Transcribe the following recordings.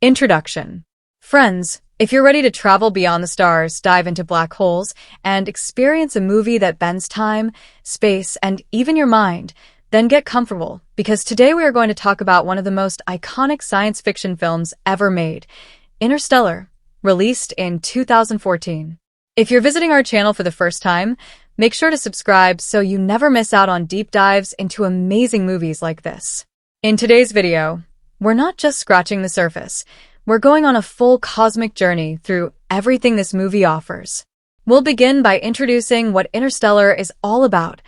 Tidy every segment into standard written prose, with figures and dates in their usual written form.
Introduction. Friends, if you're ready to travel beyond the stars, dive into black holes, and experience a movie that bends time, space, and even your mind, then get comfortable, because today we are going to talk about one of the most iconic science fiction films ever made, Interstellar, released in 2014. If you're visiting our channel for the first time, make sure to subscribe so you never miss out on deep dives into amazing movies like this. In today's video, we're not just scratching the surface. We're going on a full cosmic journey through everything this movie offers. We'll begin by introducing what Interstellar is all about,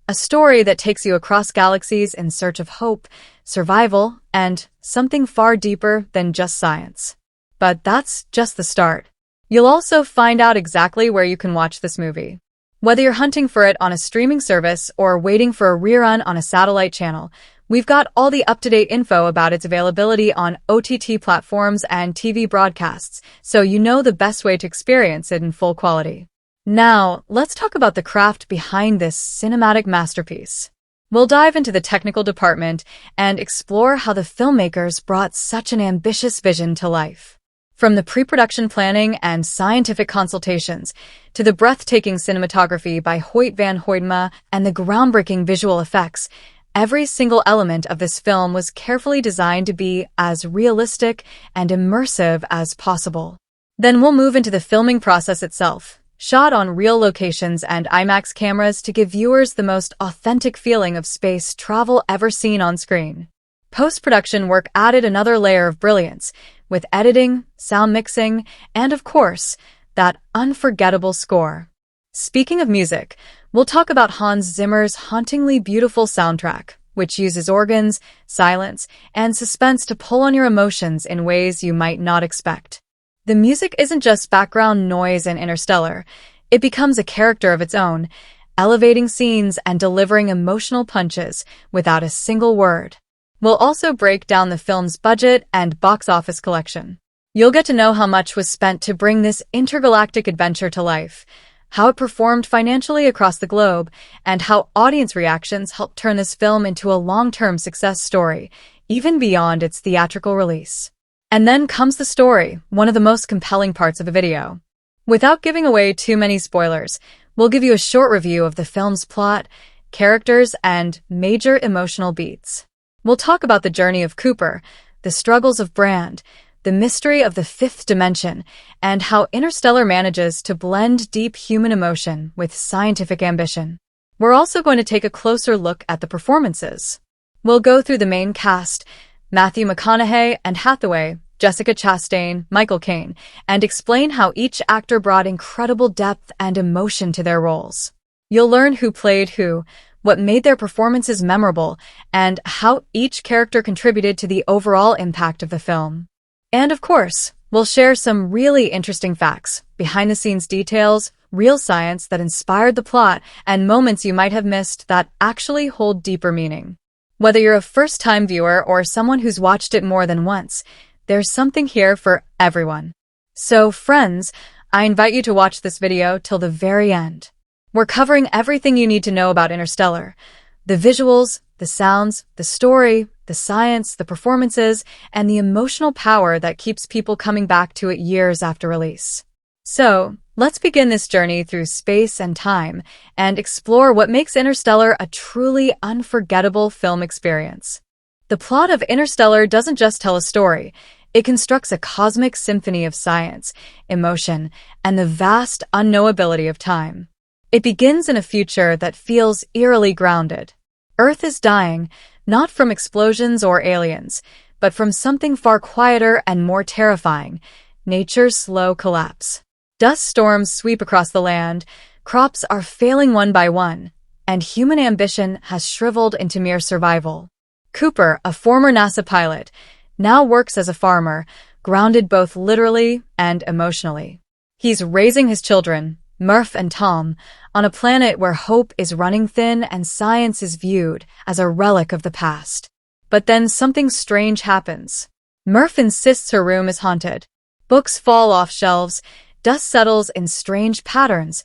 a story that takes you across galaxies in search of hope, survival, and something far deeper than just science. But that's just the start. You'll also find out exactly where you can watch this movie. Whether you're hunting for it on a streaming service or waiting for a rerun on a satellite channel, we've got all the up-to-date info about its availability on OTT platforms and TV broadcasts, so you know the best way to experience it in full quality. Now, let's talk about the craft behind this cinematic masterpiece. We'll dive into the technical department and explore how the filmmakers brought such an ambitious vision to life. From the pre-production planning and scientific consultations to the breathtaking cinematography by Hoyt van Hoytema and the groundbreaking visual effects, every single element of this film was carefully designed to be as realistic and immersive as possible. Then we'll move into the filming process itself, shot on real locations and IMAX cameras to give viewers the most authentic feeling of space travel ever seen on screen. Post-production work added another layer of brilliance, with editing, sound mixing, and of course, that unforgettable score. Speaking of music, we'll talk about Hans Zimmer's hauntingly beautiful soundtrack, which uses organs, silence, and suspense to pull on your emotions in ways you might not expect. The music isn't just background noise in Interstellar. It becomes a character of its own, elevating scenes and delivering emotional punches without a single word. We'll also break down the film's budget and box office collection. You'll get to know how much was spent to bring this intergalactic adventure to life, how it performed financially across the globe, and how audience reactions helped turn this film into a long-term success story, even beyond its theatrical release. And then comes the story, one of the most compelling parts of the video. Without giving away too many spoilers, we'll give you a short review of the film's plot, characters, and major emotional beats. We'll talk about the journey of Cooper, the struggles of Brand, the mystery of the fifth dimension, and how Interstellar manages to blend deep human emotion with scientific ambition. We're also going to take a closer look at the performances. We'll go through the main cast, Matthew McConaughey and Hathaway, Jessica Chastain, Michael Caine, and explain how each actor brought incredible depth and emotion to their roles. You'll learn who played who, what made their performances memorable, and how each character contributed to the overall impact of the film. And of course, we'll share some really interesting facts, behind-the-scenes details, real science that inspired the plot, and moments you might have missed that actually hold deeper meaning. Whether you're a first-time viewer or someone who's watched it more than once, there's something here for everyone. So, friends, I invite you to watch this video till the very end. We're covering everything you need to know about Interstellar: the visuals, the sounds, the story, the science, the performances, and the emotional power that keeps people coming back to it years after release. So, let's begin this journey through space and time and explore what makes Interstellar a truly unforgettable film experience. The plot of Interstellar doesn't just tell a story. It constructs a cosmic symphony of science, emotion, and the vast unknowability of time. It begins in a future that feels eerily grounded. Earth is dying, not from explosions or aliens, but from something far quieter and more terrifying: nature's slow collapse. Dust storms sweep across the land, crops are failing one by one, and human ambition has shriveled into mere survival. Cooper, a former NASA pilot, now works as a farmer, grounded both literally and emotionally. He's raising his children, Murph and Tom, on a planet where hope is running thin and science is viewed as a relic of the past. But then something strange happens. Murph insists her room is haunted. Books fall off shelves, dust settles in strange patterns,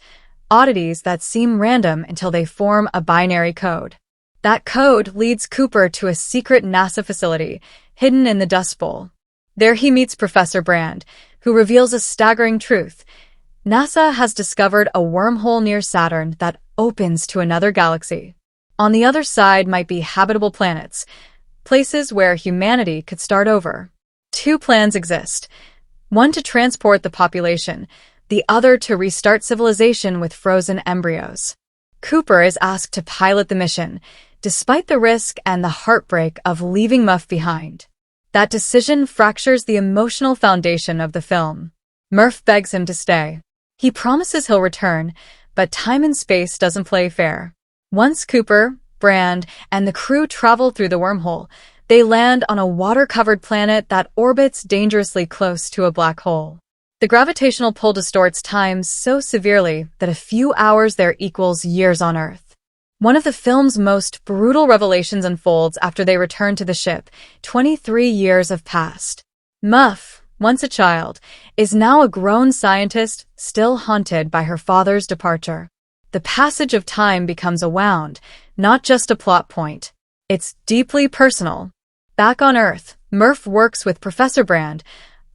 oddities that seem random until they form a binary code. That code leads Cooper to a secret NASA facility, hidden in the Dust Bowl. There he meets Professor Brand, who reveals a staggering truth. NASA has discovered a wormhole near Saturn that opens to another galaxy. On the other side might be habitable planets, places where humanity could start over. Two plans exist. One to transport the population, the other to restart civilization with frozen embryos. Cooper is asked to pilot the mission, despite the risk and the heartbreak of leaving Muff behind. That decision fractures the emotional foundation of the film. Murph begs him to stay. He promises he'll return, but time and space doesn't play fair. Once Cooper, Brand, and the crew travel through the wormhole, they land on a water-covered planet that orbits dangerously close to a black hole. The gravitational pull distorts time so severely that a few hours there equals years on Earth. One of the film's most brutal revelations unfolds after they return to the ship. 23 years have passed. Muff, once a child, is now a grown scientist, still haunted by her father's departure. The passage of time becomes a wound, not just a plot point. It's deeply personal. Back on Earth, Murph works with Professor Brand,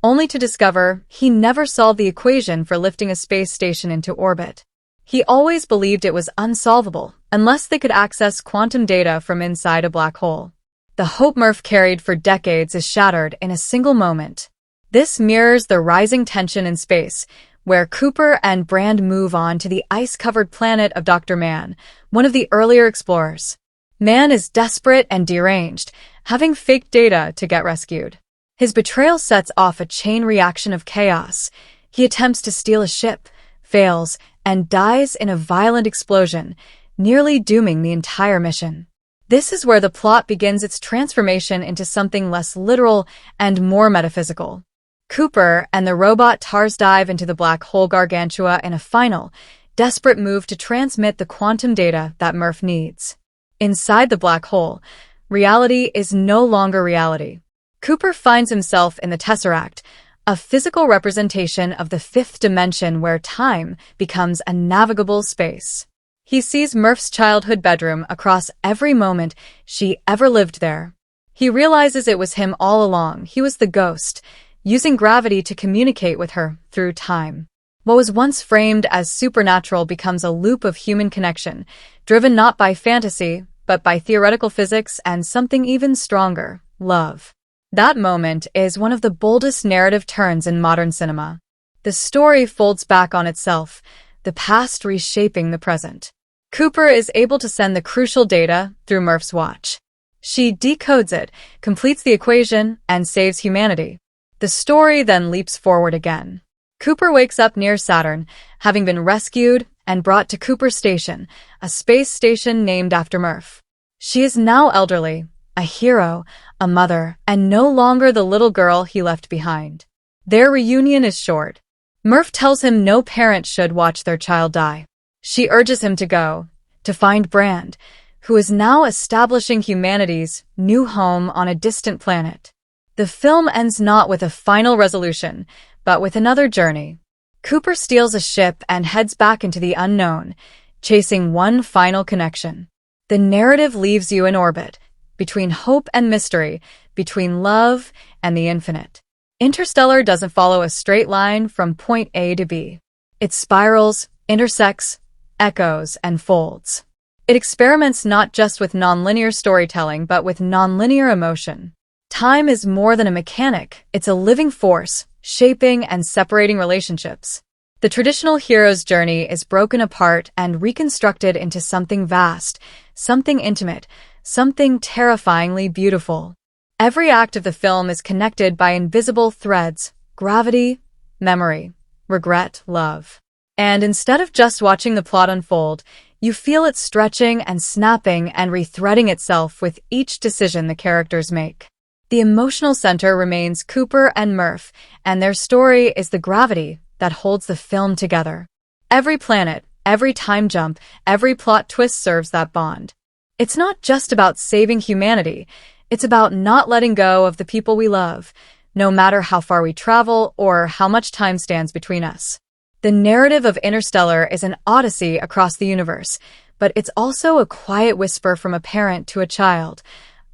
only to discover he never solved the equation for lifting a space station into orbit. He always believed it was unsolvable, unless they could access quantum data from inside a black hole. The hope Murph carried for decades is shattered in a single moment. This mirrors the rising tension in space, where Cooper and Brand move on to the ice-covered planet of Dr. Mann, one of the earlier explorers. Mann is desperate and deranged, having faked data to get rescued. His betrayal sets off a chain reaction of chaos. He attempts to steal a ship, fails, and dies in a violent explosion, nearly dooming the entire mission. This is where the plot begins its transformation into something less literal and more metaphysical. Cooper and the robot TARS dive into the black hole Gargantua in a final, desperate move to transmit the quantum data that Murph needs. Inside the black hole, reality is no longer reality. Cooper finds himself in the Tesseract, a physical representation of the fifth dimension where time becomes a navigable space. He sees Murph's childhood bedroom across every moment she ever lived there. He realizes it was him all along. He was the ghost, using gravity to communicate with her through time. What was once framed as supernatural becomes a loop of human connection, driven not by fantasy, but by theoretical physics and something even stronger, love. That moment is one of the boldest narrative turns in modern cinema. The story folds back on itself, the past reshaping the present. Cooper is able to send the crucial data through Murph's watch. She decodes it, completes the equation, and saves humanity. The story then leaps forward again. Cooper wakes up near Saturn, having been rescued and brought to Cooper Station, a space station named after Murph. She is now elderly, a hero, a mother, and no longer the little girl he left behind. Their reunion is short. Murph tells him no parent should watch their child die. She urges him to go, to find Brand, who is now establishing humanity's new home on a distant planet. The film ends not with a final resolution, but with another journey. Cooper steals a ship and heads back into the unknown, chasing one final connection. The narrative leaves you in orbit, between hope and mystery, between love and the infinite. Interstellar doesn't follow a straight line from point A to B. It spirals, intersects, echoes, and folds. It experiments not just with nonlinear storytelling, but with nonlinear emotion. Time is more than a mechanic, it's a living force, shaping and separating relationships. The traditional hero's journey is broken apart and reconstructed into something vast, something intimate, something terrifyingly beautiful. Every act of the film is connected by invisible threads: gravity, memory, regret, love. And instead of just watching the plot unfold, you feel it stretching and snapping and rethreading itself with each decision the characters make. The emotional center remains Cooper and Murph, and their story is the gravity that holds the film together. Every planet, every time jump, every plot twist serves that bond. It's not just about saving humanity, it's about not letting go of the people we love, no matter how far we travel or how much time stands between us. The narrative of Interstellar is an odyssey across the universe, but it's also a quiet whisper from a parent to a child.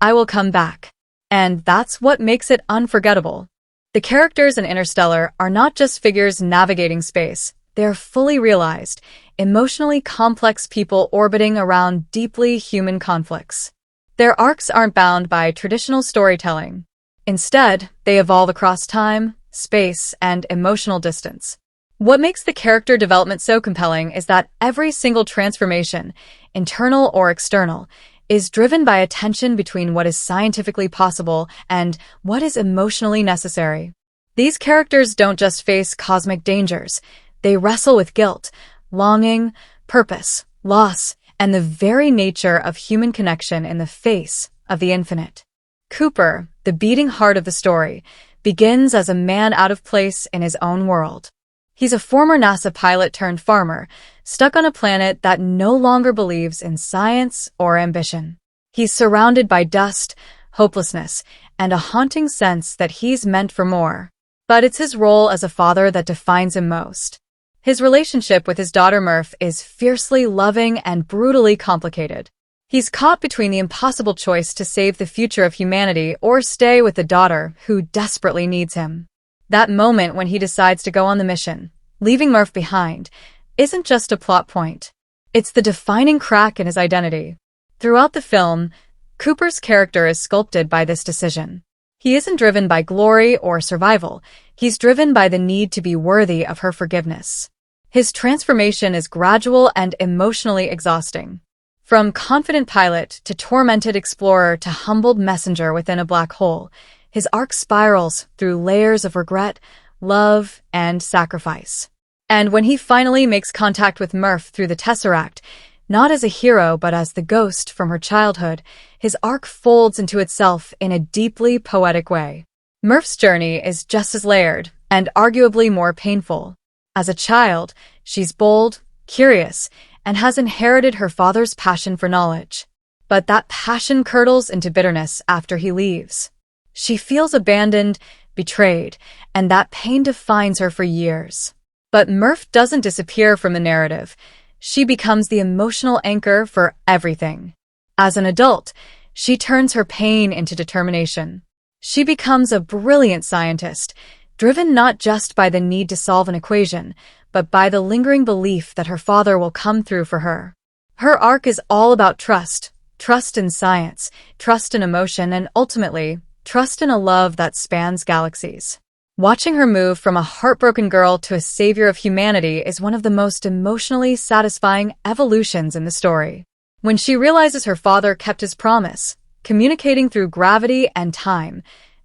I will come back. And that's what makes it unforgettable. The characters in Interstellar are not just figures navigating space. They are fully realized, emotionally complex people orbiting around deeply human conflicts. Their arcs aren't bound by traditional storytelling. Instead, they evolve across time, space, and emotional distance. What makes the character development so compelling is that every single transformation, internal or external, is driven by a tension between what is scientifically possible and what is emotionally necessary. These characters don't just face cosmic dangers, they wrestle with guilt, longing, purpose, loss, and the very nature of human connection in the face of the infinite. Cooper, the beating heart of the story, begins as a man out of place in his own world. He's a former NASA pilot turned farmer, stuck on a planet that no longer believes in science or ambition. He's surrounded by dust, hopelessness, and a haunting sense that he's meant for more. But it's his role as a father that defines him most. His relationship with his daughter Murph is fiercely loving and brutally complicated. He's caught between the impossible choice to save the future of humanity or stay with the daughter who desperately needs him. That moment when he decides to go on the mission, leaving Murph behind, isn't just a plot point. It's the defining crack in his identity. Throughout the film, Cooper's character is sculpted by this decision. He isn't driven by glory or survival. He's driven by the need to be worthy of her forgiveness. His transformation is gradual and emotionally exhausting. From confident pilot to tormented explorer to humbled messenger within a black hole, his arc spirals through layers of regret, love, and sacrifice. And when he finally makes contact with Murph through the Tesseract, not as a hero but as the ghost from her childhood, his arc folds into itself in a deeply poetic way. Murph's journey is just as layered and arguably more painful. As a child, she's bold, curious, and has inherited her father's passion for knowledge. But that passion curdles into bitterness after he leaves. She feels abandoned, betrayed, and that pain defines her for years. But Murph doesn't disappear from the narrative. She becomes the emotional anchor for everything. As an adult, she turns her pain into determination. She becomes a brilliant scientist, driven not just by the need to solve an equation, but by the lingering belief that her father will come through for her. Her arc is all about trust in science, trust in emotion, and ultimately, trust in a love that spans galaxies. Watching her move from a heartbroken girl to a savior of humanity is one of the most emotionally satisfying evolutions in the story. When she realizes her father kept his promise, communicating through gravity and time,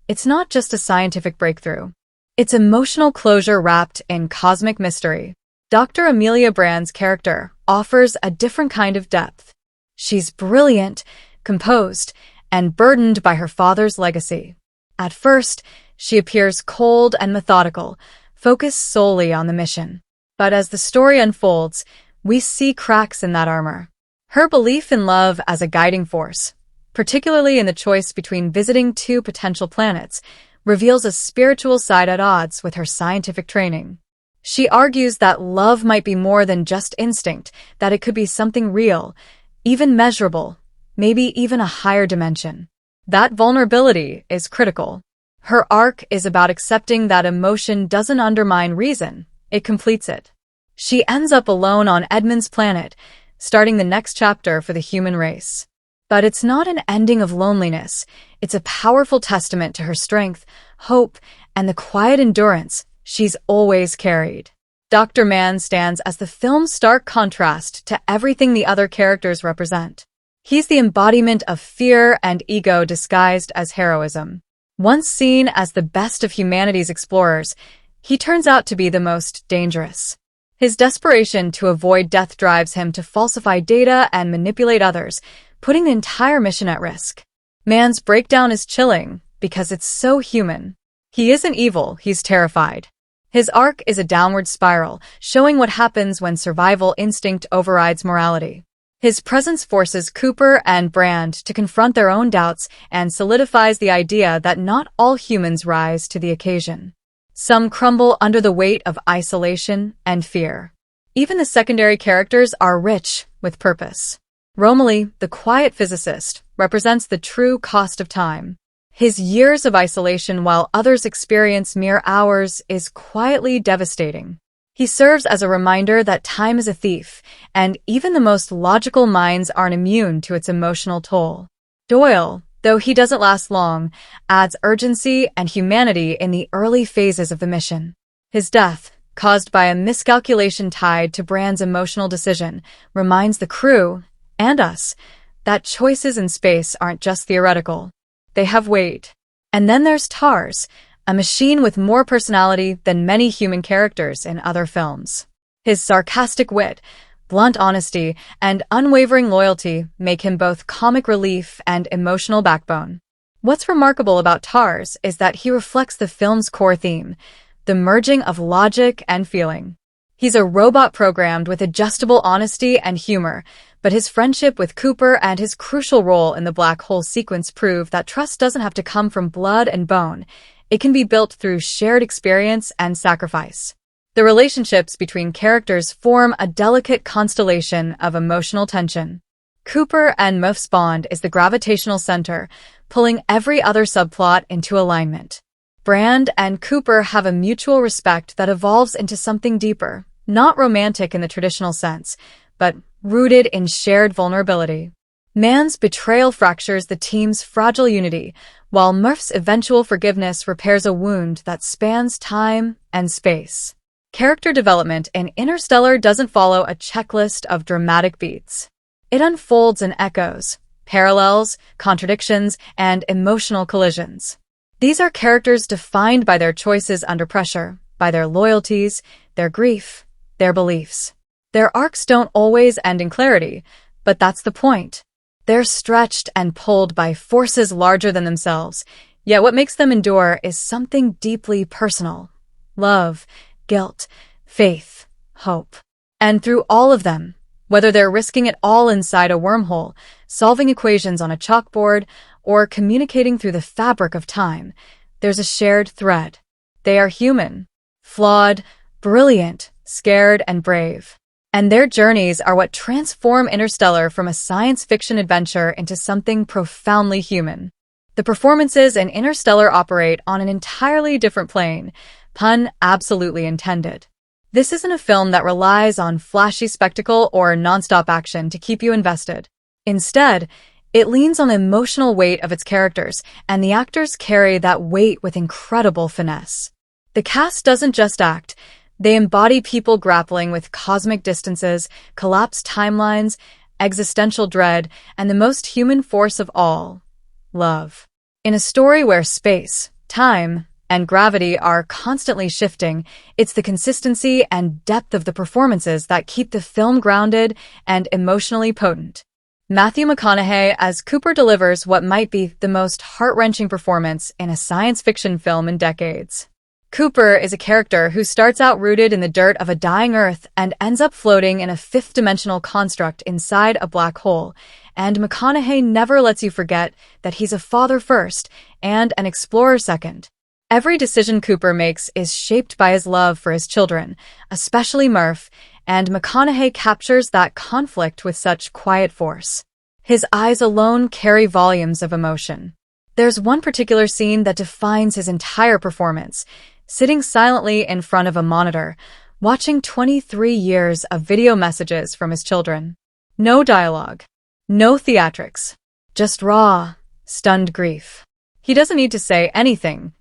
it's not just a scientific breakthrough. It's emotional closure wrapped in cosmic mystery. Dr. Amelia Brand's character offers a different kind of depth. She's brilliant, composed, and burdened by her father's legacy. At first, she appears cold and methodical, focused solely on the mission. But as the story unfolds, we see cracks in that armor. Her belief in love as a guiding force, particularly in the choice between visiting two potential planets, reveals a spiritual side at odds with her scientific training. She argues that love might be more than just instinct, that it could be something real, even measurable, maybe even a higher dimension. That vulnerability is critical. Her arc is about accepting that emotion doesn't undermine reason, it completes it. She ends up alone on Edmund's planet, starting the next chapter for the human race. But it's not an ending of loneliness, it's a powerful testament to her strength, hope, and the quiet endurance she's always carried. Dr. Mann stands as the film's stark contrast to everything the other characters represent. He's the embodiment of fear and ego disguised as heroism. Once seen as the best of humanity's explorers, he turns out to be the most dangerous. His desperation to avoid death drives him to falsify data and manipulate others, putting the entire mission at risk. Mann's breakdown is chilling because it's so human. He isn't evil, he's terrified. His arc is a downward spiral, showing what happens when survival instinct overrides morality. His presence forces Cooper and Brand to confront their own doubts and solidifies the idea that not all humans rise to the occasion. Some crumble under the weight of isolation and fear. Even the secondary characters are rich with purpose. Romilly, the quiet physicist, represents the true cost of time. His years of isolation while others experience mere hours is quietly devastating. He serves as a reminder that time is a thief, and even the most logical minds aren't immune to its emotional toll. Doyle, though he doesn't last long, adds urgency and humanity in the early phases of the mission. His death, caused by a miscalculation tied to Brand's emotional decision, reminds the crew, and us, that choices in space aren't just theoretical. They have weight. And then there's Tars, a machine with more personality than many human characters in other films. His sarcastic wit, blunt honesty, and unwavering loyalty make him both comic relief and emotional backbone. What's remarkable about Tars is that he reflects the film's core theme, the merging of logic and feeling. He's a robot programmed with adjustable honesty and humor, but his friendship with Cooper and his crucial role in the black hole sequence prove that trust doesn't have to come from blood and bone. It can be built through shared experience and sacrifice. The relationships between characters form a delicate constellation of emotional tension. Cooper and Murph's bond is the gravitational center, pulling every other subplot into alignment. Brand and Cooper have a mutual respect that evolves into something deeper, not romantic in the traditional sense, but rooted in shared vulnerability. Mann's betrayal fractures the team's fragile unity, while Murph's eventual forgiveness repairs a wound that spans time and space. Character development in Interstellar doesn't follow a checklist of dramatic beats. It unfolds in echoes, parallels, contradictions, and emotional collisions. These are characters defined by their choices under pressure, by their loyalties, their grief, their beliefs. Their arcs don't always end in clarity, but that's the point. They're stretched and pulled by forces larger than themselves, yet what makes them endure is something deeply personal. Love, guilt, faith, hope. And through all of them, whether they're risking it all inside a wormhole, solving equations on a chalkboard, or communicating through the fabric of time, there's a shared thread. They are human, flawed, brilliant, scared, and brave. And their journeys are what transform Interstellar from a science fiction adventure into something profoundly human. The performances in Interstellar operate on an entirely different plane, pun absolutely intended. This isn't a film that relies on flashy spectacle or nonstop action to keep you invested. Instead, it leans on the emotional weight of its characters, and the actors carry that weight with incredible finesse. The cast doesn't just act. They embody people grappling with cosmic distances, collapsed timelines, existential dread, and the most human force of all, love. In a story where space, time, and gravity are constantly shifting, it's the consistency and depth of the performances that keep the film grounded and emotionally potent. Matthew McConaughey as Cooper delivers what might be the most heart-wrenching performance in a science fiction film in decades. Cooper is a character who starts out rooted in the dirt of a dying Earth and ends up floating in a fifth-dimensional construct inside a black hole, and McConaughey never lets you forget that he's a father first and an explorer second. Every decision Cooper makes is shaped by his love for his children, especially Murph, and McConaughey captures that conflict with such quiet force. His eyes alone carry volumes of emotion. There's one particular scene that defines his entire performance, sitting silently in front of a monitor, watching 23 years of video messages from his children. No dialogue, no theatrics, just raw, stunned grief. He doesn't need to say anything.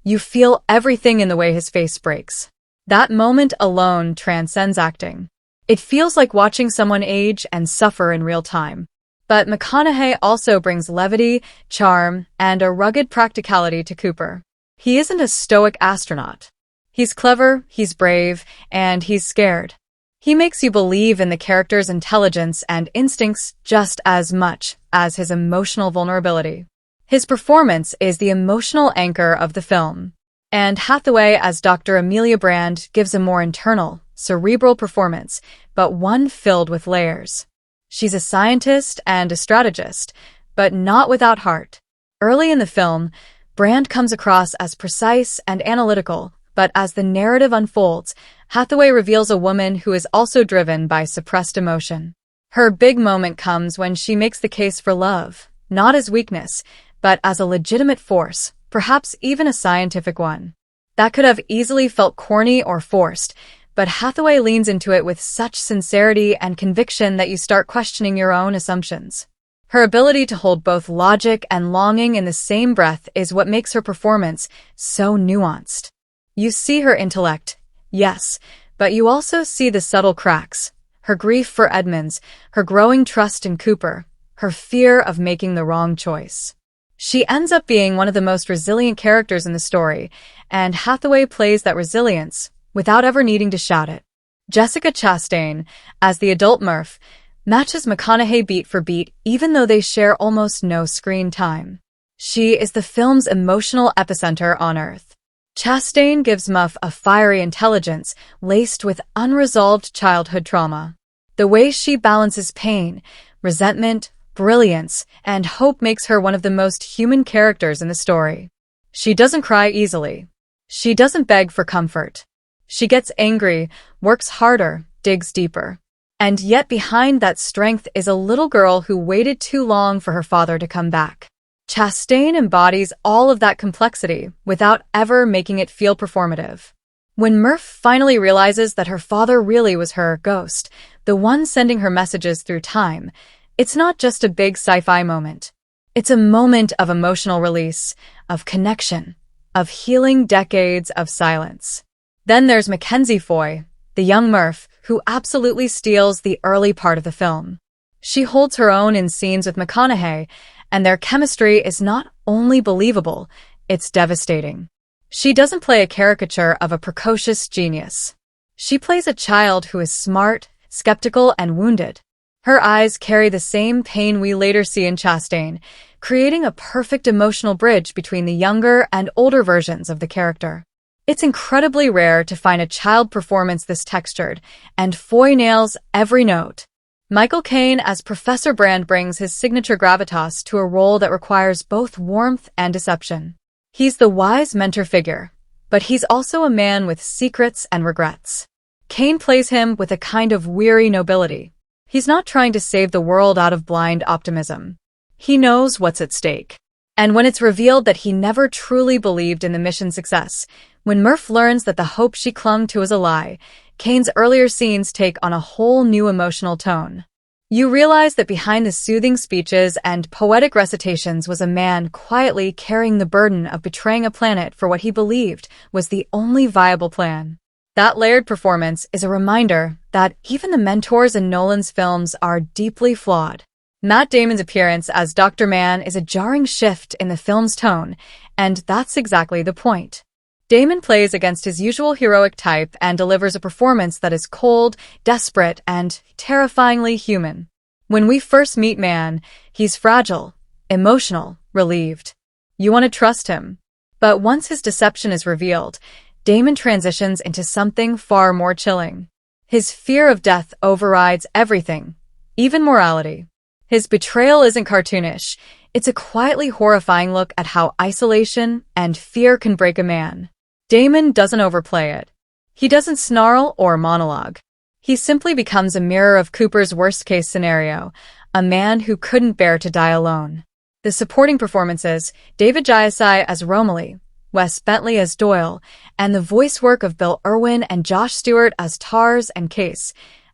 You feel everything in the way his face breaks. That moment alone transcends acting. It feels like watching someone age and suffer in real time. But McConaughey also brings levity, charm, and a rugged practicality to Cooper. He isn't a stoic astronaut. He's clever, he's brave, and he's scared. He makes you believe in the character's intelligence and instincts just as much as his emotional vulnerability. His performance is the emotional anchor of the film. And Hathaway as Dr. Amelia Brand gives a more internal, cerebral performance, but one filled with layers. She's a scientist and a strategist, but not without heart. Early in the film, Brand comes across as precise and analytical, but as the narrative unfolds, Hathaway reveals a woman who is also driven by suppressed emotion. Her big moment comes when she makes the case for love, not as weakness, but as a legitimate force, perhaps even a scientific one. That could have easily felt corny or forced, but Hathaway leans into it with such sincerity and conviction that you start questioning your own assumptions. Her ability to hold both logic and longing in the same breath is what makes her performance so nuanced. You see her intellect, yes, but you also see the subtle cracks, her grief for Edmonds, her growing trust in Cooper, her fear of making the wrong choice. She ends up being one of the most resilient characters in the story, and Hathaway plays that resilience without ever needing to shout it. Jessica Chastain, as the adult Murph, matches McConaughey beat for beat even though they share almost no screen time. She is the film's emotional epicenter on Earth. Chastain gives Muff a fiery intelligence laced with unresolved childhood trauma. The way she balances pain, resentment, brilliance, and hope makes her one of the most human characters in the story. She doesn't cry easily. She doesn't beg for comfort. She gets angry, works harder, digs deeper. And yet behind that strength is a little girl who waited too long for her father to come back. Chastain embodies all of that complexity without ever making it feel performative. When Murph finally realizes that her father really was her ghost, the one sending her messages through time, it's not just a big sci-fi moment. It's a moment of emotional release, of connection, of healing decades of silence. Then there's Mackenzie Foy, the young Murph, who absolutely steals the early part of the film. She holds her own in scenes with McConaughey, and their chemistry is not only believable, it's devastating. She doesn't play a caricature of a precocious genius. She plays a child who is smart, skeptical, and wounded. Her eyes carry the same pain we later see in Chastain, creating a perfect emotional bridge between the younger and older versions of the character. It's incredibly rare to find a child performance this textured, and Foy nails every note. Michael Caine as Professor Brand brings his signature gravitas to a role that requires both warmth and deception. He's the wise mentor figure, but he's also a man with secrets and regrets. Caine plays him with a kind of weary nobility. He's not trying to save the world out of blind optimism. He knows what's at stake. And when it's revealed that he never truly believed in the mission's success, when Murph learns that the hope she clung to is a lie, Caine's earlier scenes take on a whole new emotional tone. You realize that behind the soothing speeches and poetic recitations was a man quietly carrying the burden of betraying a planet for what he believed was the only viable plan. That layered performance is a reminder that even the mentors in Nolan's films are deeply flawed. Matt Damon's appearance as Dr. Mann is a jarring shift in the film's tone, and that's exactly the point. Damon plays against his usual heroic type and delivers a performance that is cold, desperate, and terrifyingly human. When we first meet Mann, he's fragile, emotional, relieved. You want to trust him. But once his deception is revealed, Damon transitions into something far more chilling. His fear of death overrides everything, even morality. His betrayal isn't cartoonish. It's a quietly horrifying look at how isolation and fear can break a man. Damon doesn't overplay it. He doesn't snarl or monologue. He simply becomes a mirror of Cooper's worst-case scenario, a man who couldn't bear to die alone. The supporting performances, David Giasai as Romilly, Wes Bentley as Doyle, and the voice work of Bill Irwin and Josh Stewart as Tars and Case,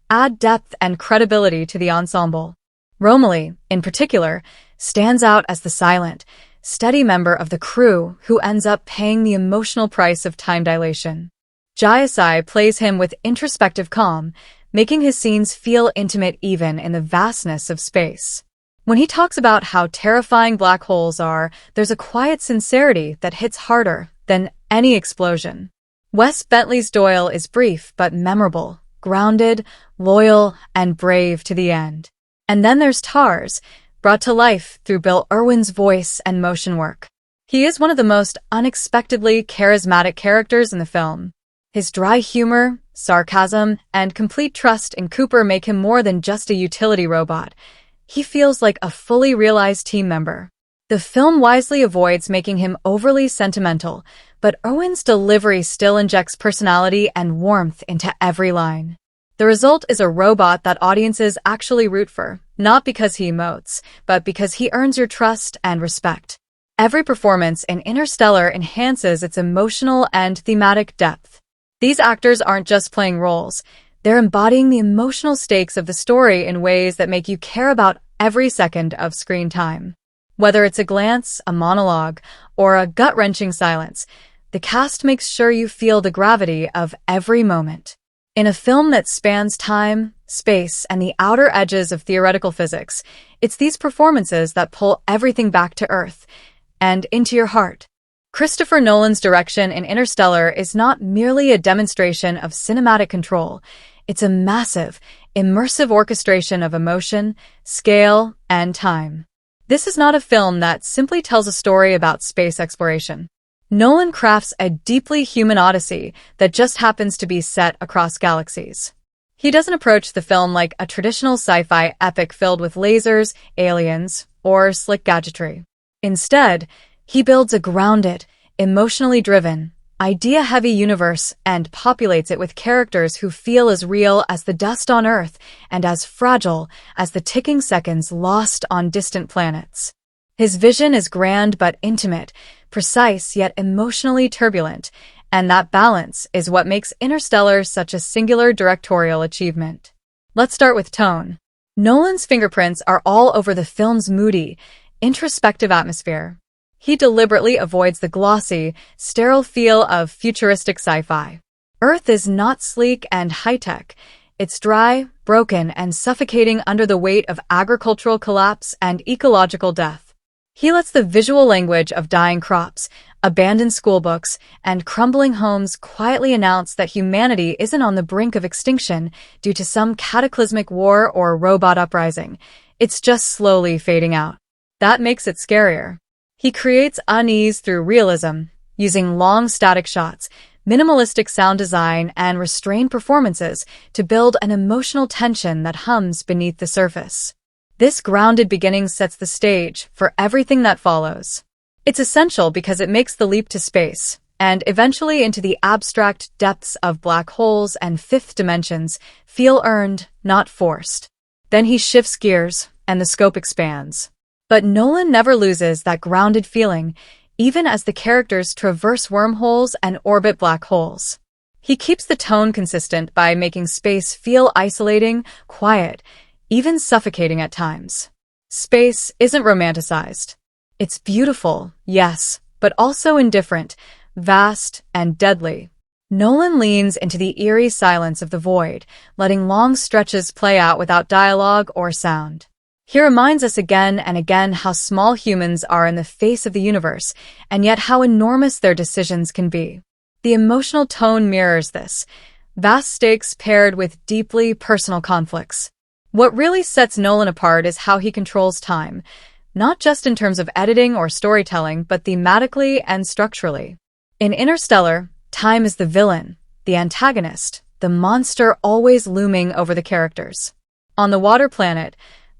add depth and credibility to the ensemble. Romilly, in particular, stands out as the silent, steady member of the crew who ends up paying the emotional price of time dilation. Giasai plays him with introspective calm, making his scenes feel intimate even in the vastness of space. When he talks about how terrifying black holes are, there's a quiet sincerity that hits harder than any explosion. Wes Bentley's Doyle is brief but memorable, grounded, loyal, and brave to the end. And then there's Tars, brought to life through Bill Irwin's voice and motion work. He is one of the most unexpectedly charismatic characters in the film. His dry humor, sarcasm, and complete trust in Cooper make him more than just a utility robot. He feels like a fully realized team member. The film wisely avoids making him overly sentimental, but Irwin's delivery still injects personality and warmth into every line. The result is a robot that audiences actually root for, not because he emotes, but because he earns your trust and respect. Every performance in Interstellar enhances its emotional and thematic depth. These actors aren't just playing roles, they're embodying the emotional stakes of the story in ways that make you care about every second of screen time. Whether it's a glance, a monologue, or a gut-wrenching silence, the cast makes sure you feel the gravity of every moment. In a film that spans time, space, and the outer edges of theoretical physics, it's these performances that pull everything back to Earth and into your heart. Christopher Nolan's direction in Interstellar is not merely a demonstration of cinematic control. It's a massive, immersive orchestration of emotion, scale, and time. This is not a film that simply tells a story about space exploration. Nolan crafts a deeply human odyssey that just happens to be set across galaxies. He doesn't approach the film like a traditional sci-fi epic filled with lasers, aliens, or slick gadgetry. Instead, he builds a grounded, emotionally driven, idea-heavy universe and populates it with characters who feel as real as the dust on Earth and as fragile as the ticking seconds lost on distant planets. His vision is grand but intimate, precise yet emotionally turbulent, and that balance is what makes Interstellar such a singular directorial achievement. Let's start with tone. Nolan's fingerprints are all over the film's moody, introspective atmosphere. He deliberately avoids the glossy, sterile feel of futuristic sci-fi. Earth is not sleek and high-tech. It's dry, broken, and suffocating under the weight of agricultural collapse and ecological death. He lets the visual language of dying crops, abandoned schoolbooks, and crumbling homes quietly announce that humanity isn't on the brink of extinction due to some cataclysmic war or robot uprising. It's just slowly fading out. That makes it scarier. He creates unease through realism, using long static shots, minimalistic sound design, and restrained performances to build an emotional tension that hums beneath the surface. This grounded beginning sets the stage for everything that follows. It's essential because it makes the leap to space, and eventually into the abstract depths of black holes and fifth dimensions, feel earned, not forced. Then he shifts gears, and the scope expands. But Nolan never loses that grounded feeling, even as the characters traverse wormholes and orbit black holes. He keeps the tone consistent by making space feel isolating, quiet, even suffocating at times. Space isn't romanticized. It's beautiful, yes, but also indifferent, vast, and deadly. Nolan leans into the eerie silence of the void, letting long stretches play out without dialogue or sound. He reminds us again and again how small humans are in the face of the universe, and yet how enormous their decisions can be. The emotional tone mirrors this, vast stakes paired with deeply personal conflicts. What really sets Nolan apart is how he controls time, not just in terms of editing or storytelling, but thematically and structurally. In Interstellar, time is the villain, the antagonist, the monster always looming over the characters. On the water planet,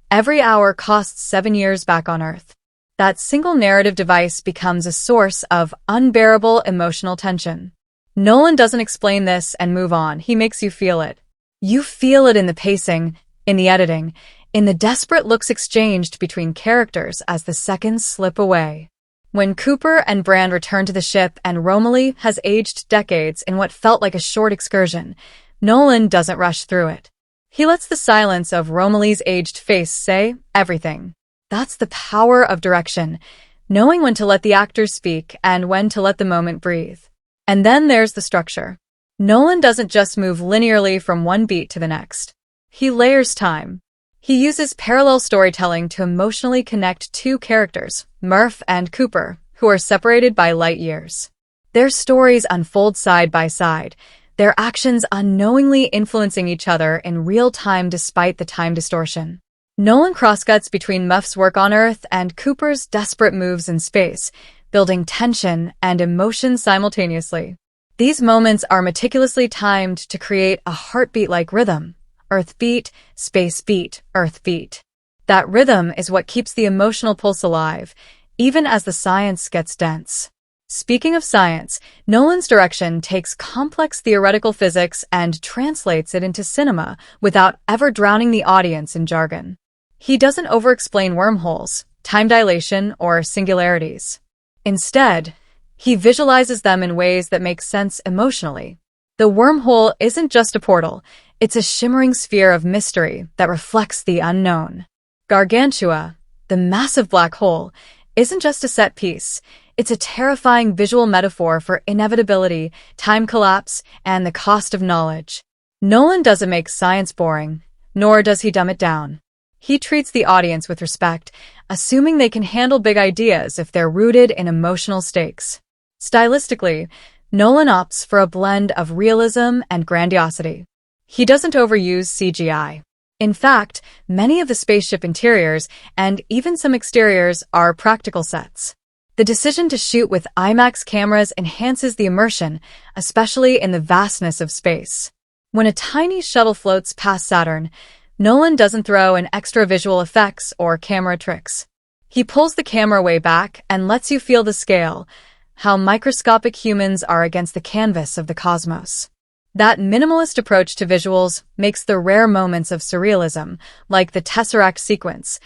every hour costs 7 years back on Earth. That single narrative device becomes a source of unbearable emotional tension. Nolan doesn't explain this and move on, he makes you feel it. You feel it in the pacing, in the editing, in the desperate looks exchanged between characters as the seconds slip away. When Cooper and Brand return to the ship and Romilly has aged decades in what felt like a short excursion, Nolan doesn't rush through it. He lets the silence of Romilly's aged face say everything. That's the power of direction, knowing when to let the actors speak and when to let the moment breathe. And then there's the structure. Nolan doesn't just move linearly from one beat to the next. He layers time. He uses parallel storytelling to emotionally connect two characters, Murph and Cooper, who are separated by light years. Their stories unfold side by side, their actions unknowingly influencing each other in real time despite the time distortion. Nolan crosscuts between Muff's work on Earth and Cooper's desperate moves in space, building tension and emotion simultaneously. These moments are meticulously timed to create a heartbeat-like rhythm. Earth beat, space beat, Earth beat. That rhythm is what keeps the emotional pulse alive, even as the science gets dense. Speaking of science, Nolan's direction takes complex theoretical physics and translates it into cinema without ever drowning the audience in jargon. He doesn't over-explain wormholes, time dilation, or singularities. Instead, he visualizes them in ways that make sense emotionally. The wormhole isn't just a portal, it's a shimmering sphere of mystery that reflects the unknown. Gargantua, the massive black hole, isn't just a set piece. It's a terrifying visual metaphor for inevitability, time collapse, and the cost of knowledge. Nolan doesn't make science boring, nor does he dumb it down. He treats the audience with respect, assuming they can handle big ideas if they're rooted in emotional stakes. Stylistically, Nolan opts for a blend of realism and grandiosity. He doesn't overuse CGI. In fact, many of the spaceship interiors and even some exteriors are practical sets. The decision to shoot with IMAX cameras enhances the immersion, especially in the vastness of space. When a tiny shuttle floats past Saturn, Nolan doesn't throw in extra visual effects or camera tricks. He pulls the camera way back and lets you feel the scale, how microscopic humans are against the canvas of the cosmos. That minimalist approach to visuals makes the rare moments of surrealism, like the Tesseract sequence,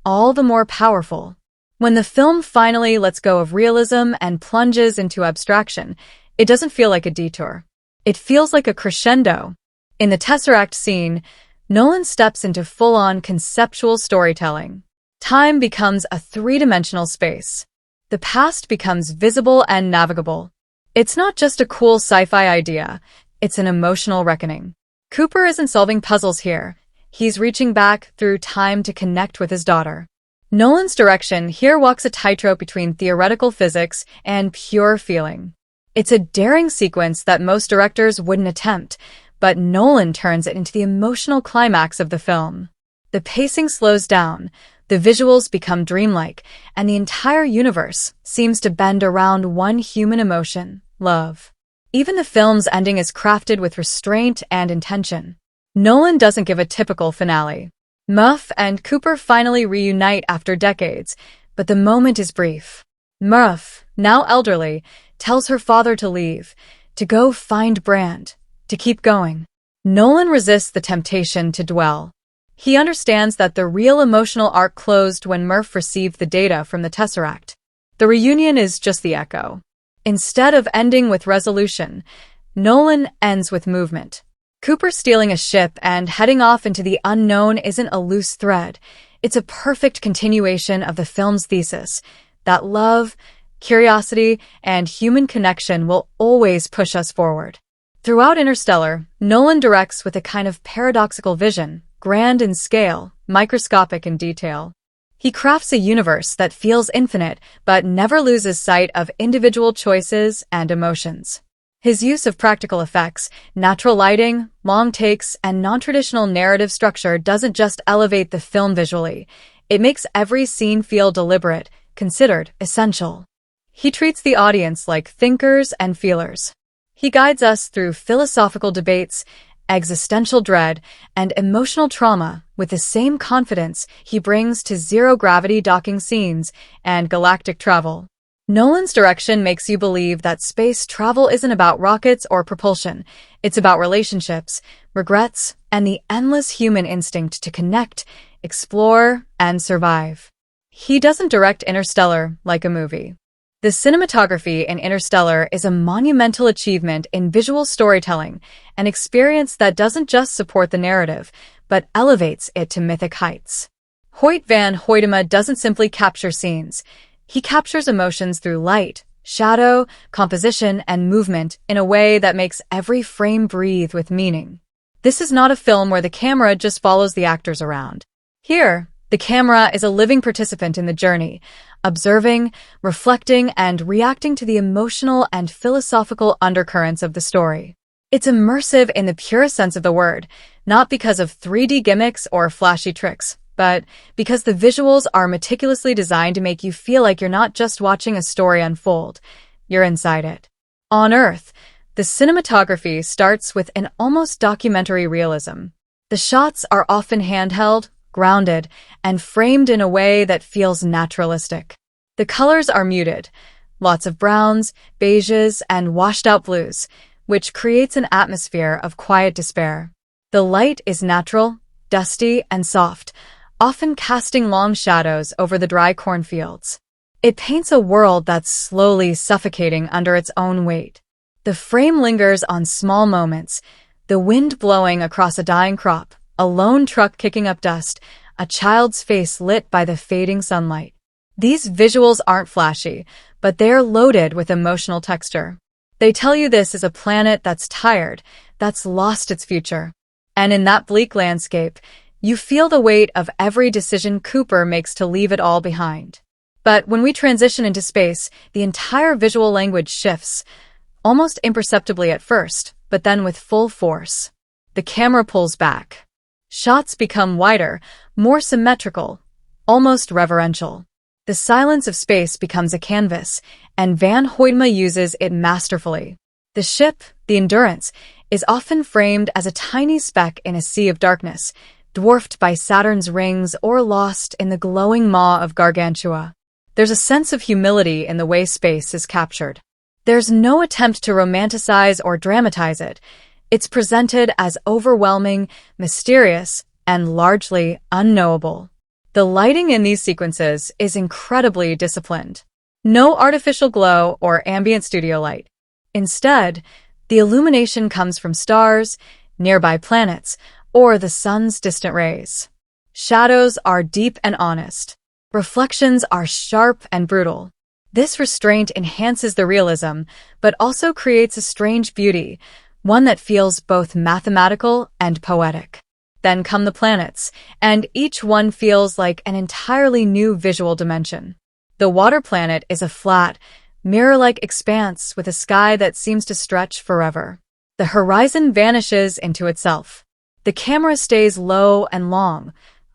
all the more powerful. When the film finally lets go of realism and plunges into abstraction, it doesn't feel like a detour. It feels like a crescendo. In the Tesseract scene, Nolan steps into full-on conceptual storytelling. Time becomes a three-dimensional space. The past becomes visible and navigable. It's not just a cool sci-fi idea, it's an emotional reckoning. Cooper isn't solving puzzles here. He's reaching back through time to connect with his daughter. Nolan's direction here walks a tightrope between theoretical physics and pure feeling. It's a daring sequence that most directors wouldn't attempt, but Nolan turns it into the emotional climax of the film. The pacing slows down, the visuals become dreamlike, and the entire universe seems to bend around one human emotion, love. Even the film's ending is crafted with restraint and intention. Nolan doesn't give a typical finale. Murph and Cooper finally reunite after decades, but the moment is brief. Murph, now elderly, tells her father to leave, to go find Brand, to keep going. Nolan resists the temptation to dwell. He understands that the real emotional arc closed when Murph received the data from the Tesseract. The reunion is just the echo. Instead of ending with resolution, Nolan ends with movement. Cooper stealing a ship and heading off into the unknown isn't a loose thread. It's a perfect continuation of the film's thesis that love, curiosity, and human connection will always push us forward. Throughout Interstellar, Nolan directs with a kind of paradoxical vision, grand in scale, microscopic in detail. He crafts a universe that feels infinite but never loses sight of individual choices and emotions. His use of practical effects, natural lighting, long takes, and non-traditional narrative structure doesn't just elevate the film visually. It makes every scene feel deliberate, considered, essential. He treats the audience like thinkers and feelers. He guides us through philosophical debates, existential dread, and emotional trauma with the same confidence he brings to zero-gravity docking scenes and galactic travel. Nolan's direction makes you believe that space travel isn't about rockets or propulsion. It's about relationships, regrets, and the endless human instinct to connect, explore, and survive. He doesn't direct Interstellar like a movie. The cinematography in Interstellar is a monumental achievement in visual storytelling, an experience that doesn't just support the narrative, but elevates it to mythic heights. Hoyt van Hoytema doesn't simply capture scenes. He captures emotions through light, shadow, composition, and movement in a way that makes every frame breathe with meaning. This is not a film where the camera just follows the actors around. Here, the camera is a living participant in the journey, observing, reflecting, and reacting to the emotional and philosophical undercurrents of the story. It's immersive in the purest sense of the word, not because of 3D gimmicks or flashy tricks, but because the visuals are meticulously designed to make you feel like you're not just watching a story unfold, you're inside it. On Earth, the cinematography starts with an almost documentary realism. The shots are often handheld, grounded, and framed in a way that feels naturalistic. The colors are muted, lots of browns, beiges, and washed-out blues, which creates an atmosphere of quiet despair. The light is natural, dusty, and soft, often casting long shadows over the dry cornfields. It paints a world that's slowly suffocating under its own weight. The frame lingers on small moments, the wind blowing across a dying crop, a lone truck kicking up dust, a child's face lit by the fading sunlight. These visuals aren't flashy, but they're loaded with emotional texture. They tell you this is a planet that's tired, that's lost its future. And in that bleak landscape, you feel the weight of every decision Cooper makes to leave it all behind. But when we transition into space, the entire visual language shifts, almost imperceptibly at first, but then with full force. The camera pulls back. Shots become wider, more symmetrical, almost reverential. The silence of space becomes a canvas, and Van Hoytema uses it masterfully. The ship, the Endurance, is often framed as a tiny speck in a sea of darkness, dwarfed by Saturn's rings or lost in the glowing maw of Gargantua. There's a sense of humility in the way space is captured. There's no attempt to romanticize or dramatize it. It's presented as overwhelming, mysterious, and largely unknowable. The lighting in these sequences is incredibly disciplined. No artificial glow or ambient studio light. Instead, the illumination comes from stars, nearby planets, or the sun's distant rays. Shadows are deep and honest. Reflections are sharp and brutal. This restraint enhances the realism, but also creates a strange beauty, one that feels both mathematical and poetic. Then come the planets, and each one feels like an entirely new visual dimension. The water planet is a flat, mirror-like expanse with a sky that seems to stretch forever. The horizon vanishes into itself. The camera stays low and long,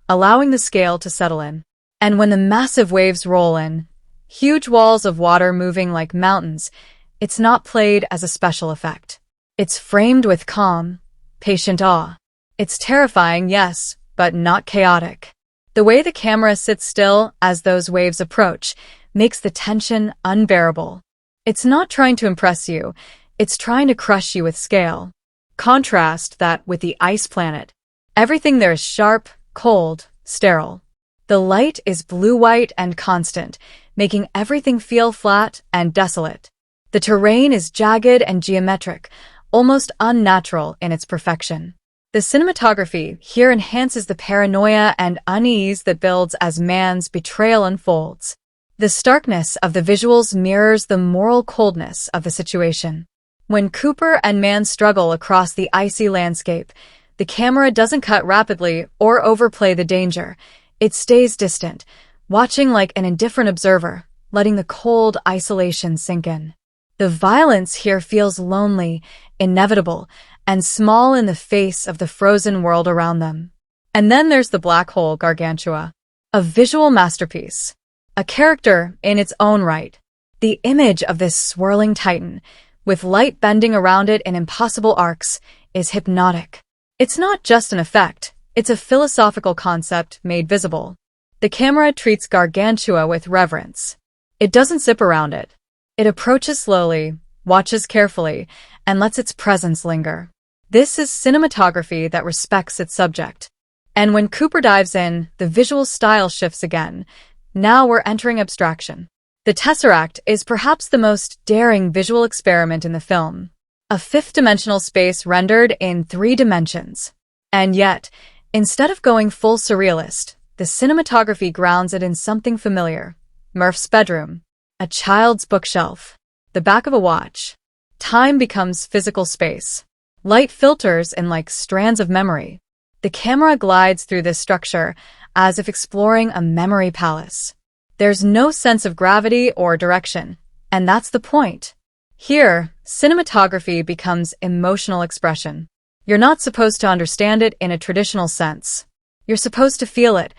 allowing the scale to settle in. And when the massive waves roll in, huge walls of water moving like mountains, it's not played as a special effect. It's framed with calm, patient awe. It's terrifying, yes, but not chaotic. The way the camera sits still as those waves approach makes the tension unbearable. It's not trying to impress you, it's trying to crush you with scale. Contrast that with the ice planet. Everything there is sharp, cold, sterile. The light is blue-white and constant, making everything feel flat and desolate. The terrain is jagged and geometric, almost unnatural in its perfection. The cinematography here enhances the paranoia and unease that builds as Mann's betrayal unfolds. The starkness of the visuals mirrors the moral coldness of the situation. When Cooper and Mann struggle across the icy landscape, the camera doesn't cut rapidly or overplay the danger. It stays distant, watching like an indifferent observer, letting the cold isolation sink in. The violence here feels lonely, inevitable, and small in the face of the frozen world around them. And then there's the black hole Gargantua, a visual masterpiece, a character in its own right. The image of this swirling titan, with light bending around it in impossible arcs, is hypnotic. It's not just an effect, it's a philosophical concept made visible. The camera treats Gargantua with reverence. It doesn't zip around it. It approaches slowly, watches carefully, and lets its presence linger. This is cinematography that respects its subject. And when Cooper dives in, the visual style shifts again. Now we're entering abstraction. The Tesseract is perhaps the most daring visual experiment in the film. A fifth-dimensional space rendered in 3 dimensions. And yet, instead of going full surrealist, the cinematography grounds it in something familiar. Murph's bedroom, a child's bookshelf, the back of a watch. Time becomes physical space. Light filters in like strands of memory. The camera glides through this structure as if exploring a memory palace. There's no sense of gravity or direction, and that's the point. Here, cinematography becomes emotional expression. You're not supposed to understand it in a traditional sense. You're supposed to feel it,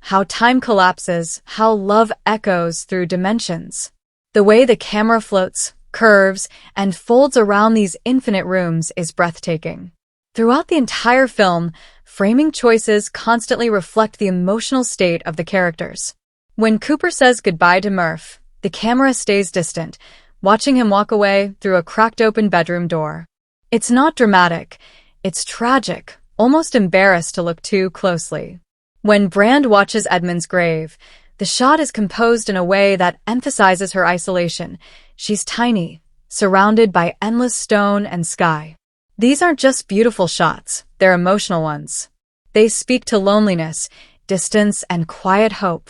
how time collapses, how love echoes through dimensions. The way the camera floats, curves, and folds around these infinite rooms is breathtaking. Throughout the entire film, framing choices constantly reflect the emotional state of the characters. When Cooper says goodbye to Murph, the camera stays distant, watching him walk away through a cracked open bedroom door. It's not dramatic, it's tragic, almost embarrassed to look too closely. When Brand watches Edmund's grave, The shot is composed in a way that emphasizes her isolation. She's tiny, surrounded by endless stone and sky. These aren't just beautiful shots, they're emotional ones. They speak to loneliness, distance, and quiet hope.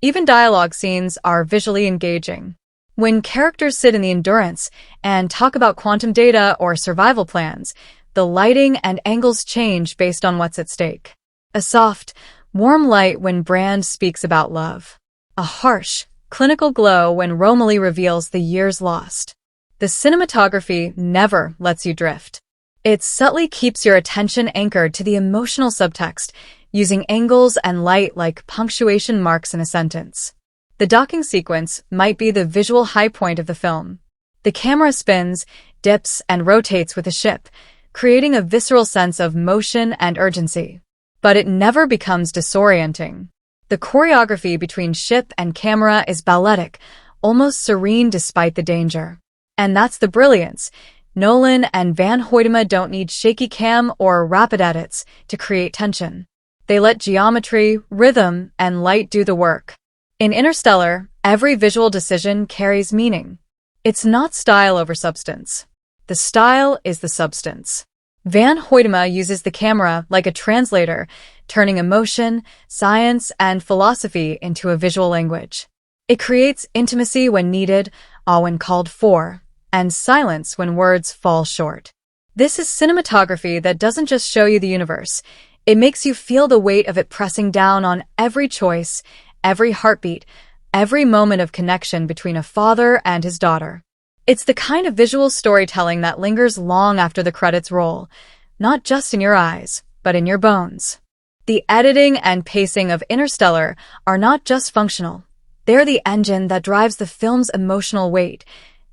Even dialogue scenes are visually engaging. When characters sit in the Endurance and talk about quantum data or survival plans, the lighting and angles change based on what's at stake. A soft, warm light when Brand speaks about love. A harsh, clinical glow when Romilly reveals the years lost. The cinematography never lets you drift. It subtly keeps your attention anchored to the emotional subtext, using angles and light like punctuation marks in a sentence. The docking sequence might be the visual high point of the film. The camera spins, dips, and rotates with the ship, creating a visceral sense of motion and urgency. But it never becomes disorienting. The choreography between ship and camera is balletic, almost serene despite the danger. And that's the brilliance. Nolan and Van Hoytema don't need shaky cam or rapid edits to create tension. They let geometry, rhythm, and light do the work. In Interstellar, every visual decision carries meaning. It's not style over substance. The style is the substance. Van Hoytema uses the camera like a translator, turning emotion, science, and philosophy into a visual language. It creates intimacy when needed, awe when called for, and silence when words fall short. This is cinematography that doesn't just show you the universe. It makes you feel the weight of it pressing down on every choice, every heartbeat, every moment of connection between a father and his daughter. It's the kind of visual storytelling that lingers long after the credits roll, not just in your eyes, but in your bones. The editing and pacing of Interstellar are not just functional. They're the engine that drives the film's emotional weight,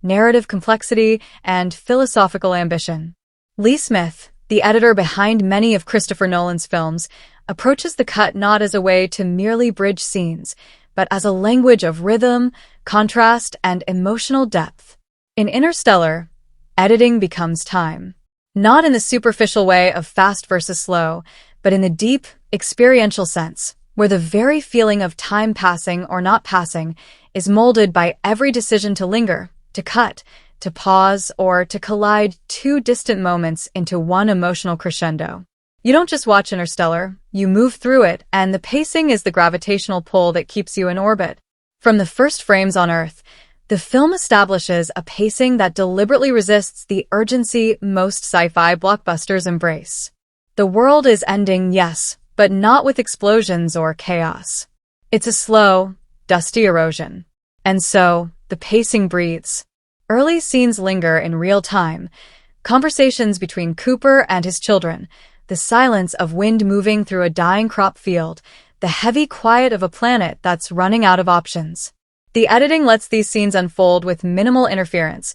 narrative complexity, and philosophical ambition. Lee Smith, the editor behind many of Christopher Nolan's films, approaches the cut not as a way to merely bridge scenes, but as a language of rhythm, contrast, and emotional depth. In Interstellar, editing becomes time. Not in the superficial way of fast versus slow, but in the deep, experiential sense, where the very feeling of time passing or not passing is molded by every decision to linger, to cut, to pause, or to collide two distant moments into one emotional crescendo. You don't just watch Interstellar, you move through it, and the pacing is the gravitational pull that keeps you in orbit. From the first frames on Earth, the film establishes a pacing that deliberately resists the urgency most sci-fi blockbusters embrace. The world is ending, yes, but not with explosions or chaos. It's a slow, dusty erosion. And so, the pacing breathes. Early scenes linger in real time. Conversations between Cooper and his children, the silence of wind moving through a dying crop field, the heavy quiet of a planet that's running out of options. The editing lets these scenes unfold with minimal interference,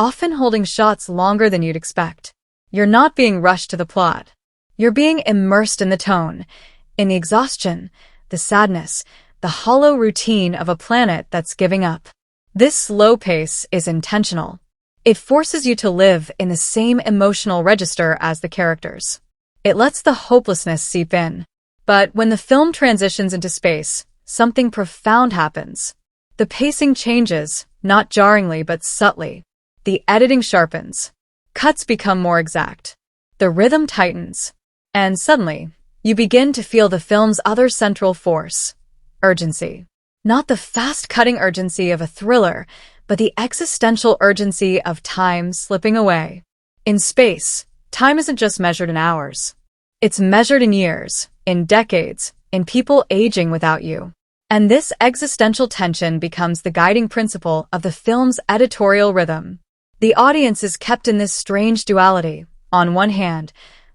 often holding shots longer than you'd expect. You're not being rushed to the plot. You're being immersed in the tone, in the exhaustion, the sadness, the hollow routine of a planet that's giving up. This slow pace is intentional. It forces you to live in the same emotional register as the characters. It lets the hopelessness seep in. But when the film transitions into space, something profound happens. The pacing changes, not jarringly but subtly. The editing sharpens. Cuts become more exact. The rhythm tightens. And suddenly, you begin to feel the film's other central force: urgency. Not the fast-cutting urgency of a thriller, but the existential urgency of time slipping away. In space, time isn't just measured in hours. It's measured in years, in decades, in people aging without you. And this existential tension becomes the guiding principle of the film's editorial rhythm. The audience is kept in this strange duality. On one hand,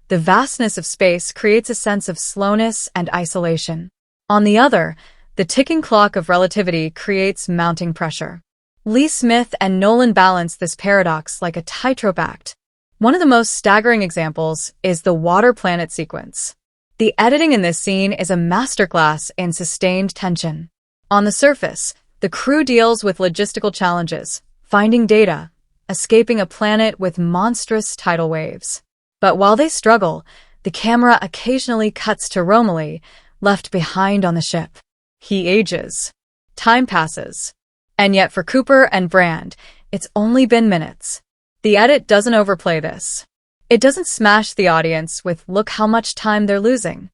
the vastness of space creates a sense of slowness and isolation. On the other, the ticking clock of relativity creates mounting pressure. Lee Smith and Nolan balance this paradox like a tightrope act. One of the most staggering examples is the water planet sequence. The editing in this scene is a masterclass in sustained tension. On the surface, the crew deals with logistical challenges, finding data, escaping a planet with monstrous tidal waves. But while they struggle, the camera occasionally cuts to Romilly, left behind on the ship. He ages. Time passes. And yet for Cooper and Brand, it's only been minutes. The edit doesn't overplay this. It doesn't smash the audience with "look how much time they're losing."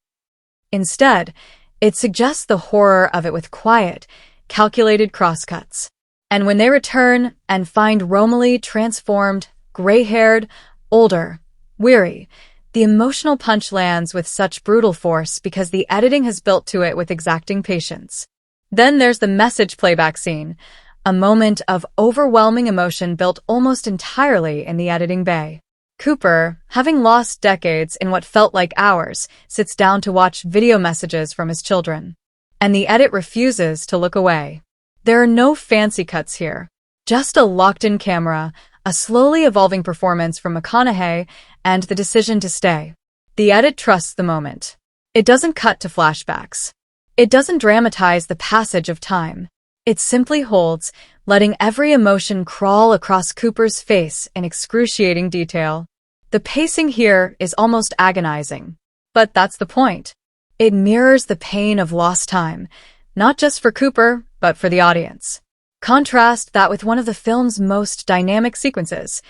Instead, it suggests the horror of it with quiet, calculated crosscuts. And when they return and find Romilly transformed, gray-haired, older, weary, the emotional punch lands with such brutal force because the editing has built to it with exacting patience. Then there's the message playback scene, a moment of overwhelming emotion built almost entirely in the editing bay. Cooper, having lost decades in what felt like hours, sits down to watch video messages from his children. And the edit refuses to look away. There are no fancy cuts here. Just a locked-in camera, a slowly evolving performance from McConaughey, and the decision to stay. The edit trusts the moment. It doesn't cut to flashbacks. It doesn't dramatize the passage of time. It simply holds, letting every emotion crawl across Cooper's face in excruciating detail. The pacing here is almost agonizing. But that's the point. It mirrors the pain of lost time, not just for Cooper, but for the audience. Contrast that with one of the film's most dynamic sequences,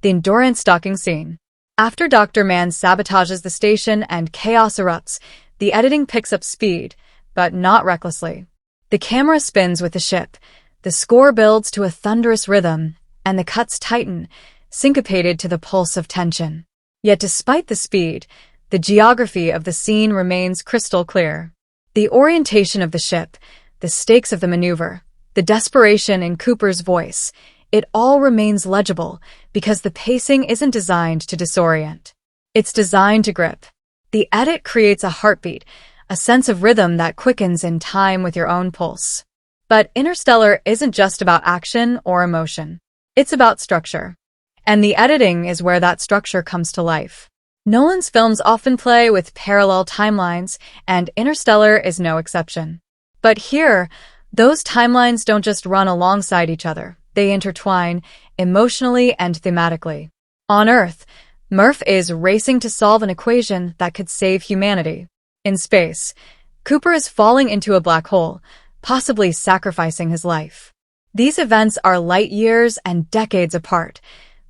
the endurance docking scene. After Dr. Mann sabotages the station and chaos erupts, the editing picks up speed, but not recklessly. The camera spins with the ship, the score builds to a thunderous rhythm, and the cuts tighten, syncopated to the pulse of tension. Yet despite the speed, the geography of the scene remains crystal clear. The orientation of the ship, the stakes of the maneuver, the desperation in Cooper's voice, it all remains legible because the pacing isn't designed to disorient. It's designed to grip. The edit creates a heartbeat, a sense of rhythm that quickens in time with your own pulse. But Interstellar isn't just about action or emotion. It's about structure. And the editing is where that structure comes to life. Nolan's films often play with parallel timelines, and Interstellar is no exception. But here, those timelines don't just run alongside each other. They intertwine, emotionally and thematically. On Earth, Murph is racing to solve an equation that could save humanity. In space, Cooper is falling into a black hole, possibly sacrificing his life. These events are light years and decades apart,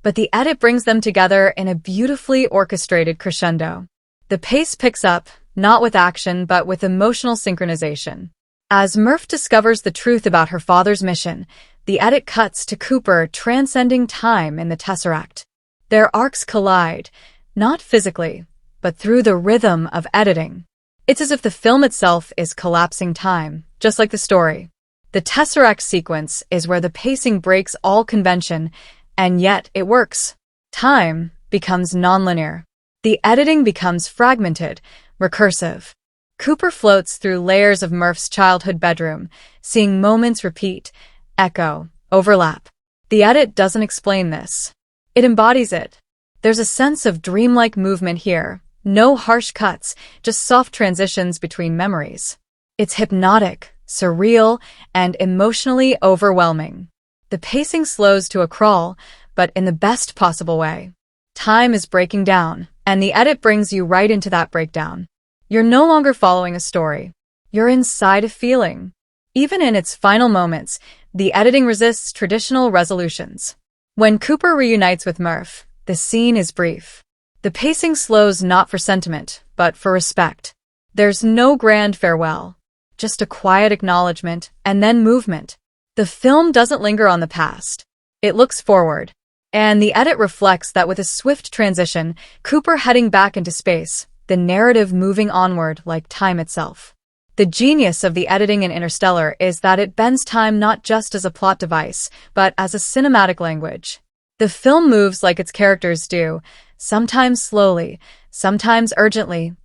but the edit brings them together in a beautifully orchestrated crescendo. The pace picks up, not with action, but with emotional synchronization. As Murph discovers the truth about her father's mission, the edit cuts to Cooper transcending time in the Tesseract. Their arcs collide, not physically, but through the rhythm of editing. It's as if the film itself is collapsing time, just like the story. The Tesseract sequence is where the pacing breaks all convention, and yet it works. Time becomes nonlinear. The editing becomes fragmented, recursive. Cooper floats through layers of Murph's childhood bedroom, seeing moments repeat, echo, overlap. The edit doesn't explain this. It embodies it. There's a sense of dreamlike movement here. No harsh cuts, just soft transitions between memories. It's hypnotic, surreal, and emotionally overwhelming. The pacing slows to a crawl, but in the best possible way. Time is breaking down, and the edit brings you right into that breakdown. You're no longer following a story. You're inside a feeling. Even in its final moments, the editing resists traditional resolutions. When Cooper reunites with Murph, the scene is brief. The pacing slows not for sentiment, but for respect. There's no grand farewell, just a quiet acknowledgement and then movement. The film doesn't linger on the past. It looks forward. And the edit reflects that with a swift transition, Cooper heading back into space, the narrative moving onward like time itself. The genius of the editing in Interstellar is that it bends time not just as a plot device, but as a cinematic language. The film moves like its characters do, sometimes slowly, sometimes urgently,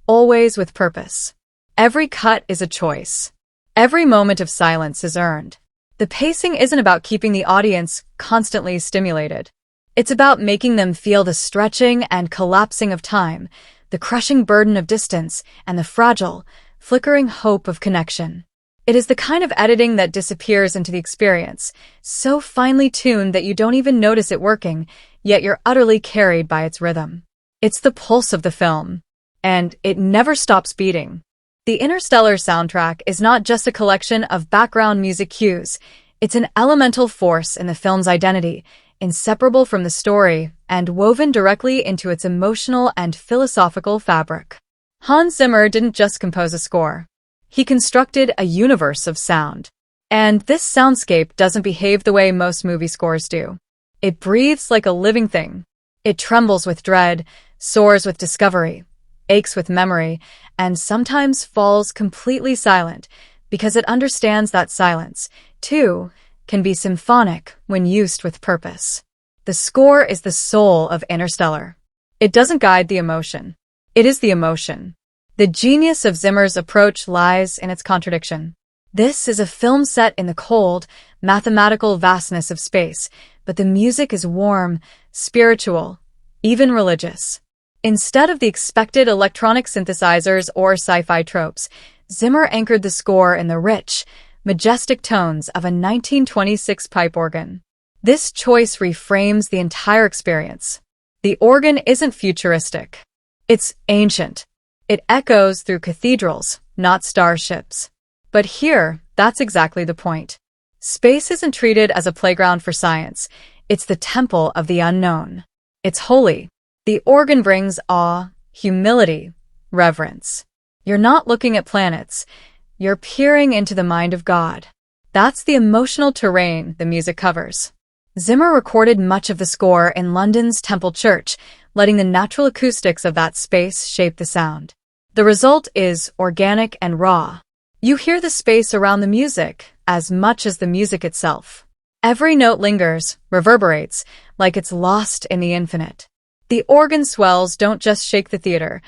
always with purpose. Every cut is a choice. Every moment of silence is earned. The pacing isn't about keeping the audience constantly stimulated. It's about making them feel the stretching and collapsing of time, the crushing burden of distance, and the fragile, flickering hope of connection. It is the kind of editing that disappears into the experience, so finely tuned that you don't even notice it working, yet you're utterly carried by its rhythm. It's the pulse of the film, and it never stops beating. The Interstellar soundtrack is not just a collection of background music cues. It's an elemental force in the film's identity, inseparable from the story and woven directly into its emotional and philosophical fabric. Hans Zimmer didn't just compose a score. He constructed a universe of sound. And this soundscape doesn't behave the way most movie scores do. It breathes like a living thing. It trembles with dread, soars with discovery, aches with memory, and sometimes falls completely silent because it understands that silence, too, can be symphonic when used with purpose. The score is the soul of Interstellar. It doesn't guide the emotion. It is the emotion. The genius of Zimmer's approach lies in its contradiction. This is a film set in the cold, mathematical vastness of space, but the music is warm, spiritual, even religious. Instead of the expected electronic synthesizers or sci-fi tropes, Zimmer anchored the score in the rich, majestic tones of a 1926 pipe organ. This choice reframes the entire experience. The organ isn't futuristic. It's ancient. It echoes through cathedrals, not starships. But here, that's exactly the point. Space isn't treated as a playground for science. It's the temple of the unknown. It's holy. The organ brings awe, humility, reverence. You're not looking at planets. You're peering into the mind of God. That's the emotional terrain the music covers. Zimmer recorded much of the score in London's Temple Church, letting the natural acoustics of that space shape the sound. The result is organic and raw. You hear the space around the music as much as the music itself. Every note lingers, reverberates, like it's lost in the infinite. The organ swells don't just shake the theater.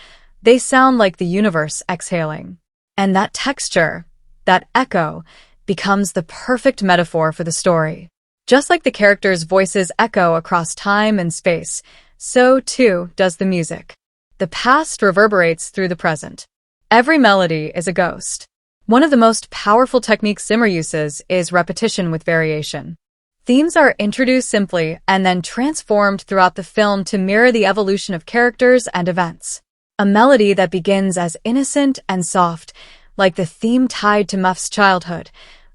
They sound like the universe exhaling. And that texture, that echo, becomes the perfect metaphor for the story. Just like the characters' voices echo across time and space, so too does the music. The past reverberates through the present. Every melody is a ghost. One of the most powerful techniques Zimmer uses is repetition with variation. Themes are introduced simply and then transformed throughout the film to mirror the evolution of characters and events. A melody that begins as innocent and soft, like the theme tied to Muff's childhood,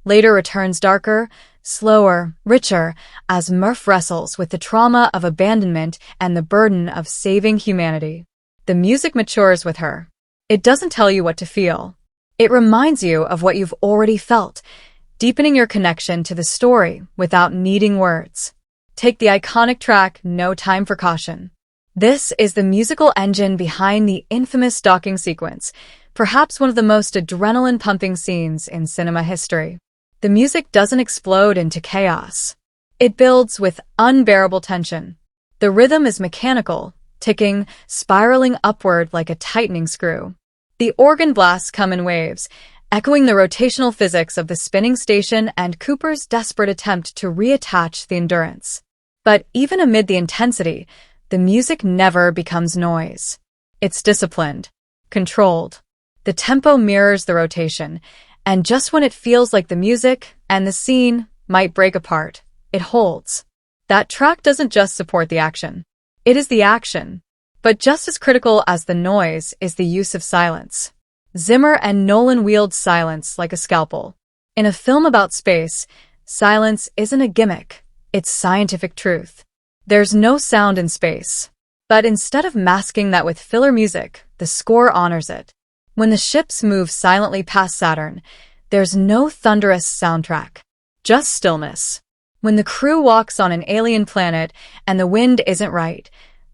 later returns darker, slower, richer, as Murph wrestles with the trauma of abandonment and the burden of saving humanity. The music matures with her. It doesn't tell you what to feel. It reminds you of what you've already felt, deepening your connection to the story without needing words. Take the iconic track, No Time for Caution. This is the musical engine behind the infamous docking sequence, perhaps one of the most adrenaline-pumping scenes in cinema history. The music doesn't explode into chaos. It builds with unbearable tension. The rhythm is mechanical, ticking, spiraling upward like a tightening screw. The organ blasts come in waves, echoing the rotational physics of the spinning station and Cooper's desperate attempt to reattach the Endurance. But even amid the intensity, the music never becomes noise. It's disciplined, controlled. The tempo mirrors the rotation, and just when it feels like the music and the scene might break apart, it holds. That track doesn't just support the action. It is the action. But just as critical as the noise is the use of silence. Zimmer and Nolan wield silence like a scalpel. In a film about space, silence isn't a gimmick, it's scientific truth. There's no sound in space. But instead of masking that with filler music, the score honors it. When the ships move silently past Saturn, there's no thunderous soundtrack, just stillness. When the crew walks on an alien planet and the wind isn't right,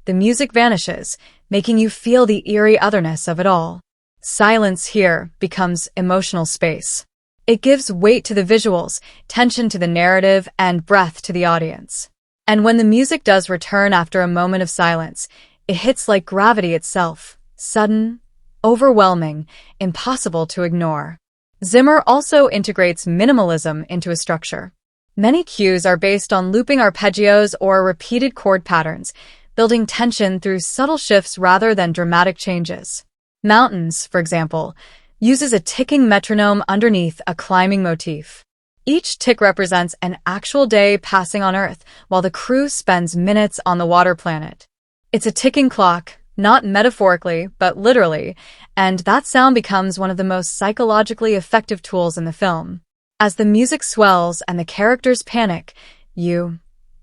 the music vanishes, making you feel the eerie otherness of it all. Silence here becomes emotional space. It gives weight to the visuals, tension to the narrative, and breath to the audience. And when the music does return after a moment of silence, it hits like gravity itself, sudden, overwhelming, impossible to ignore. Zimmer also integrates minimalism into his structure. Many cues are based on looping arpeggios or repeated chord patterns, building tension through subtle shifts rather than dramatic changes. Mountains, for example, uses a ticking metronome underneath a climbing motif. Each tick represents an actual day passing on Earth, while the crew spends minutes on the water planet. It's a ticking clock, Not metaphorically, but literally, and that sound becomes one of the most psychologically effective tools in the film. As the music swells and the characters panic, you,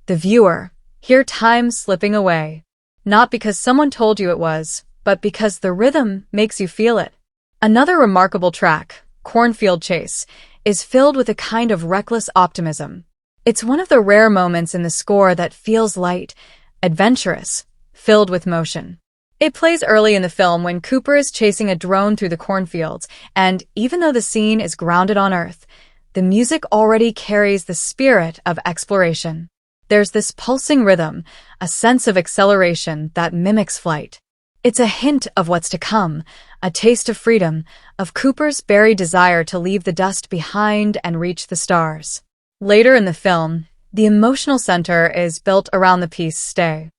the viewer, hear time slipping away. Not because someone told you it was, but because the rhythm makes you feel it. Another remarkable track, Cornfield Chase, is filled with a kind of reckless optimism. It's one of the rare moments in the score that feels light, adventurous, filled with motion. It plays early in the film when Cooper is chasing a drone through the cornfields, and even though the scene is grounded on Earth, the music already carries the spirit of exploration. There's this pulsing rhythm, a sense of acceleration that mimics flight. It's a hint of what's to come, a taste of freedom, of Cooper's buried desire to leave the dust behind and reach the stars. Later in the film, the emotional center is built around the piece Stay.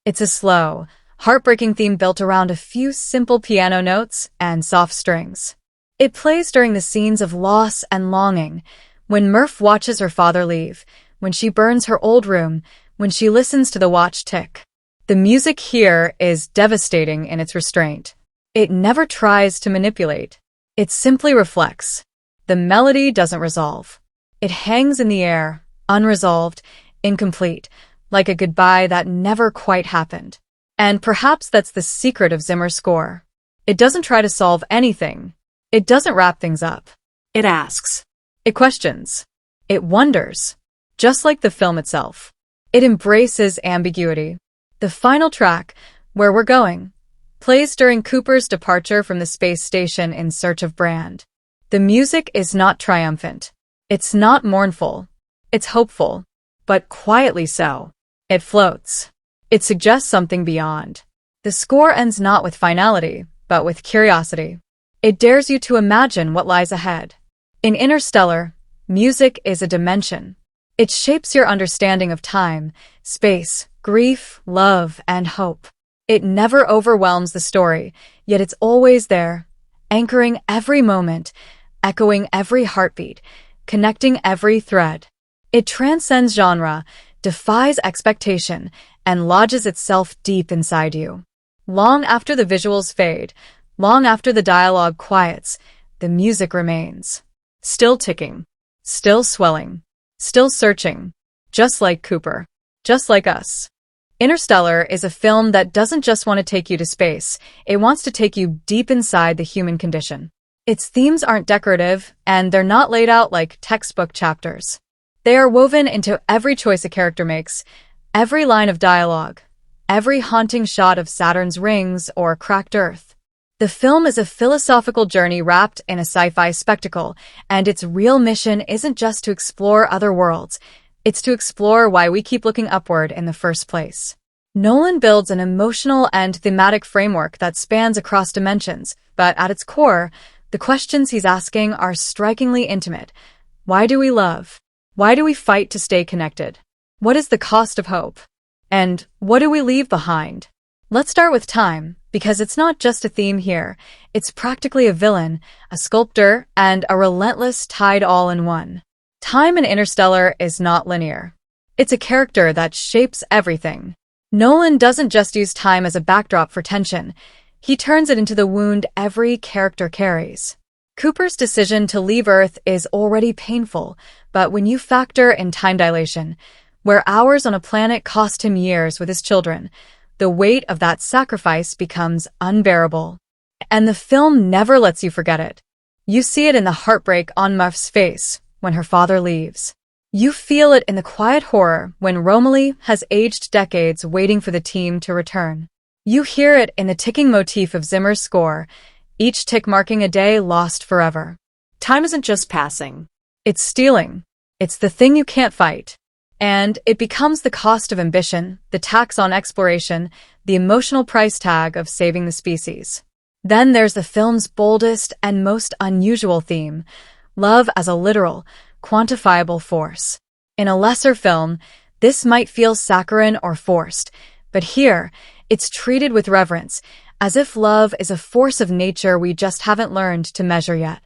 It's a slow, heartbreaking theme built around a few simple piano notes and soft strings. It plays during the scenes of loss and longing, when Murph watches her father leave, when she burns her old room, when she listens to the watch tick. The music here is devastating in its restraint. It never tries to manipulate. It simply reflects. The melody doesn't resolve. It hangs in the air, unresolved, incomplete, like a goodbye that never quite happened. And perhaps that's the secret of Zimmer's score. It doesn't try to solve anything. It doesn't wrap things up. It asks. It questions. It wonders. Just like the film itself. It embraces ambiguity. The final track, Where We're Going, plays during Cooper's departure from the space station in search of Brand. The music is not triumphant. It's not mournful. It's hopeful, but quietly so. It floats. It suggests something beyond. The score ends not with finality, but with curiosity. It dares you to imagine what lies ahead. In Interstellar, music is a dimension. It shapes your understanding of time, space, grief, love, and hope. It never overwhelms the story, yet it's always there, anchoring every moment, echoing every heartbeat, connecting every thread. It transcends genre, defies expectation, and lodges itself deep inside you. Long after the visuals fade, long after the dialogue quiets, the music remains. Still ticking, still swelling, still searching, just like Cooper, just like us. Interstellar is a film that doesn't just want to take you to space, it wants to take you deep inside the human condition. Its themes aren't decorative, and they're not laid out like textbook chapters. They are woven into every choice a character makes, every line of dialogue, every haunting shot of Saturn's rings or cracked Earth. The film is a philosophical journey wrapped in a sci-fi spectacle, and its real mission isn't just to explore other worlds, it's to explore why we keep looking upward in the first place. Nolan builds an emotional and thematic framework that spans across dimensions, but at its core, the questions he's asking are strikingly intimate. Why do we love? Why do we fight to stay connected? What is the cost of hope? And what do we leave behind? Let's start with time, because it's not just a theme here. It's practically a villain, a sculptor, and a relentless tide all in one. Time in Interstellar is not linear. It's a character that shapes everything. Nolan doesn't just use time as a backdrop for tension. He turns it into the wound every character carries. Cooper's decision to leave Earth is already painful, but when you factor in time dilation, where hours on a planet cost him years with his children, the weight of that sacrifice becomes unbearable. And the film never lets you forget it. You see it in the heartbreak on Murph's face when her father leaves. You feel it in the quiet horror when Romilly has aged decades waiting for the team to return. You hear it in the ticking motif of Zimmer's score, each tick marking a day lost forever. Time isn't just passing. It's stealing. It's the thing you can't fight. And it becomes the cost of ambition, the tax on exploration, the emotional price tag of saving the species. Then there's the film's boldest and most unusual theme, love as a literal, quantifiable force. In a lesser film, this might feel saccharine or forced, but here, it's treated with reverence, as if love is a force of nature we just haven't learned to measure yet.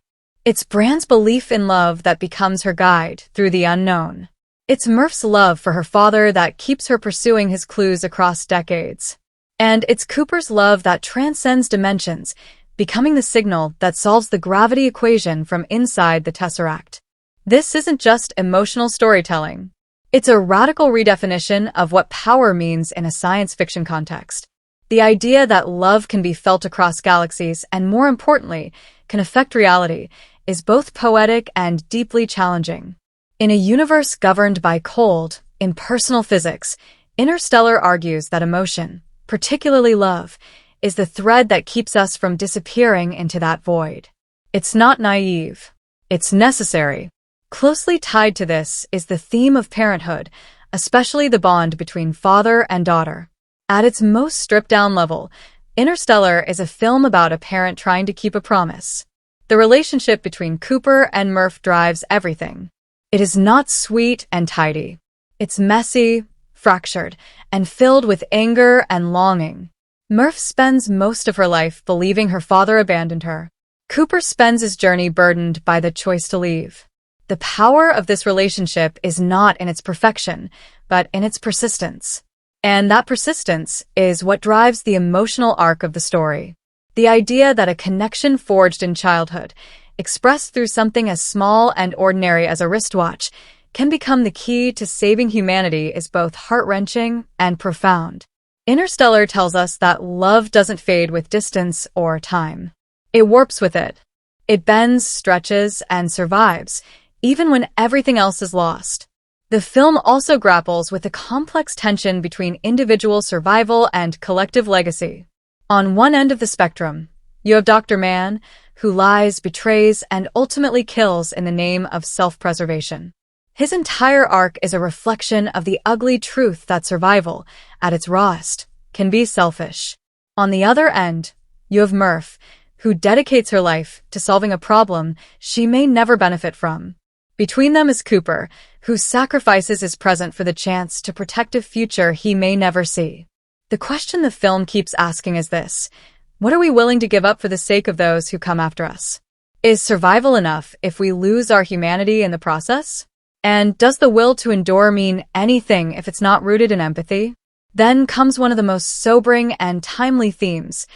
It's Brand's belief in love that becomes her guide through the unknown. It's Murph's love for her father that keeps her pursuing his clues across decades. And it's Cooper's love that transcends dimensions, becoming the signal that solves the gravity equation from inside the Tesseract. This isn't just emotional storytelling. It's a radical redefinition of what power means in a science fiction context. The idea that love can be felt across galaxies and, more importantly, can affect reality is both poetic and deeply challenging. In a universe governed by cold, impersonal physics, Interstellar argues that emotion, particularly love, is the thread that keeps us from disappearing into that void. It's not naive. It's necessary. Closely tied to this is the theme of parenthood, especially the bond between father and daughter. At its most stripped-down level, Interstellar is a film about a parent trying to keep a promise. The relationship between Cooper and Murph drives everything. It is not sweet and tidy. It's messy, fractured, and filled with anger and longing. Murph spends most of her life believing her father abandoned her. Cooper spends his journey burdened by the choice to leave. The power of this relationship is not in its perfection, but in its persistence. And that persistence is what drives the emotional arc of the story. The idea that a connection forged in childhood, expressed through something as small and ordinary as a wristwatch, can become the key to saving humanity is both heart-wrenching and profound. Interstellar tells us that love doesn't fade with distance or time. It warps with it. It bends, stretches, and survives, even when everything else is lost. The film also grapples with the complex tension between individual survival and collective legacy. On one end of the spectrum, you have Dr. Mann, who lies, betrays, and ultimately kills in the name of self-preservation. His entire arc is a reflection of the ugly truth that survival, at its rawest, can be selfish. On the other end, you have Murph, who dedicates her life to solving a problem she may never benefit from. Between them is Cooper, who sacrifices his present for the chance to protect a future he may never see. The question the film keeps asking is this: what are we willing to give up for the sake of those who come after us? Is survival enough if we lose our humanity in the process? And does the will to endure mean anything if it's not rooted in empathy? Then comes one of the most sobering and timely themes: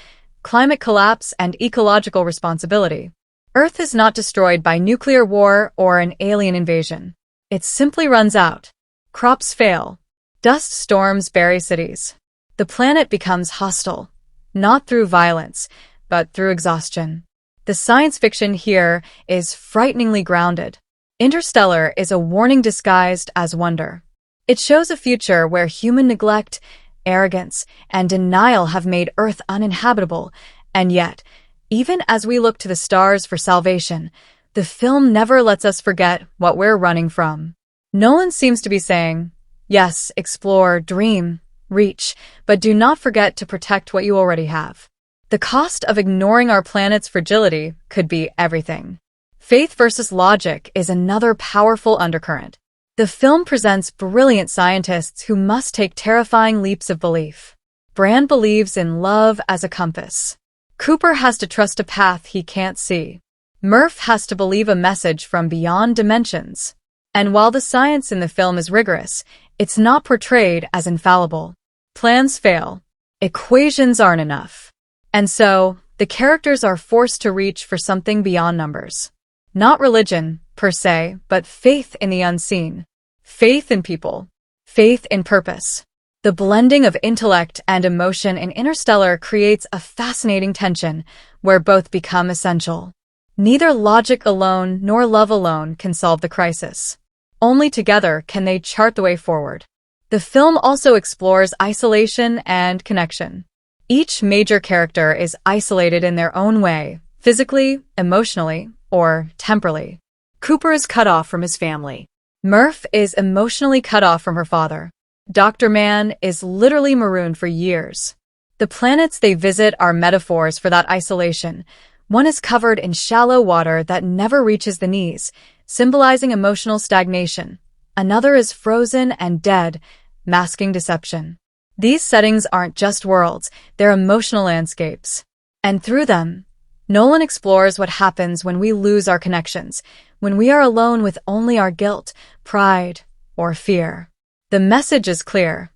climate collapse and ecological responsibility. Earth is not destroyed by nuclear war or an alien invasion. It simply runs out. Crops fail. Dust storms bury cities. The planet becomes hostile, not through violence, but through exhaustion. The science fiction here is frighteningly grounded. Interstellar is a warning disguised as wonder. It shows a future where human neglect, arrogance, and denial have made Earth uninhabitable, and yet, even as we look to the stars for salvation, the film never lets us forget what we're running from. Nolan seems to be saying, yes, explore, dream, reach, but do not forget to protect what you already have. The cost of ignoring our planet's fragility could be everything. Faith versus logic is another powerful undercurrent. The film presents brilliant scientists who must take terrifying leaps of belief. Brand believes in love as a compass. Cooper has to trust a path he can't see. Murph has to believe a message from beyond dimensions. And while the science in the film is rigorous, it's not portrayed as infallible. Plans fail. Equations aren't enough. And so, the characters are forced to reach for something beyond numbers. Not religion, per se, but faith in the unseen. Faith in people. Faith in purpose. The blending of intellect and emotion in Interstellar creates a fascinating tension where both become essential. Neither logic alone nor love alone can solve the crisis. Only together can they chart the way forward. The film also explores isolation and connection. Each major character is isolated in their own way, physically, emotionally, or temporally. Cooper is cut off from his family. Murph is emotionally cut off from her father. Dr. Mann is literally marooned for years. The planets they visit are metaphors for that isolation. One is covered in shallow water that never reaches the knees, symbolizing emotional stagnation. Another is frozen and dead, masking deception. These settings aren't just worlds, they're emotional landscapes. And through them, Nolan explores what happens when we lose our connections, when we are alone with only our guilt, pride, or fear. The message is clear.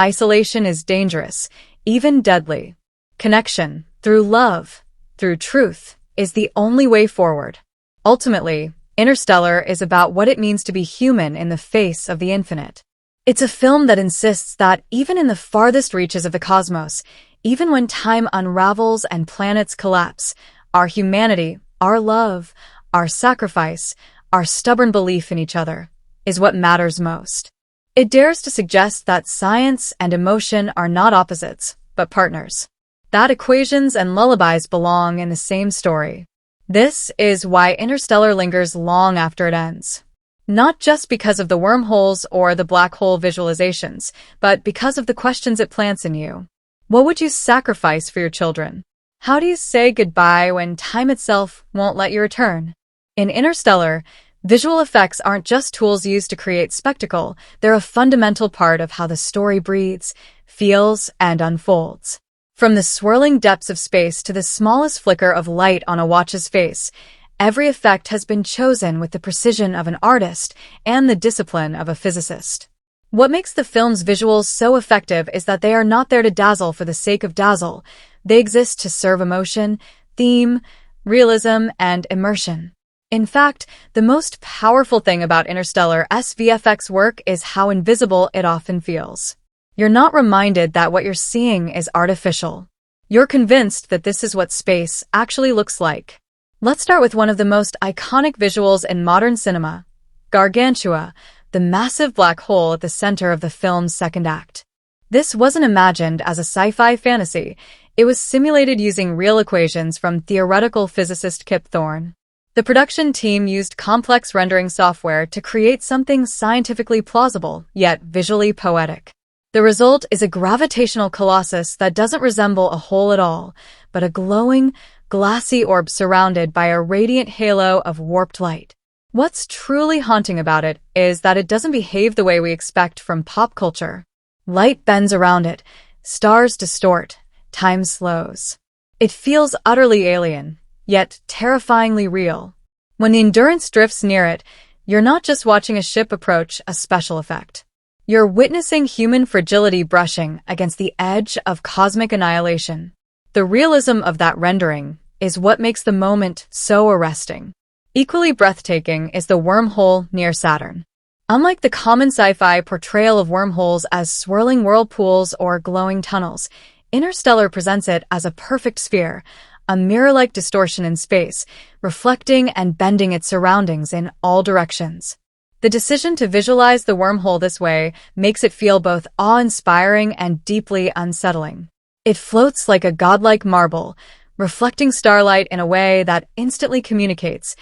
Isolation is dangerous, even deadly. Connection, through love, through truth, is the only way forward. Ultimately, Interstellar is about what it means to be human in the face of the infinite. It's a film that insists that even in the farthest reaches of the cosmos, even when time unravels and planets collapse, our humanity, our love, our sacrifice, our stubborn belief in each other, is what matters most. It dares to suggest that science and emotion are not opposites, but partners. That equations and lullabies belong in the same story. This is why Interstellar lingers long after it ends. Not just because of the wormholes or the black hole visualizations, but because of the questions it plants in you. What would you sacrifice for your children? How do you say goodbye when time itself won't let you return? In Interstellar, visual effects aren't just tools used to create spectacle, they're a fundamental part of how the story breathes, feels, and unfolds. From the swirling depths of space to the smallest flicker of light on a watch's face, every effect has been chosen with the precision of an artist and the discipline of a physicist. What makes the film's visuals so effective is that they are not there to dazzle for the sake of dazzle. They exist to serve emotion, theme, realism, and immersion. In fact, the most powerful thing about Interstellar's VFX work is how invisible it often feels. You're not reminded that what you're seeing is artificial. You're convinced that this is what space actually looks like. Let's start with one of the most iconic visuals in modern cinema, Gargantua, the massive black hole at the center of the film's second act. This wasn't imagined as a sci-fi fantasy. It was simulated using real equations from theoretical physicist Kip Thorne. The production team used complex rendering software to create something scientifically plausible, yet visually poetic. The result is a gravitational colossus that doesn't resemble a hole at all, but a glowing, glassy orb surrounded by a radiant halo of warped light. What's truly haunting about it is that it doesn't behave the way we expect from pop culture. Light bends around it, stars distort, time slows. It feels utterly alien, yet terrifyingly real. When the Endurance drifts near it, you're not just watching a ship approach a special effect. You're witnessing human fragility brushing against the edge of cosmic annihilation. The realism of that rendering is what makes the moment so arresting. Equally breathtaking is the wormhole near Saturn. Unlike the common sci-fi portrayal of wormholes as swirling whirlpools or glowing tunnels, Interstellar presents it as a perfect sphere, a mirror-like distortion in space, reflecting and bending its surroundings in all directions. The decision to visualize the wormhole this way makes it feel both awe-inspiring and deeply unsettling. It floats like a godlike marble, reflecting starlight in a way that instantly communicates,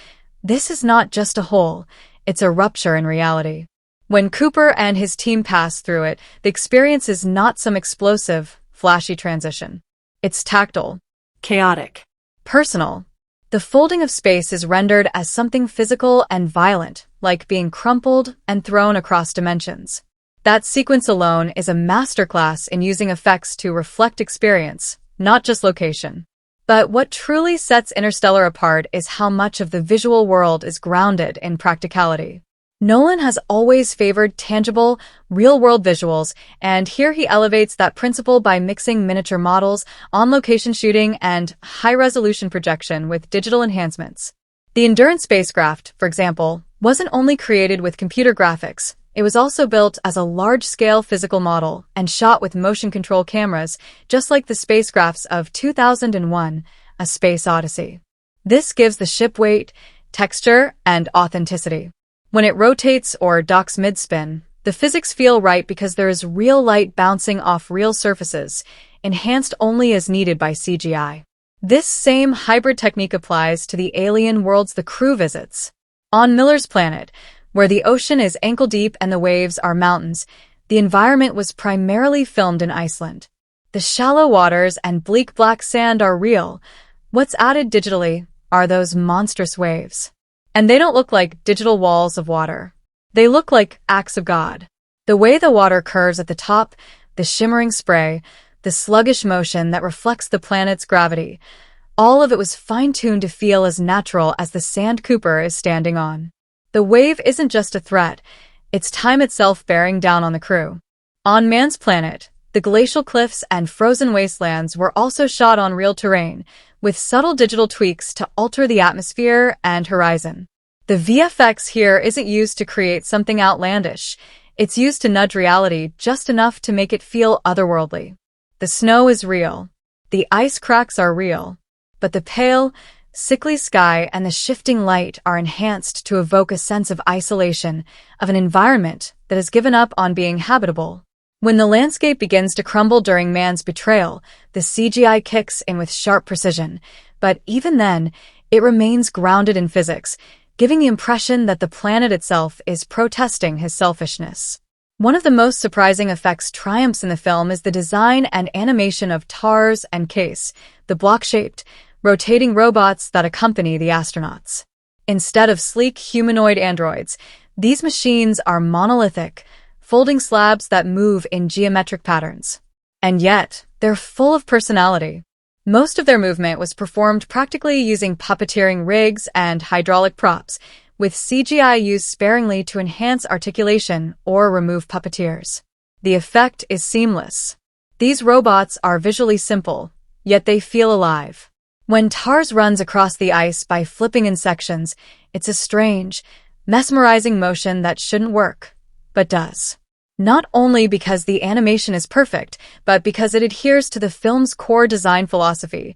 this is not just a hole, it's a rupture in reality. When Cooper and his team pass through it, the experience is not some explosive, flashy transition. It's tactile, chaotic, personal. The folding of space is rendered as something physical and violent, like being crumpled and thrown across dimensions. That sequence alone is a masterclass in using effects to reflect experience, not just location. But what truly sets Interstellar apart is how much of the visual world is grounded in practicality. Nolan has always favored tangible, real-world visuals, and here he elevates that principle by mixing miniature models, on-location shooting, and high-resolution projection with digital enhancements. The Endurance spacecraft, for example, wasn't only created with computer graphics, it was also built as a large-scale physical model and shot with motion control cameras, just like the spacecrafts of 2001, A Space Odyssey. This gives the ship weight, texture, and authenticity. When it rotates or docks mid-spin, the physics feel right because there is real light bouncing off real surfaces, enhanced only as needed by CGI. This same hybrid technique applies to the alien worlds the crew visits. On Miller's planet, where the ocean is ankle-deep and the waves are mountains, the environment was primarily filmed in Iceland. The shallow waters and bleak black sand are real. What's added digitally are those monstrous waves. And they don't look like digital walls of water. They look like acts of God. The way the water curves at the top, the shimmering spray, the sluggish motion that reflects the planet's gravity, all of it was fine-tuned to feel as natural as the sand Cooper is standing on. The wave isn't just a threat, it's time itself bearing down on the crew. On Man's planet, The glacial cliffs and frozen wastelands were also shot on real terrain, with subtle digital tweaks to alter the atmosphere and horizon. The VFX here isn't used to create something outlandish. It's used to nudge reality just enough to make it feel otherworldly. The snow is real. The ice cracks are real. But the pale, sickly sky and the shifting light are enhanced to evoke a sense of isolation, of an environment that has given up on being habitable. When the landscape begins to crumble during man's betrayal, the CGI kicks in with sharp precision, but even then, it remains grounded in physics, giving the impression that the planet itself is protesting his selfishness. One of the most surprising effects triumphs in the film is the design and animation of TARS and Case, the block-shaped, rotating robots that accompany the astronauts. Instead of sleek humanoid androids, these machines are monolithic, folding slabs that move in geometric patterns. And yet, they're full of personality. Most of their movement was performed practically using puppeteering rigs and hydraulic props, with CGI used sparingly to enhance articulation or remove puppeteers. The effect is seamless. These robots are visually simple, yet they feel alive. When TARS runs across the ice by flipping in sections, it's a strange, mesmerizing motion that shouldn't work, but does. Not only because the animation is perfect, but because it adheres to the film's core design philosophy: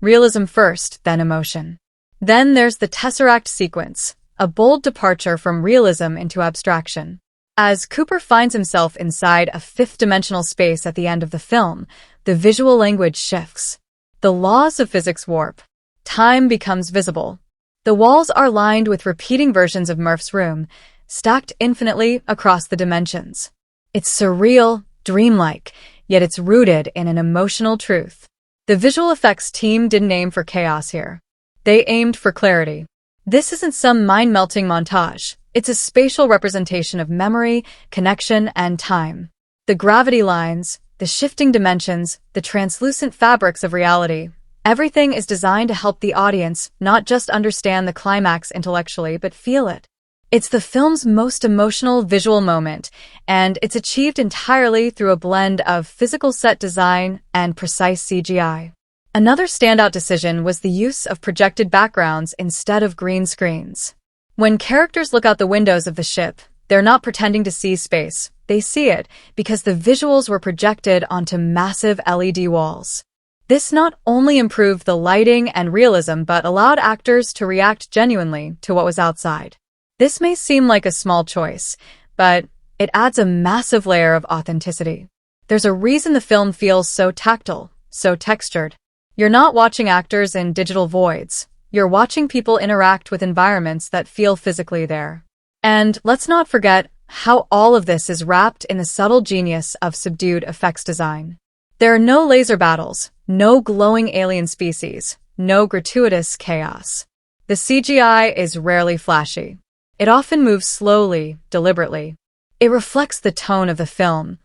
realism first, then emotion. Then there's the Tesseract sequence, a bold departure from realism into abstraction. As Cooper finds himself inside a fifth-dimensional space at the end of the film, the visual language shifts. The laws of physics warp. Time becomes visible. The walls are lined with repeating versions of Murph's room, stacked infinitely across the dimensions. It's surreal, dreamlike, yet it's rooted in an emotional truth. The visual effects team didn't aim for chaos here. They aimed for clarity. This isn't some mind-melting montage. It's a spatial representation of memory, connection, and time. The gravity lines, the shifting dimensions, the translucent fabrics of reality. Everything is designed to help the audience not just understand the climax intellectually, but feel it. It's the film's most emotional visual moment, and it's achieved entirely through a blend of physical set design and precise CGI. Another standout decision was the use of projected backgrounds instead of green screens. When characters look out the windows of the ship, they're not pretending to see space. They see it because the visuals were projected onto massive LED walls. This not only improved the lighting and realism, but allowed actors to react genuinely to what was outside. This may seem like a small choice, but it adds a massive layer of authenticity. There's a reason the film feels so tactile, so textured. You're not watching actors in digital voids. You're watching people interact with environments that feel physically there. And let's not forget how all of this is wrapped in the subtle genius of subdued effects design. There are no laser battles, no glowing alien species, no gratuitous chaos. The CGI is rarely flashy. It often moves slowly, deliberately. It reflects the tone of the film: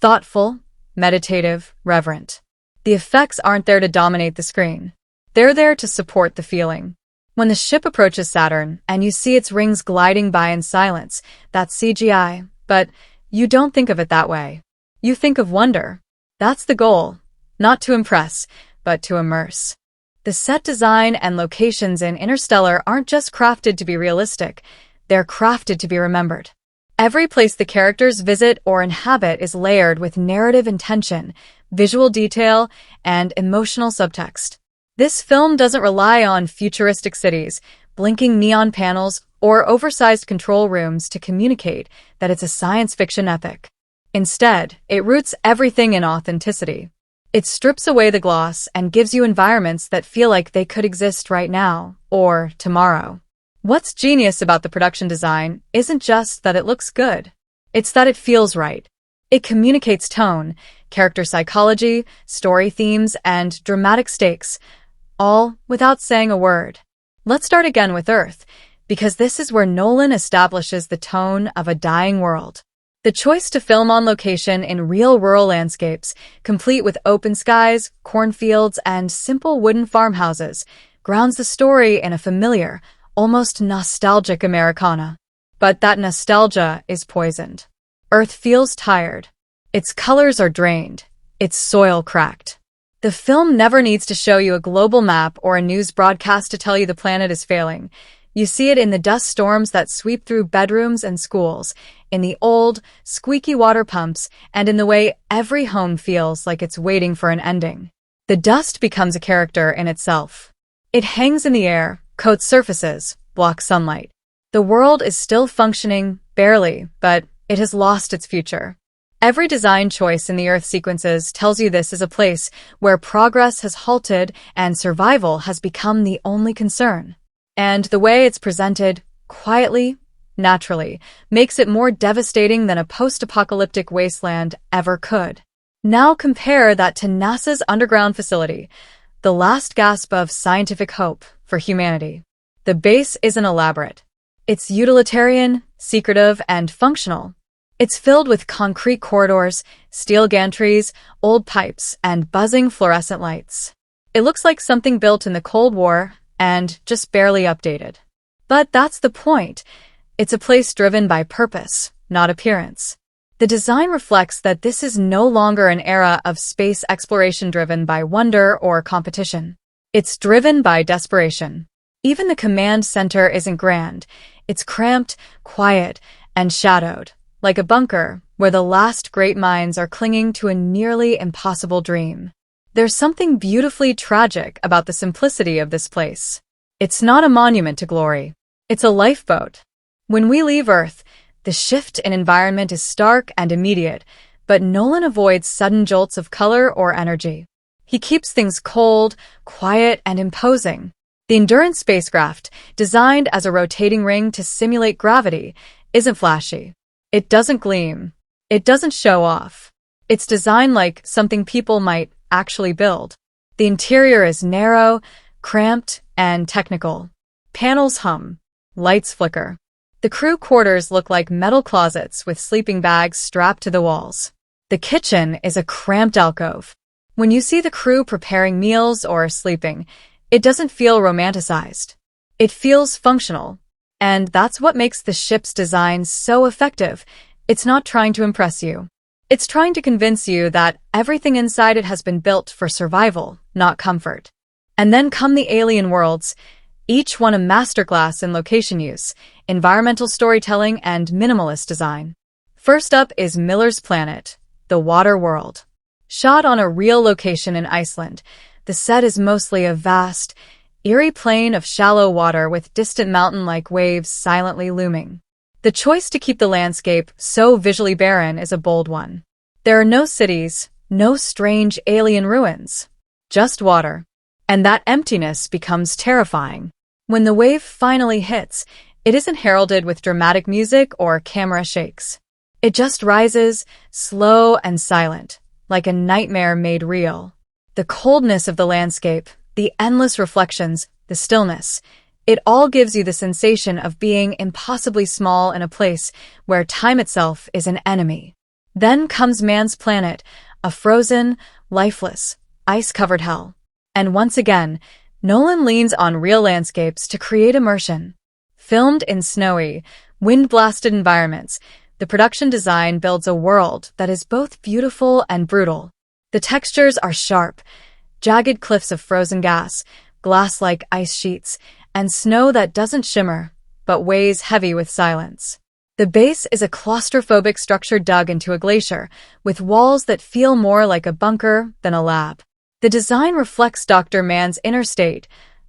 thoughtful, meditative, reverent. The effects aren't there to dominate the screen. They're there to support the feeling. When the ship approaches Saturn and you see its rings gliding by in silence, that's CGI, but you don't think of it that way. You think of wonder. That's the goal. Not to impress, but to immerse. The set design and locations in Interstellar aren't just crafted to be realistic. They're crafted to be remembered. Every place the characters visit or inhabit is layered with narrative intention, visual detail, and emotional subtext. This film doesn't rely on futuristic cities, blinking neon panels, or oversized control rooms to communicate that it's a science fiction epic. Instead, it roots everything in authenticity. It strips away the gloss and gives you environments that feel like they could exist right now or tomorrow. What's genius about the production design isn't just that it looks good. It's that it feels right. It communicates tone, character psychology, story themes, and dramatic stakes, all without saying a word. Let's start again with Earth, because this is where Nolan establishes the tone of a dying world. The choice to film on location in real rural landscapes, complete with open skies, cornfields, and simple wooden farmhouses, grounds the story in a familiar, almost nostalgic Americana. But that nostalgia is poisoned. Earth feels tired. Its colors are drained, its soil cracked. The film never needs to show you a global map or a news broadcast to tell you the planet is failing. You see it in the dust storms that sweep through bedrooms and schools, in the old, squeaky water pumps, and in the way every home feels like it's waiting for an ending. The dust becomes a character in itself. It hangs in the air, coats surfaces, blocks sunlight. The world is still functioning, barely, but it has lost its future. Every design choice in the Earth sequences tells you this is a place where progress has halted and survival has become the only concern. And the way it's presented, quietly, naturally, makes it more devastating than a post-apocalyptic wasteland ever could. Now compare that to NASA's underground facility, the last gasp of scientific hope for humanity. The base isn't elaborate. It's utilitarian, secretive, and functional. It's filled with concrete corridors, steel gantries, old pipes, and buzzing fluorescent lights. It looks like something built in the Cold War and just barely updated. But that's the point. It's a place driven by purpose, not appearance. The design reflects that this is no longer an era of space exploration driven by wonder or competition. It's driven by desperation. Even the command center isn't grand. It's cramped, quiet, and shadowed, like a bunker where the last great minds are clinging to a nearly impossible dream. There's something beautifully tragic about the simplicity of this place. It's not a monument to glory. It's a lifeboat. When we leave Earth, the shift in environment is stark and immediate, but Nolan avoids sudden jolts of color or energy. He keeps things cold, quiet, and imposing. The Endurance spacecraft, designed as a rotating ring to simulate gravity, isn't flashy. It doesn't gleam. It doesn't show off. It's designed like something people might actually build. The interior is narrow, cramped, and technical. Panels hum. Lights flicker. The crew quarters look like metal closets with sleeping bags strapped to the walls. The kitchen is a cramped alcove. When you see the crew preparing meals or sleeping, it doesn't feel romanticized. It feels functional. And that's what makes the ship's design so effective. It's not trying to impress you. It's trying to convince you that everything inside it has been built for survival, not comfort. And then come the alien worlds, each one a masterclass in location use, environmental storytelling, and minimalist design. First up is Miller's Planet, the water world. Shot on a real location in Iceland, the set is mostly a vast, eerie plain of shallow water with distant mountain-like waves silently looming. The choice to keep the landscape so visually barren is a bold one. There are no cities, no strange alien ruins, just water. And that emptiness becomes terrifying. When the wave finally hits, it isn't heralded with dramatic music or camera shakes. It just rises, slow and silent, like a nightmare made real. The coldness of the landscape, the endless reflections, the stillness, it all gives you the sensation of being impossibly small in a place where time itself is an enemy. Then comes Man's Planet, a frozen, lifeless, ice-covered hell. And once again, Nolan leans on real landscapes to create immersion. Filmed in snowy, wind-blasted environments, the production design builds a world that is both beautiful and brutal. The textures are sharp, jagged cliffs of frozen gas, glass-like ice sheets, and snow that doesn't shimmer, but weighs heavy with silence. The base is a claustrophobic structure dug into a glacier, with walls that feel more like a bunker than a lab. The design reflects Dr. Mann's inner state,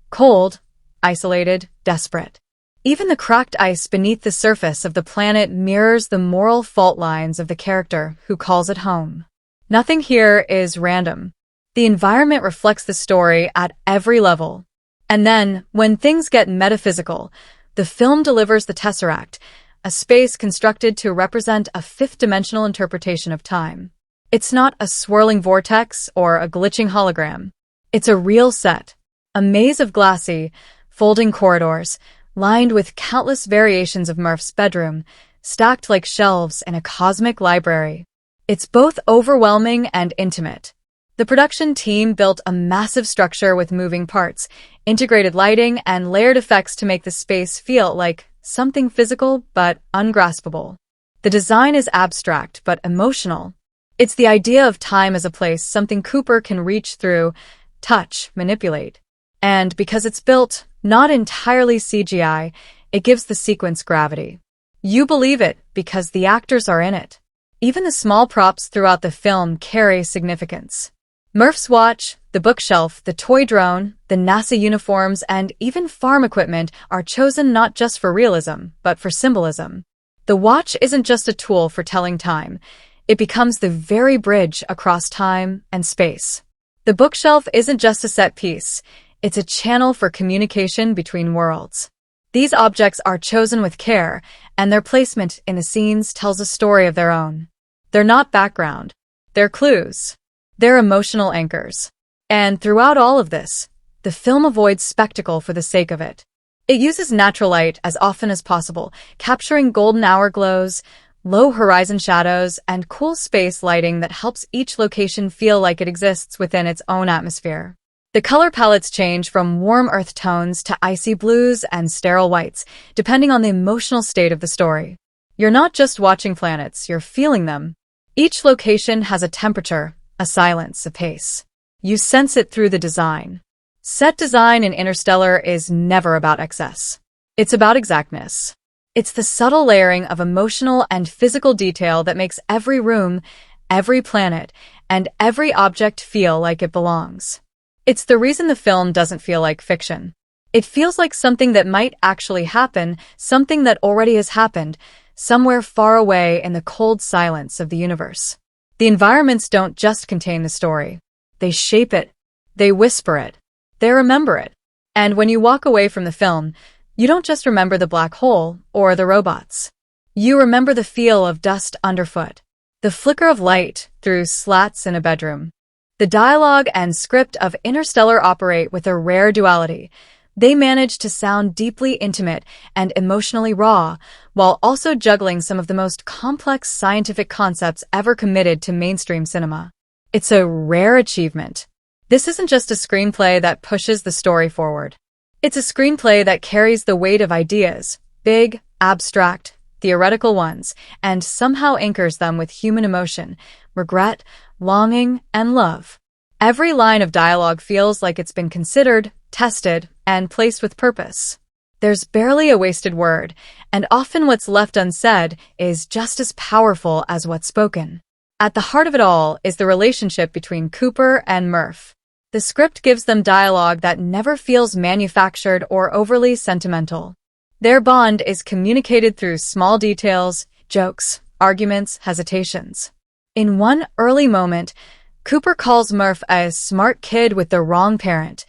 cold, isolated, desperate. Even the cracked ice beneath the surface of the planet mirrors the moral fault lines of the character who calls it home. Nothing here is random. The environment reflects the story at every level. And then, when things get metaphysical, the film delivers the Tesseract, a space constructed to represent a fifth-dimensional interpretation of time. It's not a swirling vortex or a glitching hologram. It's a real set, a maze of glassy, folding corridors, lined with countless variations of Murph's bedroom, stacked like shelves in a cosmic library. It's both overwhelming and intimate. The production team built a massive structure with moving parts, integrated lighting, and layered effects to make the space feel like something physical but ungraspable. The design is abstract but emotional. It's the idea of time as a place, something Cooper can reach through, touch, manipulate. And because it's built, not entirely CGI, it gives the sequence gravity. You believe it because the actors are in it. Even the small props throughout the film carry significance. Murph's watch, the bookshelf, the toy drone, the NASA uniforms, and even farm equipment are chosen not just for realism, but for symbolism. The watch isn't just a tool for telling time. It becomes the very bridge across time and space. The bookshelf isn't just a set piece. It's a channel for communication between worlds. These objects are chosen with care, and their placement in the scenes tells a story of their own. They're not background. They're clues. They're emotional anchors. And throughout all of this, the film avoids spectacle for the sake of it. It uses natural light as often as possible, capturing golden hour glows, low horizon shadows, and cool space lighting that helps each location feel like it exists within its own atmosphere. The color palettes change from warm earth tones to icy blues and sterile whites, depending on the emotional state of the story. You're not just watching planets, you're feeling them. Each location has a temperature, a silence, a pace. You sense it through the design. Set design in Interstellar is never about excess. It's about exactness. It's the subtle layering of emotional and physical detail that makes every room, every planet, and every object feel like it belongs. It's the reason the film doesn't feel like fiction. It feels like something that might actually happen, something that already has happened, somewhere far away in the cold silence of the universe. The environments don't just contain the story. They shape it. They whisper it. They remember it. And when you walk away from the film, you don't just remember the black hole or the robots. You remember the feel of dust underfoot, the flicker of light through slats in a bedroom. The dialogue and script of Interstellar operate with a rare duality. They manage to sound deeply intimate and emotionally raw, while also juggling some of the most complex scientific concepts ever committed to mainstream cinema. It's a rare achievement. This isn't just a screenplay that pushes the story forward. It's a screenplay that carries the weight of ideas, big, abstract, theoretical ones, and somehow anchors them with human emotion, regret, longing, and love. Every line of dialogue feels like it's been considered, tested, and placed with purpose. There's barely a wasted word, and often what's left unsaid is just as powerful as what's spoken. At the heart of it all is the relationship between Cooper and Murph. The script gives them dialogue that never feels manufactured or overly sentimental. Their bond is communicated through small details, jokes, arguments, hesitations. In one early moment, Cooper calls Murph a smart kid with the wrong parent,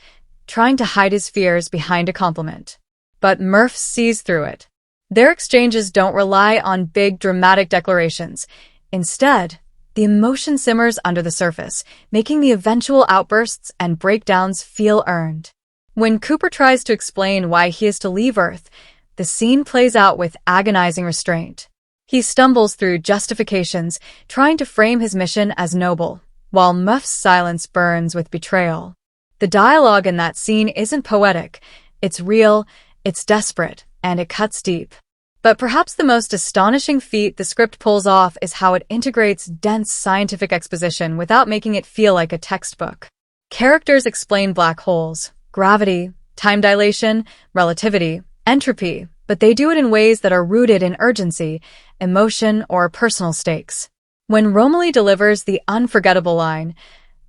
trying to hide his fears behind a compliment. But Murph sees through it. Their exchanges don't rely on big dramatic declarations. Instead, the emotion simmers under the surface, making the eventual outbursts and breakdowns feel earned. When Cooper tries to explain why he is to leave Earth, the scene plays out with agonizing restraint. He stumbles through justifications, trying to frame his mission as noble, while Murph's silence burns with betrayal. The dialogue in that scene isn't poetic. It's real, it's desperate, and it cuts deep. But perhaps the most astonishing feat the script pulls off is how it integrates dense scientific exposition without making it feel like a textbook. Characters explain black holes, gravity, time dilation, relativity, entropy, but they do it in ways that are rooted in urgency, emotion, or personal stakes. When Romilly delivers the unforgettable line,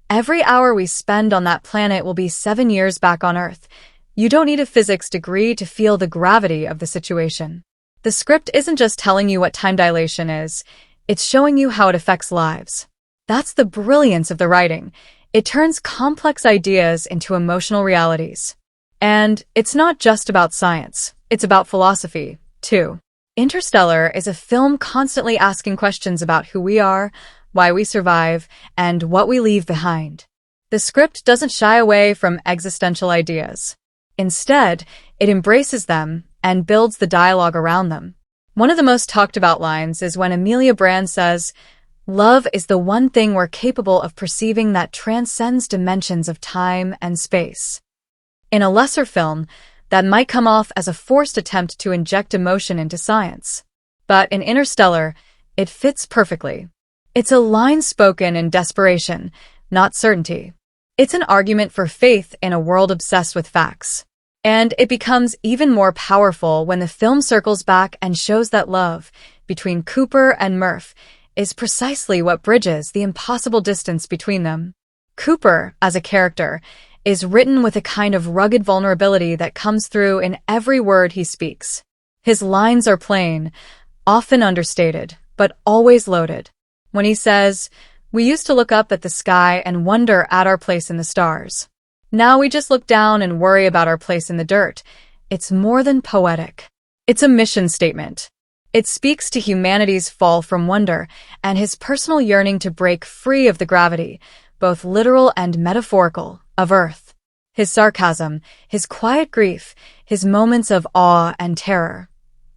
"Every hour we spend on that planet will be 7 years back on Earth," you don't need a physics degree to feel the gravity of the situation. The script isn't just telling you what time dilation is, it's showing you how it affects lives. That's the brilliance of the writing. It turns complex ideas into emotional realities. And it's not just about science, it's about philosophy, too. Interstellar is a film constantly asking questions about who we are, why we survive, and what we leave behind. The script doesn't shy away from existential ideas. Instead, it embraces them and builds the dialogue around them. One of the most talked about lines is when Amelia Brand says, "Love is the one thing we're capable of perceiving that transcends dimensions of time and space." In a lesser film, that might come off as a forced attempt to inject emotion into science. But in Interstellar, it fits perfectly. It's a line spoken in desperation, not certainty. It's an argument for faith in a world obsessed with facts. And it becomes even more powerful when the film circles back and shows that love between Cooper and Murph is precisely what bridges the impossible distance between them. Cooper, as a character, is written with a kind of rugged vulnerability that comes through in every word he speaks. His lines are plain, often understated, but always loaded. When he says, "We used to look up at the sky and wonder at our place in the stars. Now we just look down and worry about our place in the dirt," it's more than poetic. It's a mission statement. It speaks to humanity's fall from wonder and his personal yearning to break free of the gravity, both literal and metaphorical, of Earth. His sarcasm, his quiet grief, his moments of awe and terror.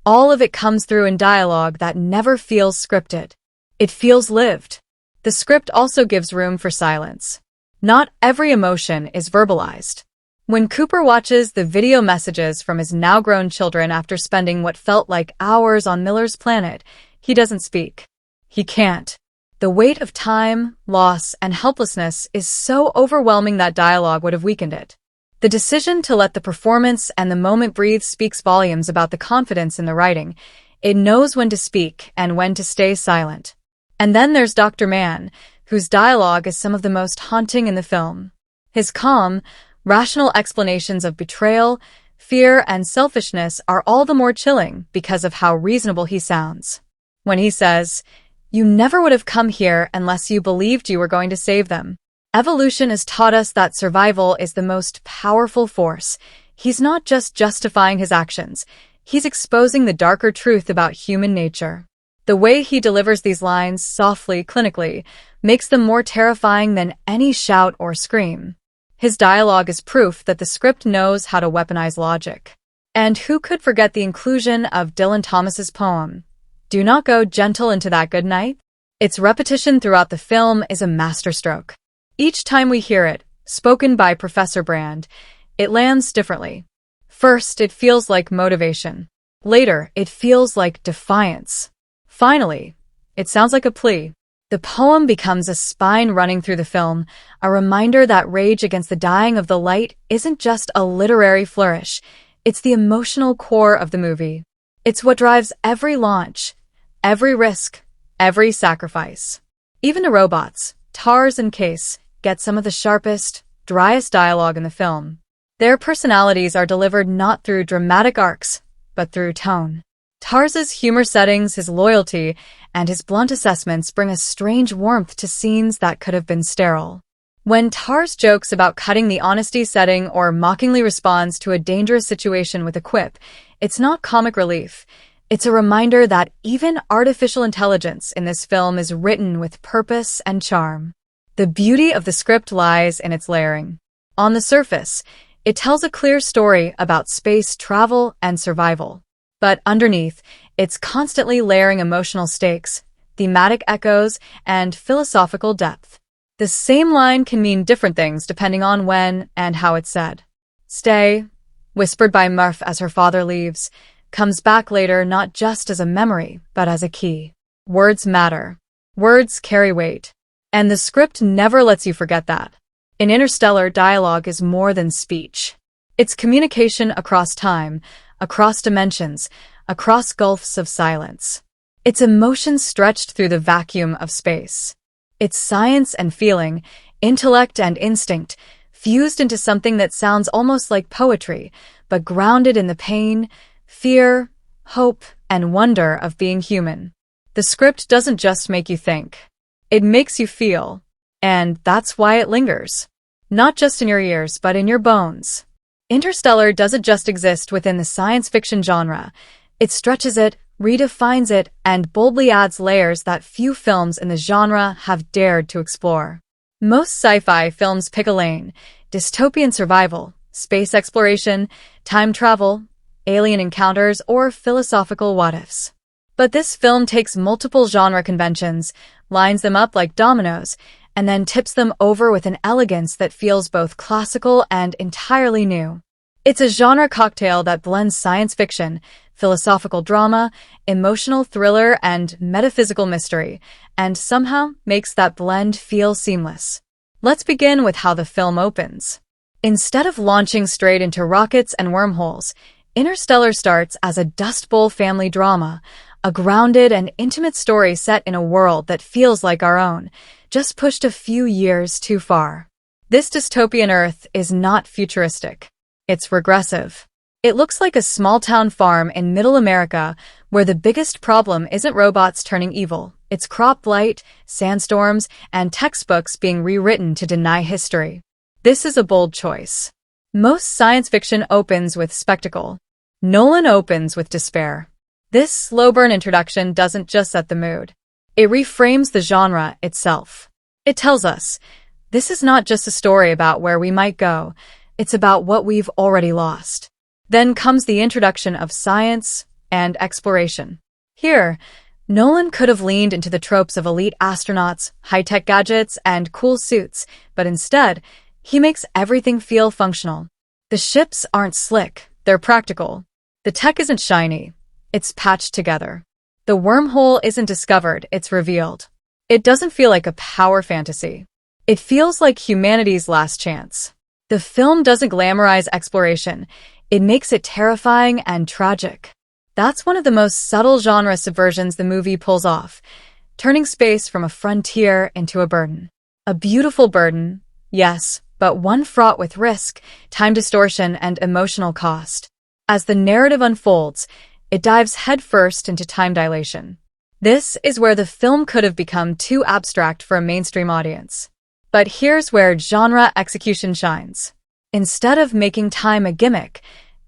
All of it comes through in dialogue that never feels scripted. It feels lived. The script also gives room for silence. Not every emotion is verbalized. When Cooper watches the video messages from his now-grown children after spending what felt like hours on Miller's planet, he doesn't speak. He can't. The weight of time, loss, and helplessness is so overwhelming that dialogue would have weakened it. The decision to let the performance and the moment breathe speaks volumes about the confidence in the writing. It knows when to speak and when to stay silent. And then there's Dr. Mann, whose dialogue is some of the most haunting in the film. His calm, rational explanations of betrayal, fear, and selfishness are all the more chilling because of how reasonable he sounds. When he says, "You never would have come here unless you believed you were going to save them." Evolution has taught us that survival is the most powerful force. He's not just justifying his actions, he's exposing the darker truth about human nature. The way he delivers these lines softly, clinically, makes them more terrifying than any shout or scream. His dialogue is proof that the script knows how to weaponize logic. And who could forget the inclusion of Dylan Thomas's poem, "Do not go gentle into that good night"? Its repetition throughout the film is a masterstroke. Each time we hear it, spoken by Professor Brand, it lands differently. First, it feels like motivation. Later, it feels like defiance. Finally, it sounds like a plea. The poem becomes a spine running through the film, a reminder that rage against the dying of the light isn't just a literary flourish, it's the emotional core of the movie. It's what drives every launch, every risk, every sacrifice. Even the robots, Tars and Case, get some of the sharpest, driest dialogue in the film. Their personalities are delivered not through dramatic arcs, but through tone. Tars's humor settings, his loyalty, and his blunt assessments bring a strange warmth to scenes that could have been sterile. When Tars jokes about cutting the honesty setting or mockingly responds to a dangerous situation with a quip, it's not comic relief. It's a reminder that even artificial intelligence in this film is written with purpose and charm. The beauty of the script lies in its layering. On the surface, it tells a clear story about space travel and survival. But underneath, it's constantly layering emotional stakes, thematic echoes, and philosophical depth. The same line can mean different things depending on when and how it's said. "Stay," whispered by Murph as her father leaves, comes back later not just as a memory, but as a key. Words matter. Words carry weight. And the script never lets you forget that. In Interstellar, dialogue is more than speech. It's communication across time, across dimensions, across gulfs of silence. It's emotion stretched through the vacuum of space. It's science and feeling, intellect and instinct, fused into something that sounds almost like poetry, but grounded in the pain, fear, hope, and wonder of being human. The script doesn't just make you think. It makes you feel. And that's why it lingers. Not just in your ears, but in your bones. Interstellar doesn't just exist within the science fiction genre. It stretches it, redefines it, and boldly adds layers that few films in the genre have dared to explore. Most sci-fi films pick a lane: dystopian survival, space exploration, time travel, alien encounters, or philosophical what-ifs. But this film takes multiple genre conventions, lines them up like dominoes, and then tips them over with an elegance that feels both classical and entirely new. It's a genre cocktail that blends science fiction, philosophical drama, emotional thriller, and metaphysical mystery, and somehow makes that blend feel seamless. Let's begin with how the film opens. Instead of launching straight into rockets and wormholes, Interstellar starts as a Dust Bowl family drama, a grounded and intimate story set in a world that feels like our own, just pushed a few years too far. This dystopian Earth is not futuristic. It's regressive. It looks like a small-town farm in Middle America where the biggest problem isn't robots turning evil. It's crop blight, sandstorms, and textbooks being rewritten to deny history. This is a bold choice. Most science fiction opens with spectacle. Nolan opens with despair. This slow-burn introduction doesn't just set the mood. It reframes the genre itself. It tells us, this is not just a story about where we might go, it's about what we've already lost. Then comes the introduction of science and exploration. Here, Nolan could have leaned into the tropes of elite astronauts, high-tech gadgets, and cool suits, but instead, he makes everything feel functional. The ships aren't slick, they're practical. The tech isn't shiny, it's patched together. The wormhole isn't discovered, it's revealed. It doesn't feel like a power fantasy. It feels like humanity's last chance. The film doesn't glamorize exploration, it makes it terrifying and tragic. That's one of the most subtle genre subversions the movie pulls off, turning space from a frontier into a burden. A beautiful burden, yes, but one fraught with risk, time distortion, and emotional cost. As the narrative unfolds, it dives headfirst into time dilation. This is where the film could have become too abstract for a mainstream audience. But here's where genre execution shines. Instead of making time a gimmick,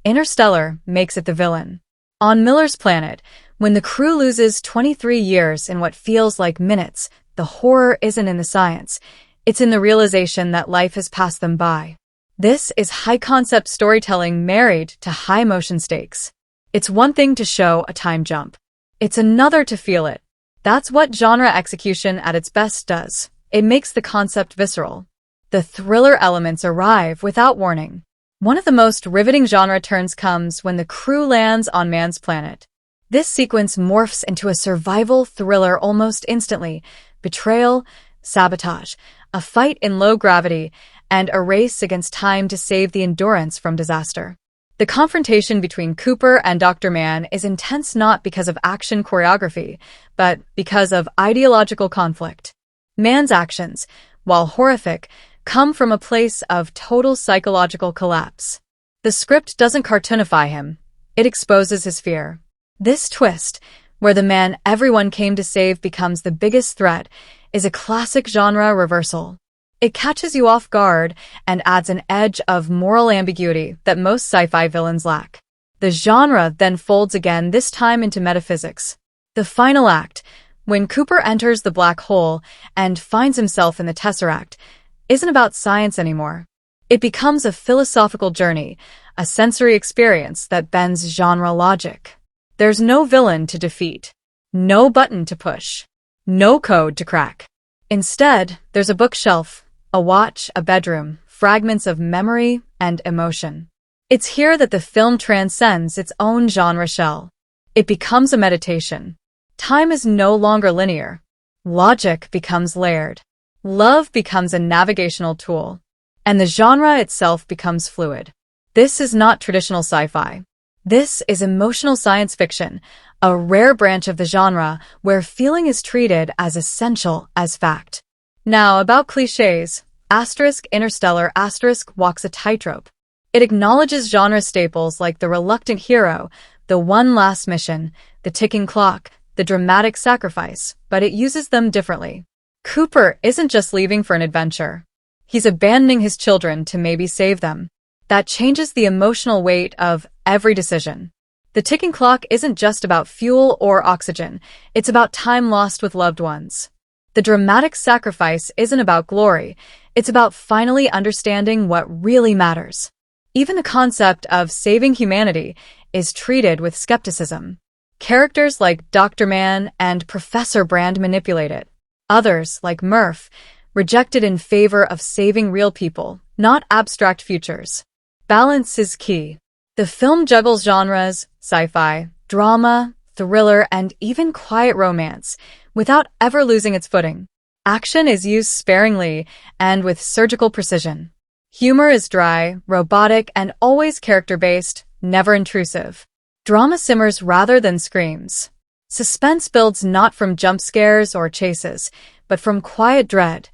Interstellar makes it the villain. On Miller's planet, when the crew loses 23 years in what feels like minutes, the horror isn't in the science. It's in the realization that life has passed them by. This is high-concept storytelling married to high-emotion stakes. It's one thing to show a time jump. It's another to feel it. That's what genre execution at its best does. It makes the concept visceral. The thriller elements arrive without warning. One of the most riveting genre turns comes when the crew lands on man's planet. This sequence morphs into a survival thriller almost instantly. Betrayal, sabotage, a fight in low gravity, and a race against time to save the Endurance from disaster. The confrontation between Cooper and Dr. Mann is intense not because of action choreography, but because of ideological conflict. Mann's actions, while horrific, come from a place of total psychological collapse. The script doesn't cartoonify him, it exposes his fear. This twist, where the man everyone came to save becomes the biggest threat, is a classic genre reversal. It catches you off guard and adds an edge of moral ambiguity that most sci-fi villains lack. The genre then folds again, this time into metaphysics. The final act, when Cooper enters the black hole and finds himself in the Tesseract, isn't about science anymore. It becomes a philosophical journey, a sensory experience that bends genre logic. There's no villain to defeat, no button to push, no code to crack. Instead, there's a bookshelf, a watch, a bedroom, fragments of memory and emotion. It's here that the film transcends its own genre shell. It becomes a meditation. Time is no longer linear. Logic becomes layered. Love becomes a navigational tool. And the genre itself becomes fluid. This is not traditional sci-fi. This is emotional science fiction, a rare branch of the genre where feeling is treated as essential as fact. Now, about cliches, Interstellar walks a tightrope. It acknowledges genre staples like the reluctant hero, the one last mission, the ticking clock, the dramatic sacrifice, but it uses them differently. Cooper isn't just leaving for an adventure. He's abandoning his children to maybe save them. That changes the emotional weight of every decision. The ticking clock isn't just about fuel or oxygen, it's about time lost with loved ones. The dramatic sacrifice isn't about glory, it's about finally understanding what really matters. Even the concept of saving humanity is treated with skepticism. Characters like Dr. Mann and Professor Brand manipulate it. Others, like Murph, reject it in favor of saving real people, not abstract futures. Balance is key. The film juggles genres, sci-fi, drama, thriller, and even quiet romance, without ever losing its footing. Action is used sparingly and with surgical precision. Humor is dry, robotic, and always character-based, never intrusive. Drama simmers rather than screams. Suspense builds not from jump scares or chases, but from quiet dread,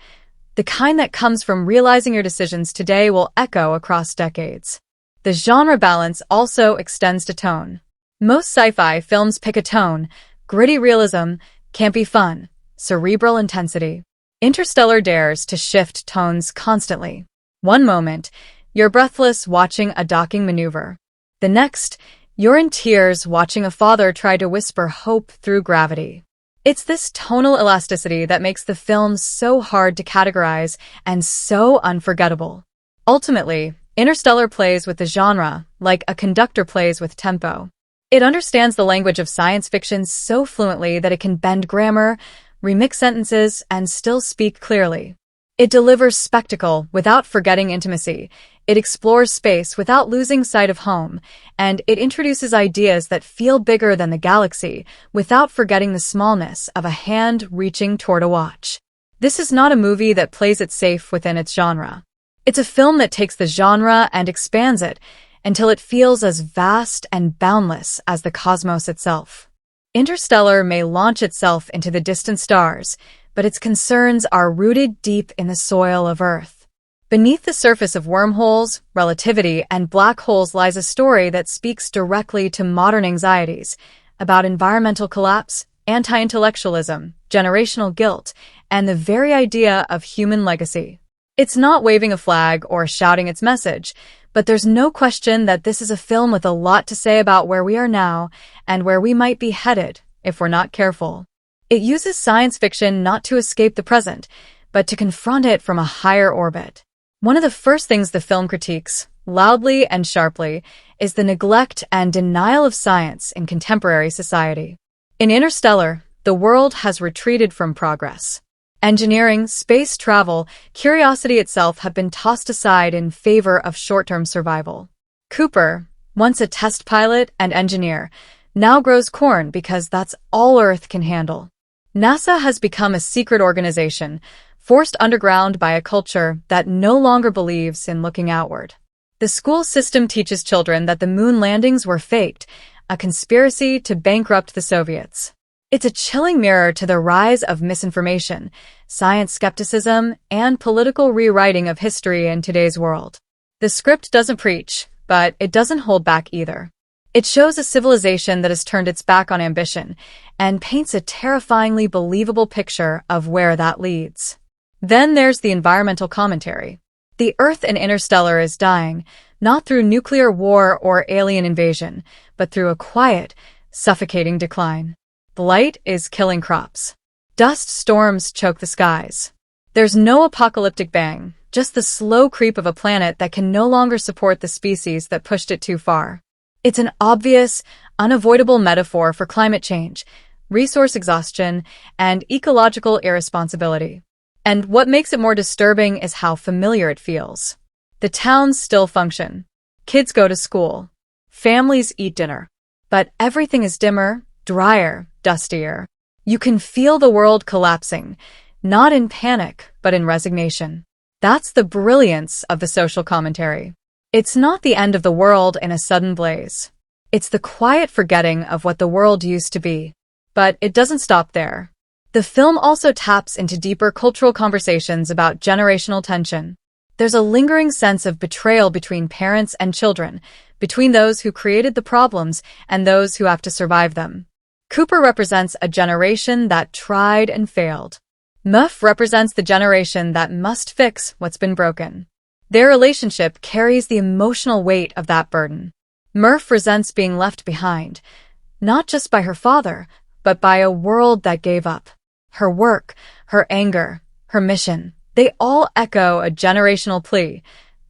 the kind that comes from realizing your decisions today will echo across decades. The genre balance also extends to tone. Most sci-fi films pick a tone: gritty realism, campy fun, cerebral intensity. Interstellar dares to shift tones constantly. One moment, you're breathless watching a docking maneuver. The next, you're in tears watching a father try to whisper hope through gravity. It's this tonal elasticity that makes the film so hard to categorize and so unforgettable. Ultimately, Interstellar plays with the genre like a conductor plays with tempo. It understands the language of science fiction so fluently that it can bend grammar, remix sentences, and still speak clearly. It delivers spectacle without forgetting intimacy. It explores space without losing sight of home, and it introduces ideas that feel bigger than the galaxy without forgetting the smallness of a hand reaching toward a watch. This is not a movie that plays it safe within its genre. It's a film that takes the genre and expands it until it feels as vast and boundless as the cosmos itself. Interstellar may launch itself into the distant stars, but its concerns are rooted deep in the soil of Earth. Beneath the surface of wormholes, relativity, and black holes lies a story that speaks directly to modern anxieties about environmental collapse, anti-intellectualism, generational guilt, and the very idea of human legacy. It's not waving a flag or shouting its message, but there's no question that this is a film with a lot to say about where we are now and where we might be headed if we're not careful. It uses science fiction not to escape the present, but to confront it from a higher orbit. One of the first things the film critiques, loudly and sharply, is the neglect and denial of science in contemporary society. In Interstellar, the world has retreated from progress. Engineering, space travel, curiosity itself have been tossed aside in favor of short-term survival. Cooper, once a test pilot and engineer, now grows corn because that's all Earth can handle. NASA has become a secret organization, forced underground by a culture that no longer believes in looking outward. The school system teaches children that the moon landings were faked, a conspiracy to bankrupt the Soviets. It's a chilling mirror to the rise of misinformation, science skepticism, and political rewriting of history in today's world. The script doesn't preach, but it doesn't hold back either. It shows a civilization that has turned its back on ambition and paints a terrifyingly believable picture of where that leads. Then there's the environmental commentary. The Earth in Interstellar is dying, not through nuclear war or alien invasion, but through a quiet, suffocating decline. Blight is killing crops. Dust storms choke the skies. There's no apocalyptic bang, just the slow creep of a planet that can no longer support the species that pushed it too far. It's an obvious, unavoidable metaphor for climate change, resource exhaustion, and ecological irresponsibility. And what makes it more disturbing is how familiar it feels. The towns still function. Kids go to school. Families eat dinner. But everything is dimmer, drier, dustier. You can feel the world collapsing, not in panic, but in resignation. That's the brilliance of the social commentary. It's not the end of the world in a sudden blaze. It's the quiet forgetting of what the world used to be. But it doesn't stop there. The film also taps into deeper cultural conversations about generational tension. There's a lingering sense of betrayal between parents and children, between those who created the problems and those who have to survive them. Cooper represents a generation that tried and failed. Muff represents the generation that must fix what's been broken. Their relationship carries the emotional weight of that burden. Murph resents being left behind, not just by her father, but by a world that gave up. Her work, her anger, her mission, they all echo a generational plea.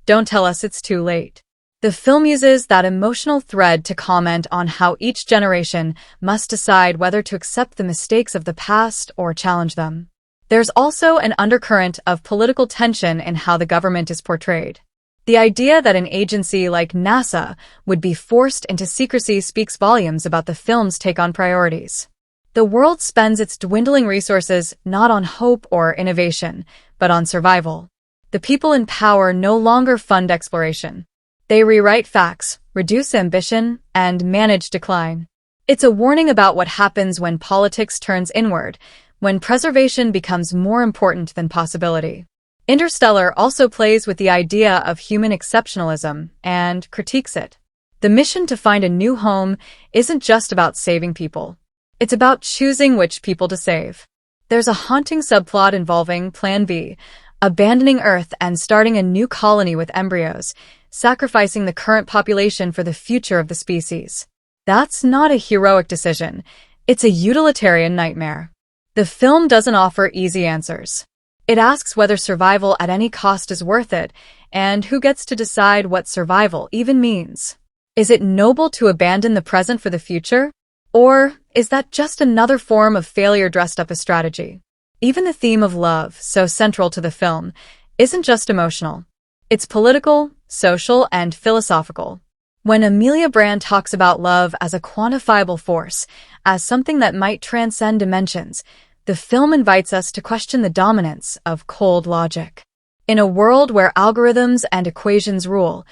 Don't tell us it's too late. The film uses that emotional thread to comment on how each generation must decide whether to accept the mistakes of the past or challenge them. There's also an undercurrent of political tension in how the government is portrayed. The idea that an agency like NASA would be forced into secrecy speaks volumes about the film's take on priorities. The world spends its dwindling resources not on hope or innovation, but on survival. The people in power no longer fund exploration. They rewrite facts, reduce ambition, and manage decline. It's a warning about what happens when politics turns inward, when preservation becomes more important than possibility. Interstellar also plays with the idea of human exceptionalism and critiques it. The mission to find a new home isn't just about saving people. It's about choosing which people to save. There's a haunting subplot involving Plan B, abandoning Earth and starting a new colony with embryos, sacrificing the current population for the future of the species. That's not a heroic decision. It's a utilitarian nightmare. The film doesn't offer easy answers. It asks whether survival at any cost is worth it, and who gets to decide what survival even means. Is it noble to abandon the present for the future? Or is that just another form of failure dressed up as strategy? Even the theme of love, so central to the film, isn't just emotional. It's political, social, and philosophical. When Amelia Brand talks about love as a quantifiable force, as something that might transcend dimensions, the film invites us to question the dominance of cold logic. In a world where algorithms and equations rule,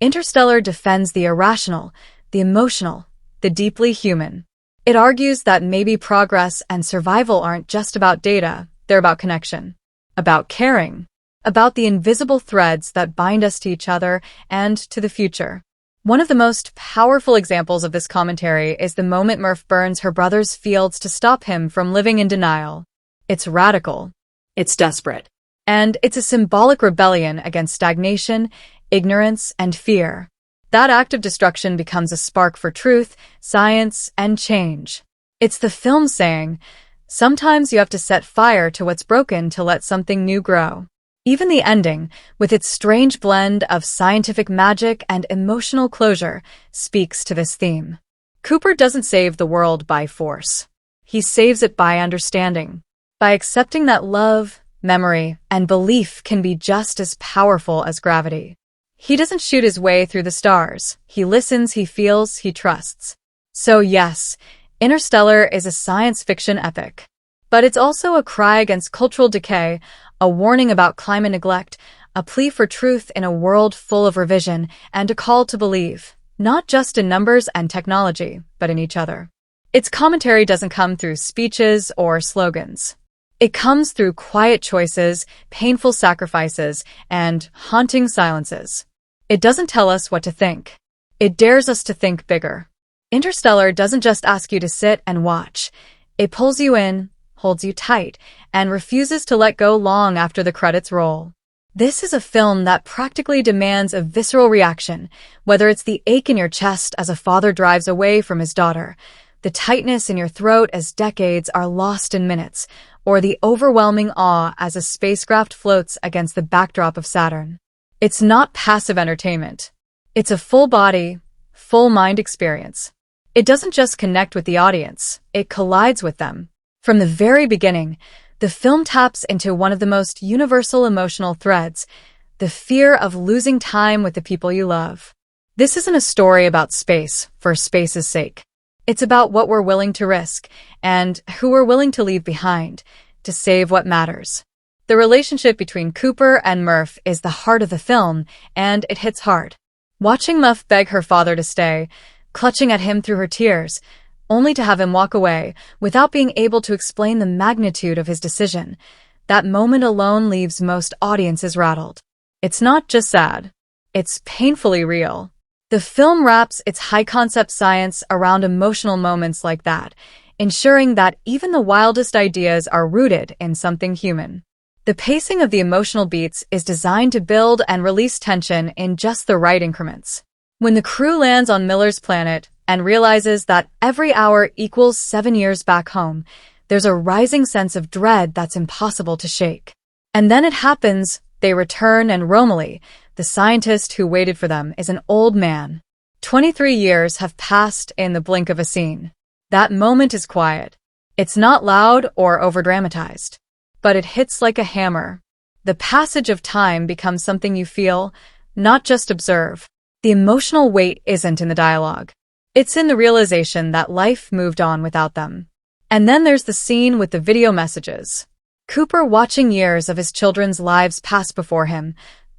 Interstellar defends the irrational, the emotional, the deeply human. It argues that maybe progress and survival aren't just about data, they're about connection, about caring, about the invisible threads that bind us to each other and to the future. One of the most powerful examples of this commentary is the moment Murph burns her brother's fields to stop him from living in denial. It's radical. It's desperate. And it's a symbolic rebellion against stagnation, ignorance, and fear. That act of destruction becomes a spark for truth, science, and change. It's the film saying, sometimes you have to set fire to what's broken to let something new grow. Even the ending, with its strange blend of scientific magic and emotional closure, speaks to this theme. Cooper doesn't save the world by force. He saves it by understanding, by accepting that love, memory, and belief can be just as powerful as gravity. He doesn't shoot his way through the stars. He listens, he feels, he trusts. So yes, Interstellar is a science fiction epic. But it's also a cry against cultural decay, a warning about climate neglect, a plea for truth in a world full of revision, and a call to believe, not just in numbers and technology, but in each other. Its commentary doesn't come through speeches or slogans. It comes through quiet choices, painful sacrifices, and haunting silences. It doesn't tell us what to think. It dares us to think bigger. Interstellar doesn't just ask you to sit and watch. It pulls you in, holds you tight, and refuses to let go long after the credits roll. This is a film that practically demands a visceral reaction, whether it's the ache in your chest as a father drives away from his daughter, the tightness in your throat as decades are lost in minutes, or the overwhelming awe as a spacecraft floats against the backdrop of Saturn. It's not passive entertainment. It's a full-body, full-mind experience. It doesn't just connect with the audience, it collides with them. From the very beginning, the film taps into one of the most universal emotional threads, the fear of losing time with the people you love. This isn't a story about space for space's sake. It's about what we're willing to risk and who we're willing to leave behind to save what matters. The relationship between Cooper and Murph is the heart of the film, and it hits hard. Watching Murph beg her father to stay, clutching at him through her tears, only to have him walk away without being able to explain the magnitude of his decision, that moment alone leaves most audiences rattled. It's not just sad. It's painfully real. The film wraps its high-concept science around emotional moments like that, ensuring that even the wildest ideas are rooted in something human. The pacing of the emotional beats is designed to build and release tension in just the right increments. When the crew lands on Miller's planet and realizes that every hour equals 7 years back home, there's a rising sense of dread that's impossible to shake. And then it happens, they return, and Romilly, the scientist who waited for them, is an old man. 23 years have passed in the blink of a scene. That moment is quiet. It's not loud or overdramatized, but it hits like a hammer. The passage of time becomes something you feel, not just observe. The emotional weight isn't in the dialogue. It's in the realization that life moved on without them. And then there's the scene with the video messages. Cooper watching years of his children's lives pass before him.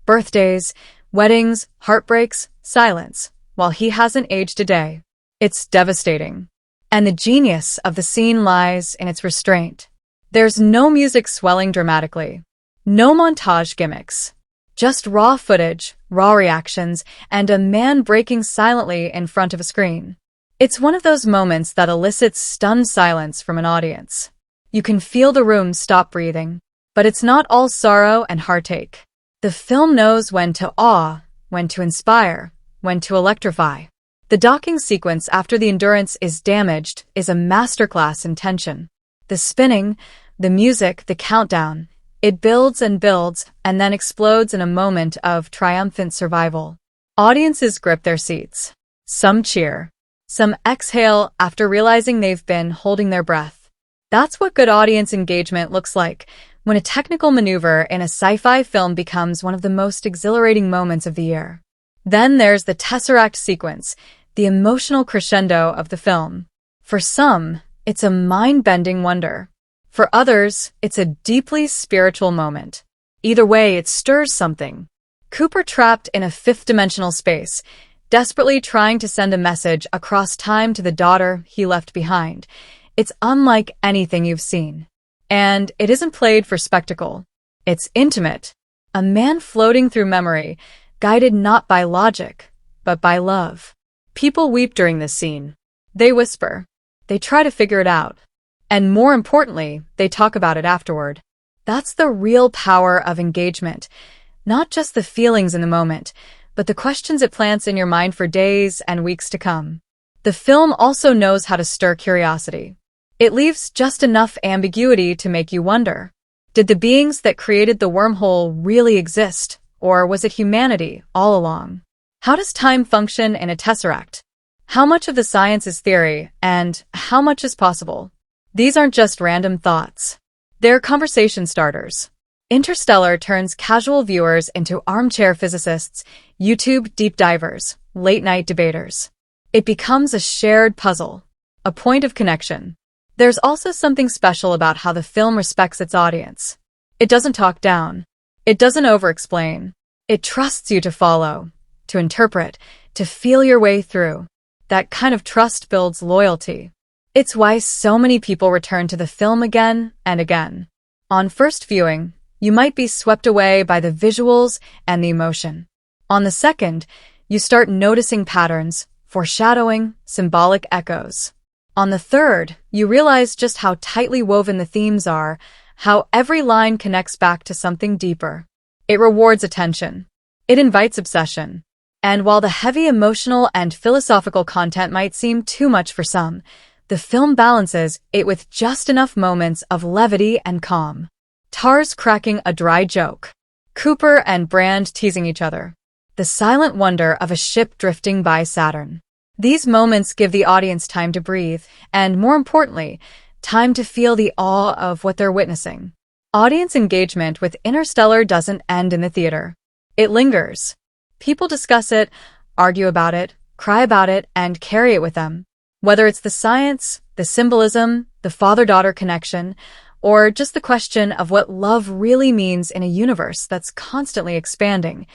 Birthdays, weddings, heartbreaks, silence, while he hasn't aged a day. It's devastating. And the genius of the scene lies in its restraint. There's no music swelling dramatically. No montage gimmicks. Just raw footage, raw reactions, and a man breaking silently in front of a screen. It's one of those moments that elicits stunned silence from an audience. You can feel the room stop breathing. But it's not all sorrow and heartache. The film knows when to awe, when to inspire, when to electrify. The docking sequence after the Endurance is damaged is a masterclass in tension. The spinning, the music, the countdown. It builds and builds, and then explodes in a moment of triumphant survival. Audiences grip their seats. Some cheer. Some exhale after realizing they've been holding their breath. That's what good audience engagement looks like, when a technical maneuver in a sci-fi film becomes one of the most exhilarating moments of the year. Then there's the Tesseract sequence, the emotional crescendo of the film. For some, it's a mind-bending wonder. For others, it's a deeply spiritual moment. Either way, it stirs something. Cooper trapped in a fifth-dimensional space, desperately trying to send a message across time to the daughter he left behind. It's unlike anything you've seen. And it isn't played for spectacle. It's intimate. A man floating through memory, guided not by logic, but by love. People weep during this scene. They whisper. They try to figure it out. And more importantly, they talk about it afterward. That's the real power of engagement. Not just the feelings in the moment, but the questions it plants in your mind for days and weeks to come. The film also knows how to stir curiosity. It leaves just enough ambiguity to make you wonder. Did the beings that created the wormhole really exist, or was it humanity all along? How does time function in a tesseract? How much of the science is theory, and how much is possible? These aren't just random thoughts. They're conversation starters. Interstellar turns casual viewers into armchair physicists, YouTube deep divers, late-night debaters. It becomes a shared puzzle, a point of connection. There's also something special about how the film respects its audience. It doesn't talk down. It doesn't over-explain. It trusts you to follow, to interpret, to feel your way through. That kind of trust builds loyalty. It's why so many people return to the film again and again. On first viewing, you might be swept away by the visuals and the emotion. On the second, you start noticing patterns, foreshadowing, symbolic echoes. On the third, you realize just how tightly woven the themes are, how every line connects back to something deeper. It rewards attention. It invites obsession. And while the heavy emotional and philosophical content might seem too much for some, the film balances it with just enough moments of levity and calm. Tars cracking a dry joke. Cooper and Brand teasing each other. The silent wonder of a ship drifting by Saturn. These moments give the audience time to breathe, and more importantly, time to feel the awe of what they're witnessing. Audience engagement with Interstellar doesn't end in the theater. It lingers. People discuss it, argue about it, cry about it, and carry it with them. Whether it's the science, the symbolism, the father-daughter connection, or just the question of what love really means in a universe that's constantly expanding,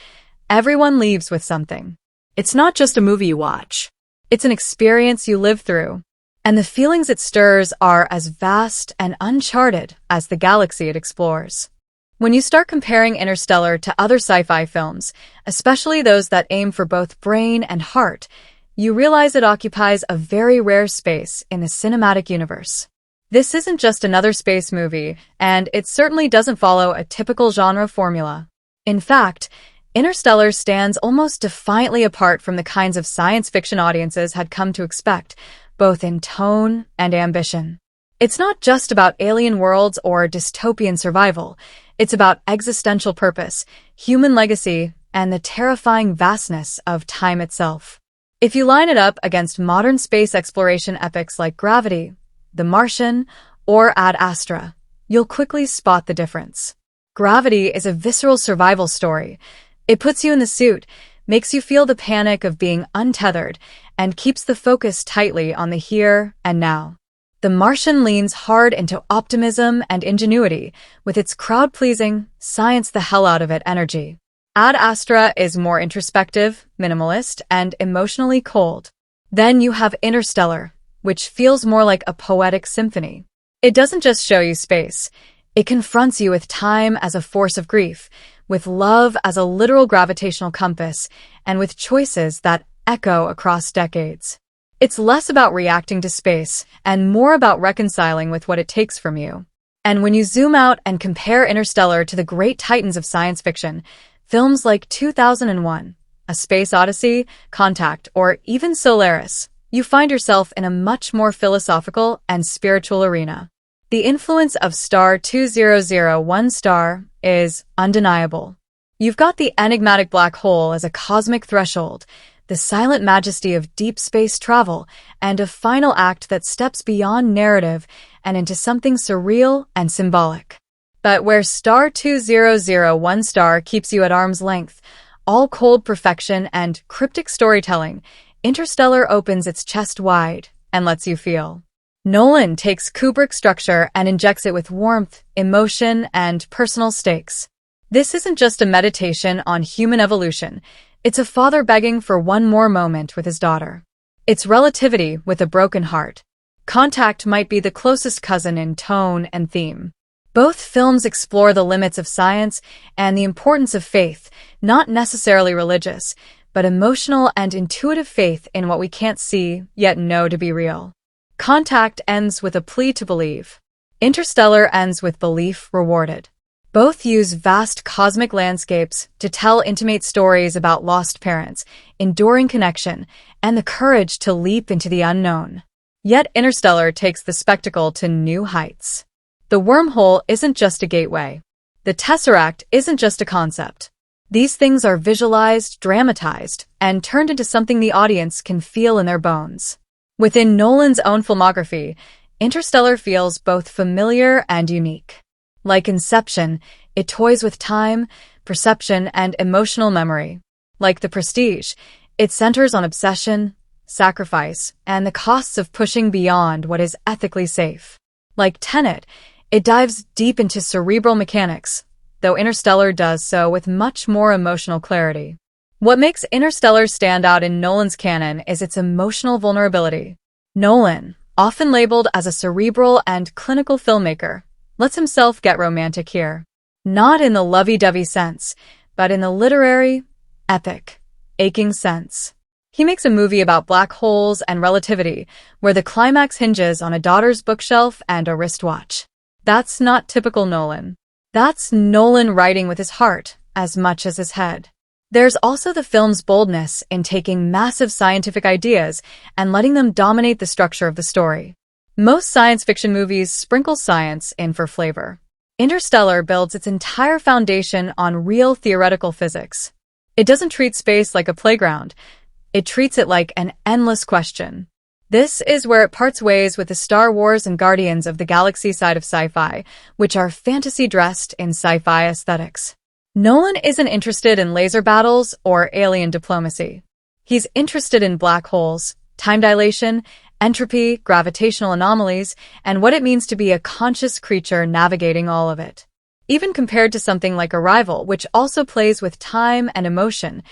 everyone leaves with something. It's not just a movie you watch. It's an experience you live through. And the feelings it stirs are as vast and uncharted as the galaxy it explores. When you start comparing Interstellar to other sci-fi films, especially those that aim for both brain and heart, you realize it occupies a very rare space in the cinematic universe. This isn't just another space movie, and it certainly doesn't follow a typical genre formula. In fact, Interstellar stands almost defiantly apart from the kinds of science fiction audiences had come to expect, both in tone and ambition. It's not just about alien worlds or dystopian survival. It's about existential purpose, human legacy, and the terrifying vastness of time itself. If you line it up against modern space exploration epics like Gravity, The Martian, or Ad Astra, you'll quickly spot the difference. Gravity is a visceral survival story. It puts you in the suit, makes you feel the panic of being untethered, and keeps the focus tightly on the here and now. The Martian leans hard into optimism and ingenuity with its crowd-pleasing, science the hell out of it energy. Ad Astra is more introspective, minimalist, and emotionally cold. Then you have Interstellar, which feels more like a poetic symphony. It doesn't just show you space. It confronts you with time as a force of grief, with love as a literal gravitational compass, and with choices that echo across decades. It's less about reacting to space and more about reconciling with what it takes from you. And when you zoom out and compare Interstellar to the great titans of science fiction, films like 2001, A Space Odyssey, Contact, or even Solaris, you find yourself in a much more philosophical and spiritual arena. The influence of Star 2001 Star is undeniable. You've got the enigmatic black hole as a cosmic threshold, the silent majesty of deep space travel, and a final act that steps beyond narrative and into something surreal and symbolic. But where Star 2001 Star keeps you at arm's length, all cold perfection and cryptic storytelling, Interstellar opens its chest wide and lets you feel. Nolan takes Kubrick's structure and injects it with warmth, emotion, and personal stakes. This isn't just a meditation on human evolution. It's a father begging for one more moment with his daughter. It's relativity with a broken heart. Contact might be the closest cousin in tone and theme. Both films explore the limits of science and the importance of faith, not necessarily religious, but emotional and intuitive faith in what we can't see, yet know to be real. Contact ends with a plea to believe. Interstellar ends with belief rewarded. Both use vast cosmic landscapes to tell intimate stories about lost parents, enduring connection, and the courage to leap into the unknown. Yet Interstellar takes the spectacle to new heights. The wormhole isn't just a gateway. The tesseract isn't just a concept. These things are visualized, dramatized, and turned into something the audience can feel in their bones. Within Nolan's own filmography, Interstellar feels both familiar and unique. Like Inception, it toys with time, perception, and emotional memory. Like The Prestige, it centers on obsession, sacrifice, and the costs of pushing beyond what is ethically safe. Like Tenet, it dives deep into cerebral mechanics, though Interstellar does so with much more emotional clarity. What makes Interstellar stand out in Nolan's canon is its emotional vulnerability. Nolan, often labeled as a cerebral and clinical filmmaker, lets himself get romantic here. Not in the lovey-dovey sense, but in the literary, epic, aching sense. He makes a movie about black holes and relativity, where the climax hinges on a daughter's bookshelf and a wristwatch. That's not typical Nolan. That's Nolan writing with his heart as much as his head. There's also the film's boldness in taking massive scientific ideas and letting them dominate the structure of the story. Most science fiction movies sprinkle science in for flavor. Interstellar builds its entire foundation on real theoretical physics. It doesn't treat space like a playground. It treats it like an endless question. This is where it parts ways with the Star Wars and Guardians of the Galaxy side of sci-fi, which are fantasy dressed in sci-fi aesthetics. Nolan isn't interested in laser battles or alien diplomacy. He's interested in black holes, time dilation, entropy, gravitational anomalies, and what it means to be a conscious creature navigating all of it. Even compared to something like Arrival, which also plays with time and emotion,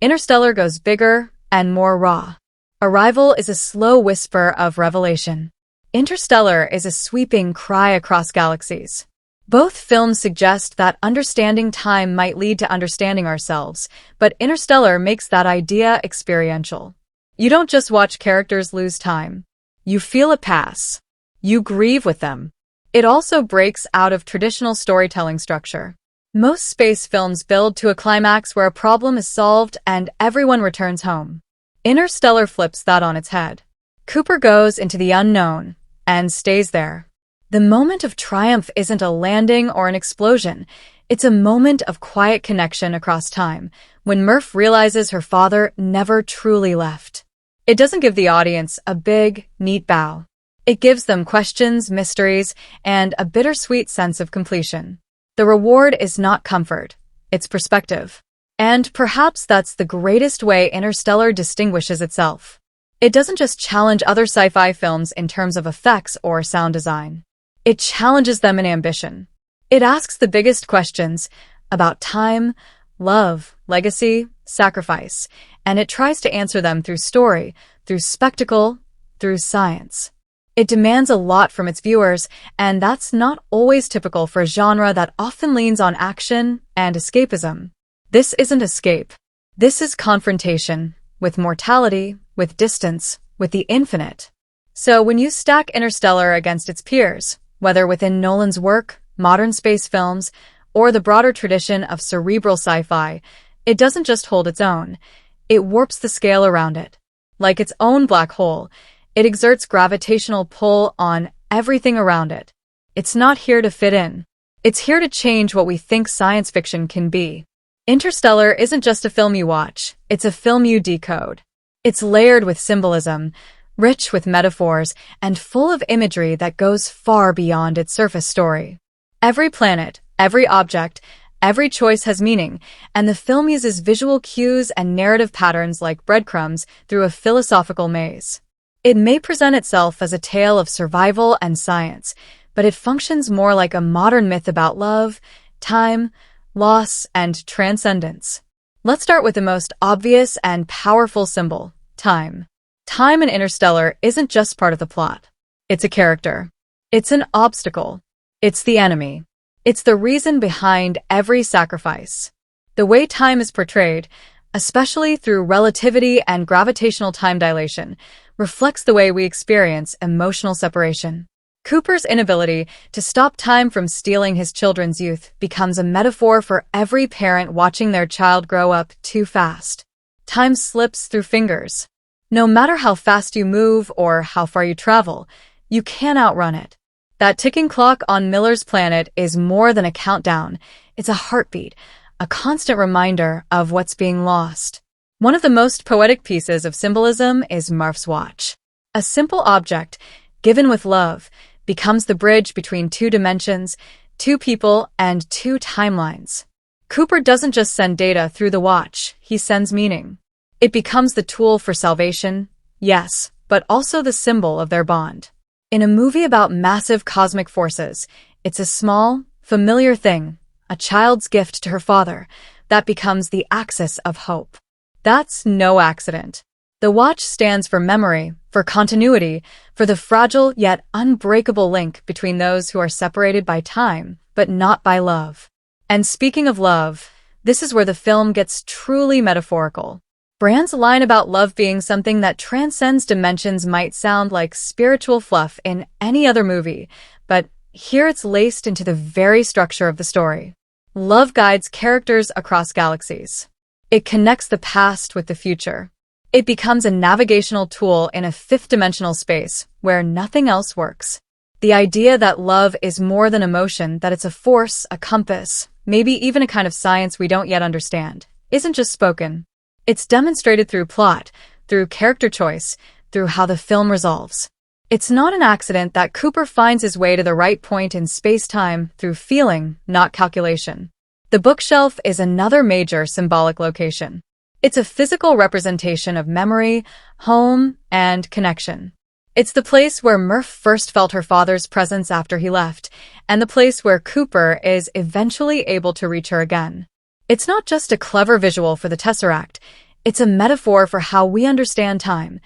Interstellar goes bigger and more raw. Arrival is a slow whisper of revelation. Interstellar is a sweeping cry across galaxies. Both films suggest that understanding time might lead to understanding ourselves, but Interstellar makes that idea experiential. You don't just watch characters lose time. You feel it pass. You grieve with them. It also breaks out of traditional storytelling structure. Most space films build to a climax where a problem is solved and everyone returns home. Interstellar flips that on its head. Cooper goes into the unknown and stays there. The moment of triumph isn't a landing or an explosion. It's a moment of quiet connection across time, when Murph realizes her father never truly left. It doesn't give the audience a big, neat bow. It gives them questions, mysteries, and a bittersweet sense of completion. The reward is not comfort, it's perspective. And perhaps that's the greatest way Interstellar distinguishes itself. It doesn't just challenge other sci-fi films in terms of effects or sound design. It challenges them in ambition. It asks the biggest questions about time, love, legacy, sacrifice, and it tries to answer them through story, through spectacle, through science. It demands a lot from its viewers, and that's not always typical for a genre that often leans on action and escapism. This isn't escape. This is confrontation with mortality, with distance, with the infinite. So when you stack Interstellar against its peers, whether within Nolan's work, modern space films, or the broader tradition of cerebral sci-fi, it doesn't just hold its own. It warps the scale around it. Like its own black hole, it exerts gravitational pull on everything around it. It's not here to fit in. It's here to change what we think science fiction can be. Interstellar isn't just a film you watch, it's a film you decode. It's layered with symbolism, rich with metaphors, and full of imagery that goes far beyond its surface story. Every planet, every object, every choice has meaning, and the film uses visual cues and narrative patterns like breadcrumbs through a philosophical maze. It may present itself as a tale of survival and science, but it functions more like a modern myth about love, time, loss, and transcendence. Let's start with the most obvious and powerful symbol, time. Time in Interstellar isn't just part of the plot. It's a character. It's an obstacle. It's the enemy. It's the reason behind every sacrifice. The way time is portrayed, especially through relativity and gravitational time dilation, reflects the way we experience emotional separation. Cooper's inability to stop time from stealing his children's youth becomes a metaphor for every parent watching their child grow up too fast. Time slips through fingers. No matter how fast you move or how far you travel, you can't outrun it. That ticking clock on Miller's planet is more than a countdown. It's a heartbeat, a constant reminder of what's being lost. One of the most poetic pieces of symbolism is Marf's watch. A simple object, given with love, becomes the bridge between two dimensions, two people, and two timelines. Cooper doesn't just send data through the watch, he sends meaning. It becomes the tool for salvation, yes, but also the symbol of their bond. In a movie about massive cosmic forces, it's a small, familiar thing, a child's gift to her father, that becomes the axis of hope. That's no accident. The watch stands for memory, for continuity, for the fragile yet unbreakable link between those who are separated by time, but not by love. And speaking of love, this is where the film gets truly metaphorical. Brand's line about love being something that transcends dimensions might sound like spiritual fluff in any other movie, but here it's laced into the very structure of the story. Love guides characters across galaxies. It connects the past with the future. It becomes a navigational tool in a fifth-dimensional space where nothing else works. The idea that love is more than emotion, that it's a force, a compass, maybe even a kind of science we don't yet understand, isn't just spoken. It's demonstrated through plot, through character choice, through how the film resolves. It's not an accident that Cooper finds his way to the right point in space-time through feeling, not calculation. The bookshelf is another major symbolic location. It's a physical representation of memory, home, and connection. It's the place where Murph first felt her father's presence after he left, and the place where Cooper is eventually able to reach her again. It's not just a clever visual for the Tesseract, it's a metaphor for how we understand time,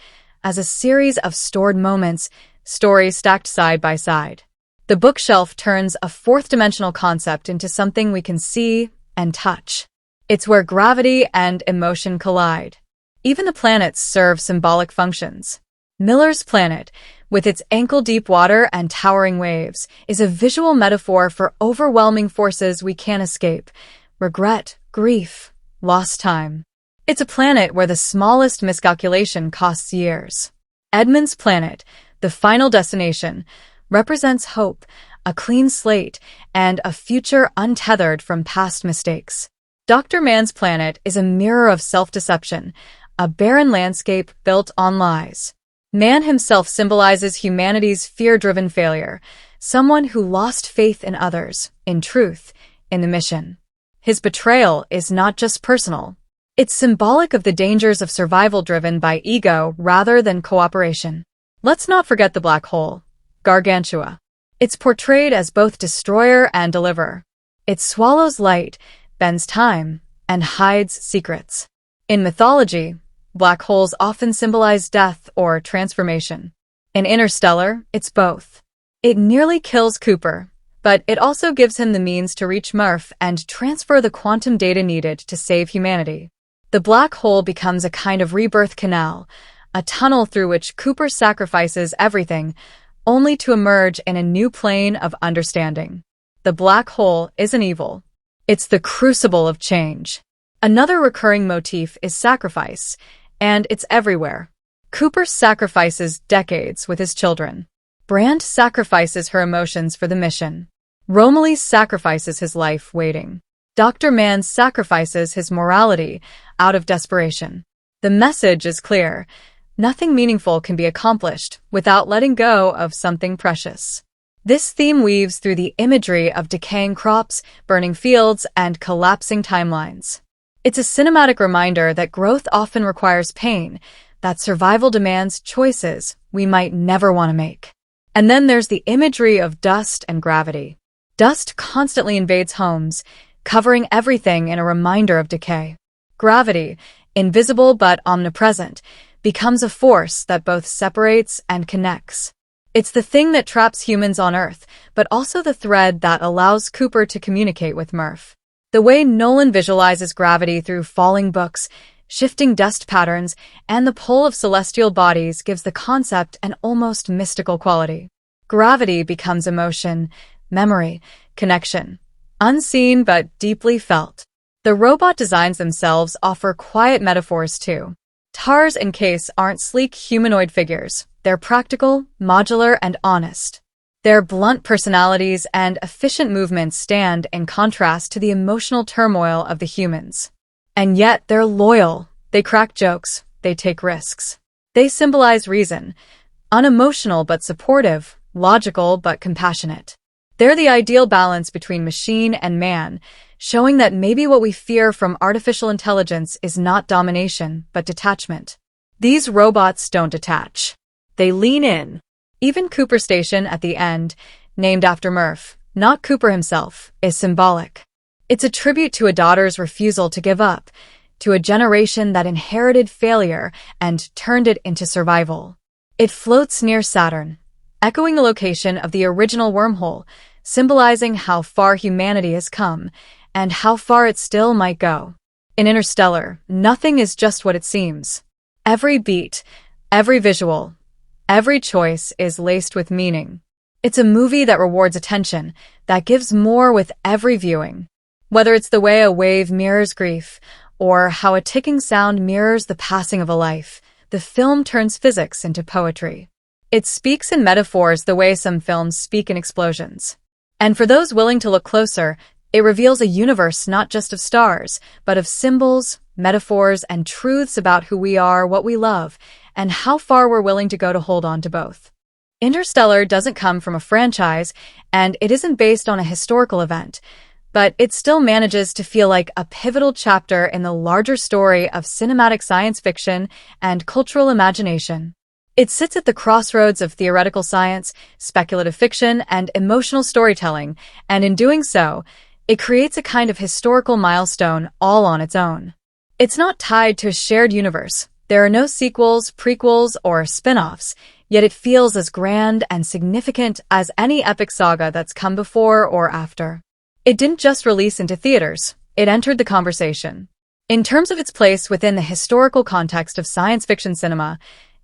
as a series of stored moments, stories stacked side by side. The bookshelf turns a fourth-dimensional concept into something we can see and touch. It's where gravity and emotion collide. Even the planets serve symbolic functions. Miller's planet, with its ankle-deep water and towering waves, is a visual metaphor for overwhelming forces we can't escape: regret, grief, lost time. It's a planet where the smallest miscalculation costs years. Edmund's planet, the final destination, represents hope, a clean slate, and a future untethered from past mistakes. Dr. Mann's planet is a mirror of self-deception, a barren landscape built on lies. Mann himself symbolizes humanity's fear-driven failure, someone who lost faith in others, in truth, in the mission. His betrayal is not just personal. It's symbolic of the dangers of survival driven by ego rather than cooperation. Let's not forget the black hole, Gargantua. It's portrayed as both destroyer and deliverer. It swallows light, bends time, and hides secrets. In mythology, black holes often symbolize death or transformation. In Interstellar, it's both. It nearly kills Cooper, but it also gives him the means to reach Murph and transfer the quantum data needed to save humanity. The black hole becomes a kind of rebirth canal, a tunnel through which Cooper sacrifices everything, only to emerge in a new plane of understanding. The black hole isn't evil. It's the crucible of change. Another recurring motif is sacrifice, and it's everywhere. Cooper sacrifices decades with his children. Brand sacrifices her emotions for the mission. Romilly sacrifices his life waiting. Dr. Mann sacrifices his morality out of desperation. The message is clear. Nothing meaningful can be accomplished without letting go of something precious. This theme weaves through the imagery of decaying crops, burning fields, and collapsing timelines. It's a cinematic reminder that growth often requires pain, that survival demands choices we might never want to make. And then there's the imagery of dust and gravity. Dust constantly invades homes, covering everything in a reminder of decay. Gravity, invisible but omnipresent, becomes a force that both separates and connects. It's the thing that traps humans on Earth, but also the thread that allows Cooper to communicate with Murph. The way Nolan visualizes gravity through falling books, shifting dust patterns, and the pull of celestial bodies gives the concept an almost mystical quality. Gravity becomes emotion, memory, connection. Unseen but deeply felt. The robot designs themselves offer quiet metaphors too. TARS and Case aren't sleek humanoid figures. They're practical, modular, and honest. Their blunt personalities and efficient movements stand in contrast to the emotional turmoil of the humans. And yet they're loyal. They crack jokes. They take risks. They symbolize reason. Unemotional but supportive, logical but compassionate. They're the ideal balance between machine and man, showing that maybe what we fear from artificial intelligence is not domination, but detachment. These robots don't detach. They lean in. Even Cooper Station at the end, named after Murph, not Cooper himself, is symbolic. It's a tribute to a daughter's refusal to give up, to a generation that inherited failure and turned it into survival. It floats near Saturn, echoing the location of the original wormhole, symbolizing how far humanity has come and how far it still might go. In Interstellar, nothing is just what it seems. Every beat, every visual, every choice is laced with meaning. It's a movie that rewards attention, that gives more with every viewing. Whether it's the way a wave mirrors grief, or how a ticking sound mirrors the passing of a life, the film turns physics into poetry. It speaks in metaphors the way some films speak in explosions. And for those willing to look closer, it reveals a universe not just of stars, but of symbols, metaphors, and truths about who we are, what we love, and how far we're willing to go to hold on to both. Interstellar doesn't come from a franchise, and it isn't based on a historical event, but it still manages to feel like a pivotal chapter in the larger story of cinematic science fiction and cultural imagination. It sits at the crossroads of theoretical science, speculative fiction, and emotional storytelling, and in doing so, it creates a kind of historical milestone all on its own. It's not tied to a shared universe. There are no sequels, prequels, or spin-offs, yet it feels as grand and significant as any epic saga that's come before or after. It didn't just release into theaters, it entered the conversation. In terms of its place within the historical context of science fiction cinema,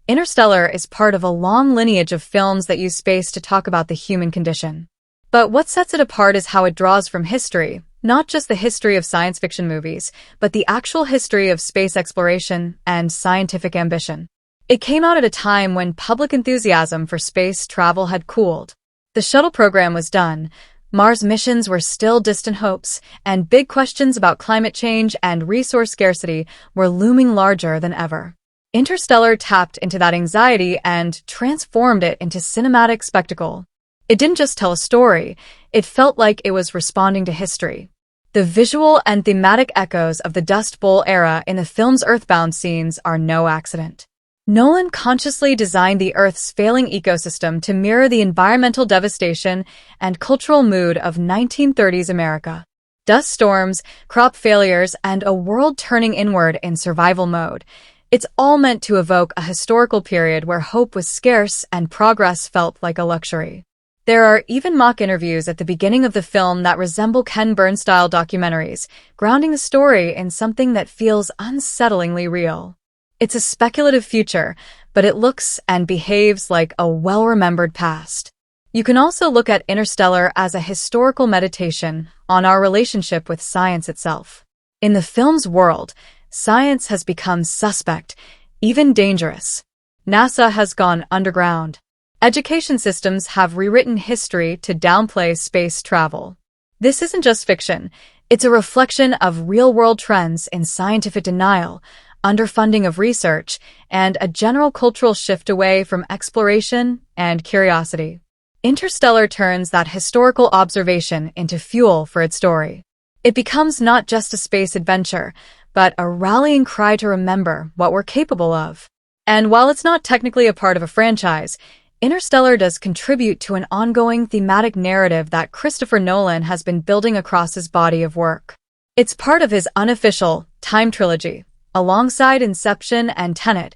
Interstellar is part of a long lineage of films that use space to talk about the human condition. But what sets it apart is how it draws from history, not just the history of science fiction movies, but the actual history of space exploration and scientific ambition. It came out at a time when public enthusiasm for space travel had cooled. The shuttle program was done, Mars missions were still distant hopes, and big questions about climate change and resource scarcity were looming larger than ever. Interstellar tapped into that anxiety and transformed it into cinematic spectacle. It didn't just tell a story, it felt like it was responding to history. The visual and thematic echoes of the Dust Bowl era in the film's Earthbound scenes are no accident. Nolan consciously designed the Earth's failing ecosystem to mirror the environmental devastation and cultural mood of 1930s America. Dust storms, crop failures, and a world turning inward in survival mode. It's all meant to evoke a historical period where hope was scarce and progress felt like a luxury. There are even mock interviews at the beginning of the film that resemble Ken Burns-style documentaries, grounding the story in something that feels unsettlingly real. It's a speculative future, but it looks and behaves like a well-remembered past. You can also look at Interstellar as a historical meditation on our relationship with science itself. In the film's world, science has become suspect, even dangerous. NASA has gone underground. Education systems have rewritten history to downplay space travel. This isn't just fiction. It's a reflection of real-world trends in scientific denial, underfunding of research, and a general cultural shift away from exploration and curiosity. Interstellar turns that historical observation into fuel for its story. It becomes not just a space adventure, but a rallying cry to remember what we're capable of. And while it's not technically a part of a franchise, Interstellar does contribute to an ongoing thematic narrative that Christopher Nolan has been building across his body of work. It's part of his unofficial time trilogy, alongside Inception and Tenet,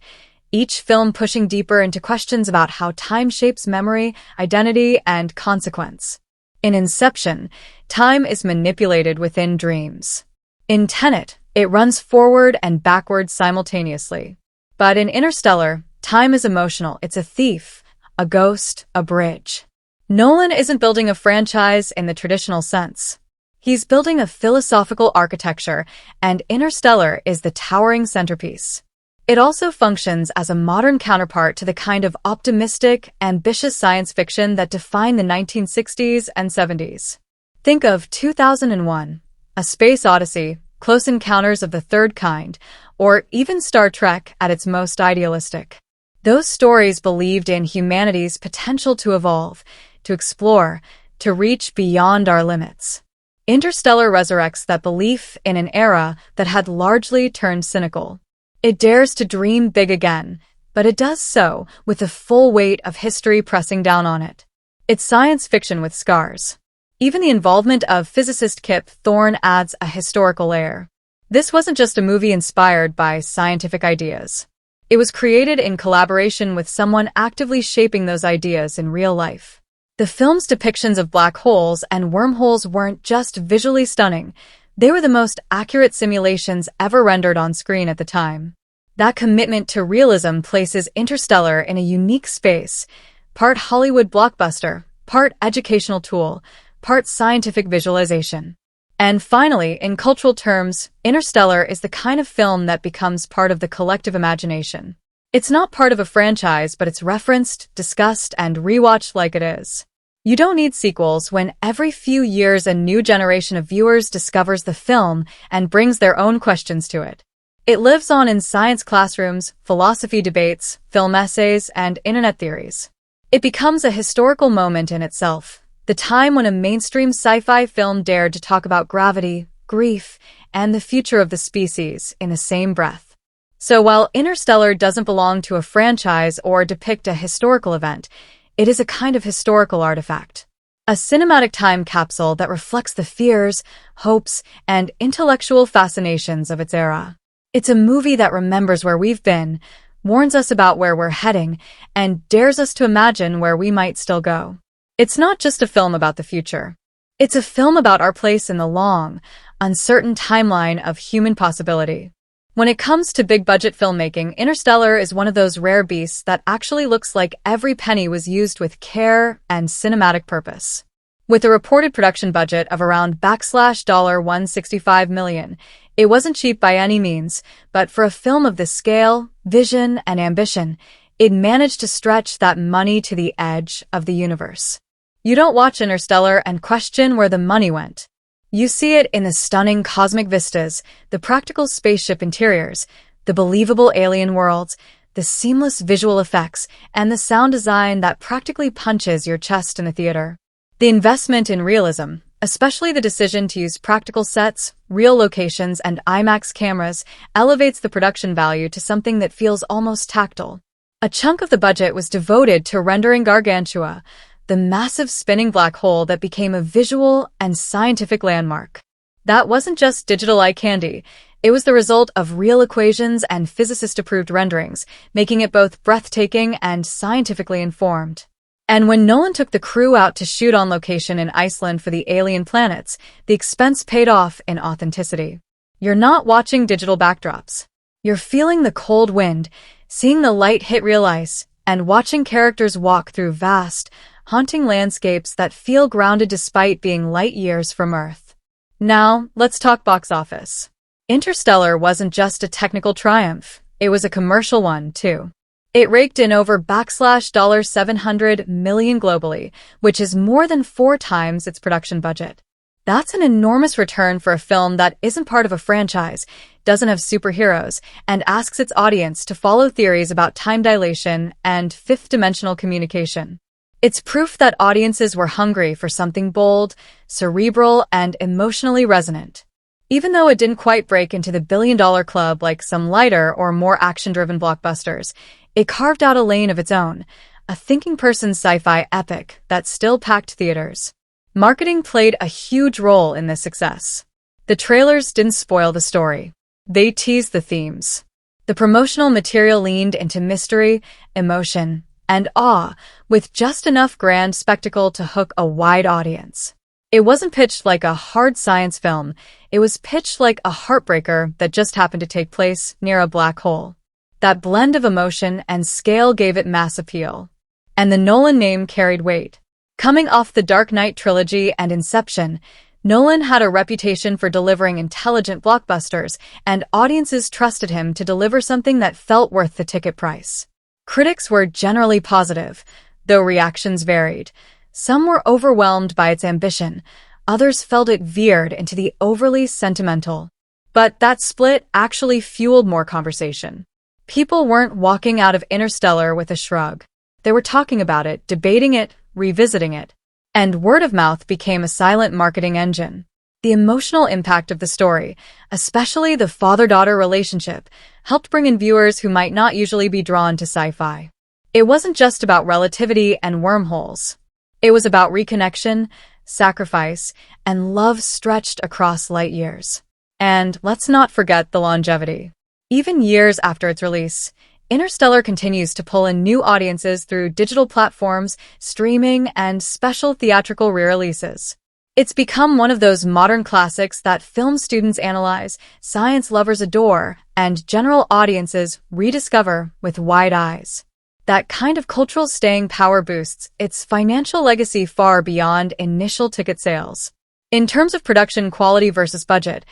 each film pushing deeper into questions about how time shapes memory, identity, and consequence. In Inception, time is manipulated within dreams. In Tenet, it runs forward and backward simultaneously. But in Interstellar, time is emotional. It's a thief, a ghost, a bridge. Nolan isn't building a franchise in the traditional sense. He's building a philosophical architecture, and Interstellar is the towering centerpiece. It also functions as a modern counterpart to the kind of optimistic, ambitious science fiction that defined the 1960s and 70s. Think of 2001, A Space Odyssey, Close Encounters of the Third Kind, or even Star Trek at its most idealistic. Those stories believed in humanity's potential to evolve, to explore, to reach beyond our limits. Interstellar resurrects that belief in an era that had largely turned cynical. It dares to dream big again, but it does so with the full weight of history pressing down on it. It's science fiction with scars. Even the involvement of physicist Kip Thorne adds a historical layer. This wasn't just a movie inspired by scientific ideas. It was created in collaboration with someone actively shaping those ideas in real life. The film's depictions of black holes and wormholes weren't just visually stunning. They were the most accurate simulations ever rendered on screen at the time. That commitment to realism places Interstellar in a unique space, part Hollywood blockbuster, part educational tool, part scientific visualization. And finally, in cultural terms, Interstellar is the kind of film that becomes part of the collective imagination. It's not part of a franchise, but it's referenced, discussed, and rewatched like it is. You don't need sequels when every few years a new generation of viewers discovers the film and brings their own questions to it. It lives on in science classrooms, philosophy debates, film essays, and internet theories. It becomes a historical moment in itself, the time when a mainstream sci-fi film dared to talk about gravity, grief, and the future of the species in the same breath. So while Interstellar doesn't belong to a franchise or depict a historical event, it is a kind of historical artifact, a cinematic time capsule that reflects the fears, hopes, and intellectual fascinations of its era. It's a movie that remembers where we've been, warns us about where we're heading, and dares us to imagine where we might still go. It's not just a film about the future. It's a film about our place in the long, uncertain timeline of human possibility. When it comes to big-budget filmmaking, Interstellar is one of those rare beasts that actually looks like every penny was used with care and cinematic purpose. With a reported production budget of around $165 million, it wasn't cheap by any means, but for a film of this scale, vision, and ambition, it managed to stretch that money to the edge of the universe. You don't watch Interstellar and question where the money went. You see it in the stunning cosmic vistas, the practical spaceship interiors, the believable alien worlds, the seamless visual effects, and the sound design that practically punches your chest in the theater. The investment in realism, Especially the decision to use practical sets, real locations, and IMAX cameras elevates the production value to something that feels almost tactile. A chunk of the budget was devoted to rendering Gargantua, the massive spinning black hole that became a visual and scientific landmark. That wasn't just digital eye candy. It was the result of real equations and physicist-approved renderings, making it both breathtaking and scientifically informed. And when Nolan took the crew out to shoot on location in Iceland for the alien planets, the expense paid off in authenticity. You're not watching digital backdrops. You're feeling the cold wind, seeing the light hit real ice, and watching characters walk through vast, haunting landscapes that feel grounded despite being light years from Earth. Now, let's talk box office. Interstellar wasn't just a technical triumph, it was a commercial one, too. It raked in over $700 million globally, which is more than 4 times its production budget. That's an enormous return for a film that isn't part of a franchise, doesn't have superheroes, and asks its audience to follow theories about time dilation and fifth-dimensional communication. It's proof that audiences were hungry for something bold, cerebral, and emotionally resonant. Even though it didn't quite break into the billion-dollar club like some lighter or more action-driven blockbusters, it carved out a lane of its own, a thinking person's sci-fi epic that still packed theaters. Marketing played a huge role in this success. The trailers didn't spoil the story. They teased the themes. The promotional material leaned into mystery, emotion, and awe, with just enough grand spectacle to hook a wide audience. It wasn't pitched like a hard science film, it was pitched like a heartbreaker that just happened to take place near a black hole. That blend of emotion and scale gave it mass appeal. And the Nolan name carried weight. Coming off the Dark Knight trilogy and Inception, Nolan had a reputation for delivering intelligent blockbusters, and audiences trusted him to deliver something that felt worth the ticket price. Critics were generally positive, though reactions varied. Some were overwhelmed by its ambition, others felt it veered into the overly sentimental. But that split actually fueled more conversation. People weren't walking out of Interstellar with a shrug. They were talking about it, debating it, revisiting it. And word of mouth became a silent marketing engine. The emotional impact of the story, especially the father-daughter relationship, helped bring in viewers who might not usually be drawn to sci-fi. It wasn't just about relativity and wormholes. It was about reconnection, sacrifice, and love stretched across light years. And let's not forget the longevity. Even years after its release, Interstellar continues to pull in new audiences through digital platforms, streaming, and special theatrical re-releases. It's become one of those modern classics that film students analyze, science lovers adore, and general audiences rediscover with wide eyes. That kind of cultural staying power boosts its financial legacy far beyond initial ticket sales. In terms of production quality versus budget,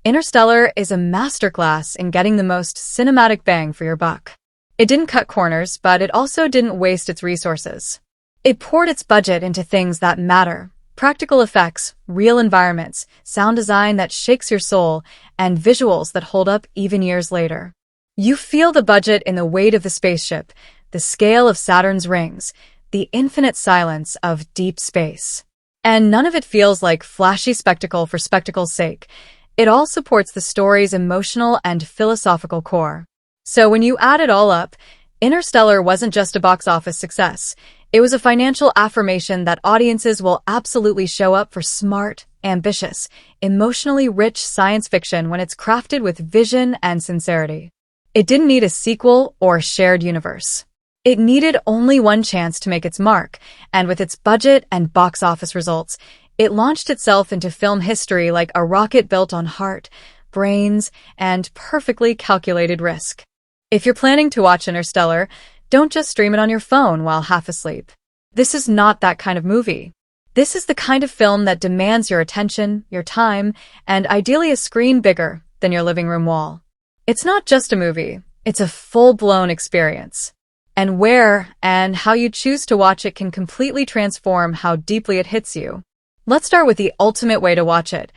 Interstellar is a masterclass in getting the most cinematic bang for your buck. It didn't cut corners, but it also didn't waste its resources. It poured its budget into things that matter: practical effects, real environments, sound design that shakes your soul, and visuals that hold up even years later. You feel the budget in the weight of the spaceship, the scale of Saturn's rings, the infinite silence of deep space. And none of it feels like flashy spectacle for spectacle's sake. It all supports the story's emotional and philosophical core. So when you add it all up, Interstellar wasn't just a box office success. It was a financial affirmation that audiences will absolutely show up for smart, ambitious, emotionally rich science fiction when it's crafted with vision and sincerity. It didn't need a sequel or a shared universe. It needed only one chance to make its mark, and with its budget and box office results, it launched itself into film history like a rocket built on heart, brains, and perfectly calculated risk. If you're planning to watch Interstellar, don't just stream it on your phone while half asleep. This is not that kind of movie. This is the kind of film that demands your attention, your time, and ideally a screen bigger than your living room wall. It's not just a movie, it's a full-blown experience. And where and how you choose to watch it can completely transform how deeply it hits you. Let's start with the ultimate way to watch it,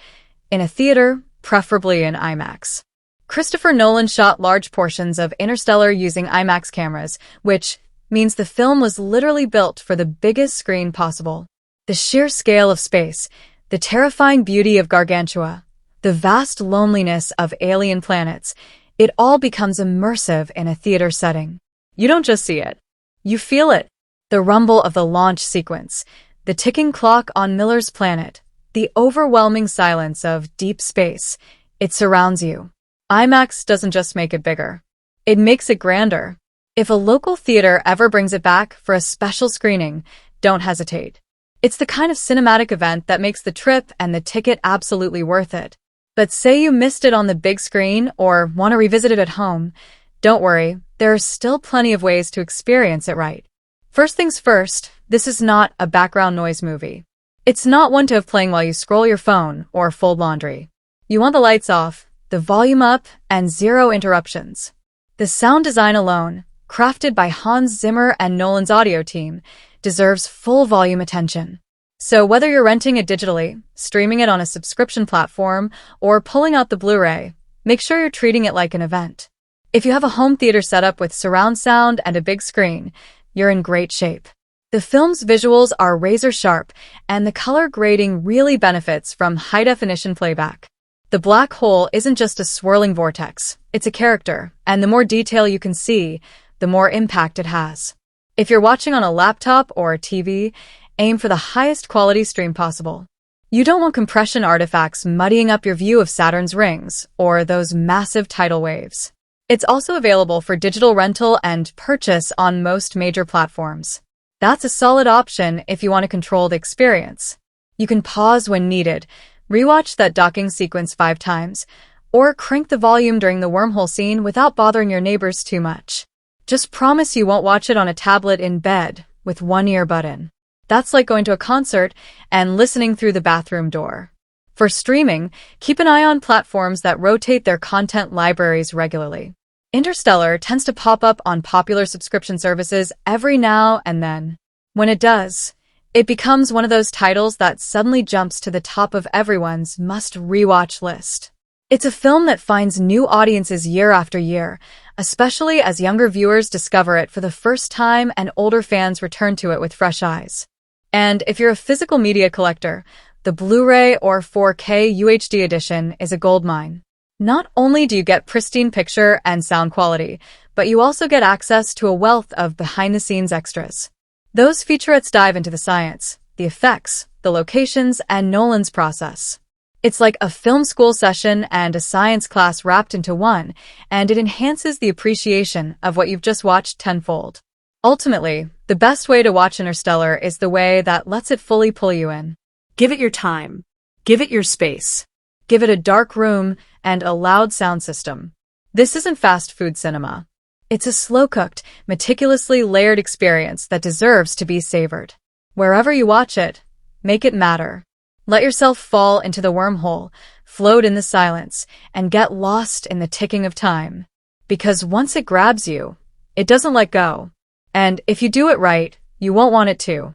in a theater, preferably in IMAX. Christopher Nolan shot large portions of Interstellar using IMAX cameras, which means the film was literally built for the biggest screen possible. The sheer scale of space, the terrifying beauty of Gargantua, the vast loneliness of alien planets, it all becomes immersive in a theater setting. You don't just see it. You feel it. The rumble of the launch sequence, the ticking clock on Miller's planet, the overwhelming silence of deep space, it surrounds you. IMAX doesn't just make it bigger. It makes it grander. If a local theater ever brings it back for a special screening, don't hesitate. It's the kind of cinematic event that makes the trip and the ticket absolutely worth it. But say you missed it on the big screen or want to revisit it at home, don't worry, there are still plenty of ways to experience it right. First things first, this is not a background noise movie. It's not one to have playing while you scroll your phone or fold laundry. You want the lights off, the volume up, and zero interruptions. The sound design alone, crafted by Hans Zimmer and Nolan's audio team, deserves full volume attention. So whether you're renting it digitally, streaming it on a subscription platform, or pulling out the Blu-ray, make sure you're treating it like an event. If you have a home theater setup with surround sound and a big screen, you're in great shape. The film's visuals are razor sharp, and the color grading really benefits from high-definition playback. The black hole isn't just a swirling vortex, it's a character, and the more detail you can see, the more impact it has. If you're watching on a laptop or a TV, aim for the highest quality stream possible. You don't want compression artifacts muddying up your view of Saturn's rings or those massive tidal waves. It's also available for digital rental and purchase on most major platforms. That's a solid option if you want to control the experience. You can pause when needed, rewatch that docking sequence 5 times, or crank the volume during the wormhole scene without bothering your neighbors too much. Just promise you won't watch it on a tablet in bed with one earbud in. That's like going to a concert and listening through the bathroom door. For streaming, keep an eye on platforms that rotate their content libraries regularly. Interstellar tends to pop up on popular subscription services every now and then. When it does, it becomes one of those titles that suddenly jumps to the top of everyone's must-rewatch list. It's a film that finds new audiences year after year, especially as younger viewers discover it for the first time and older fans return to it with fresh eyes. And if you're a physical media collector, the Blu-ray or 4K UHD edition is a goldmine. Not only do you get pristine picture and sound quality, but you also get access to a wealth of behind-the-scenes extras. Those featurettes dive into the science, the effects, the locations, and Nolan's process. It's like a film school session and a science class wrapped into one, and it enhances the appreciation of what you've just watched tenfold. Ultimately, the best way to watch Interstellar is the way that lets it fully pull you in. Give it your time. Give it your space. Give it a dark room and a loud sound system. This isn't fast food cinema. It's a slow-cooked, meticulously layered experience that deserves to be savored. Wherever you watch it, make it matter. Let yourself fall into the wormhole, float in the silence, and get lost in the ticking of time. Because once it grabs you, it doesn't let go. And if you do it right, you won't want it to.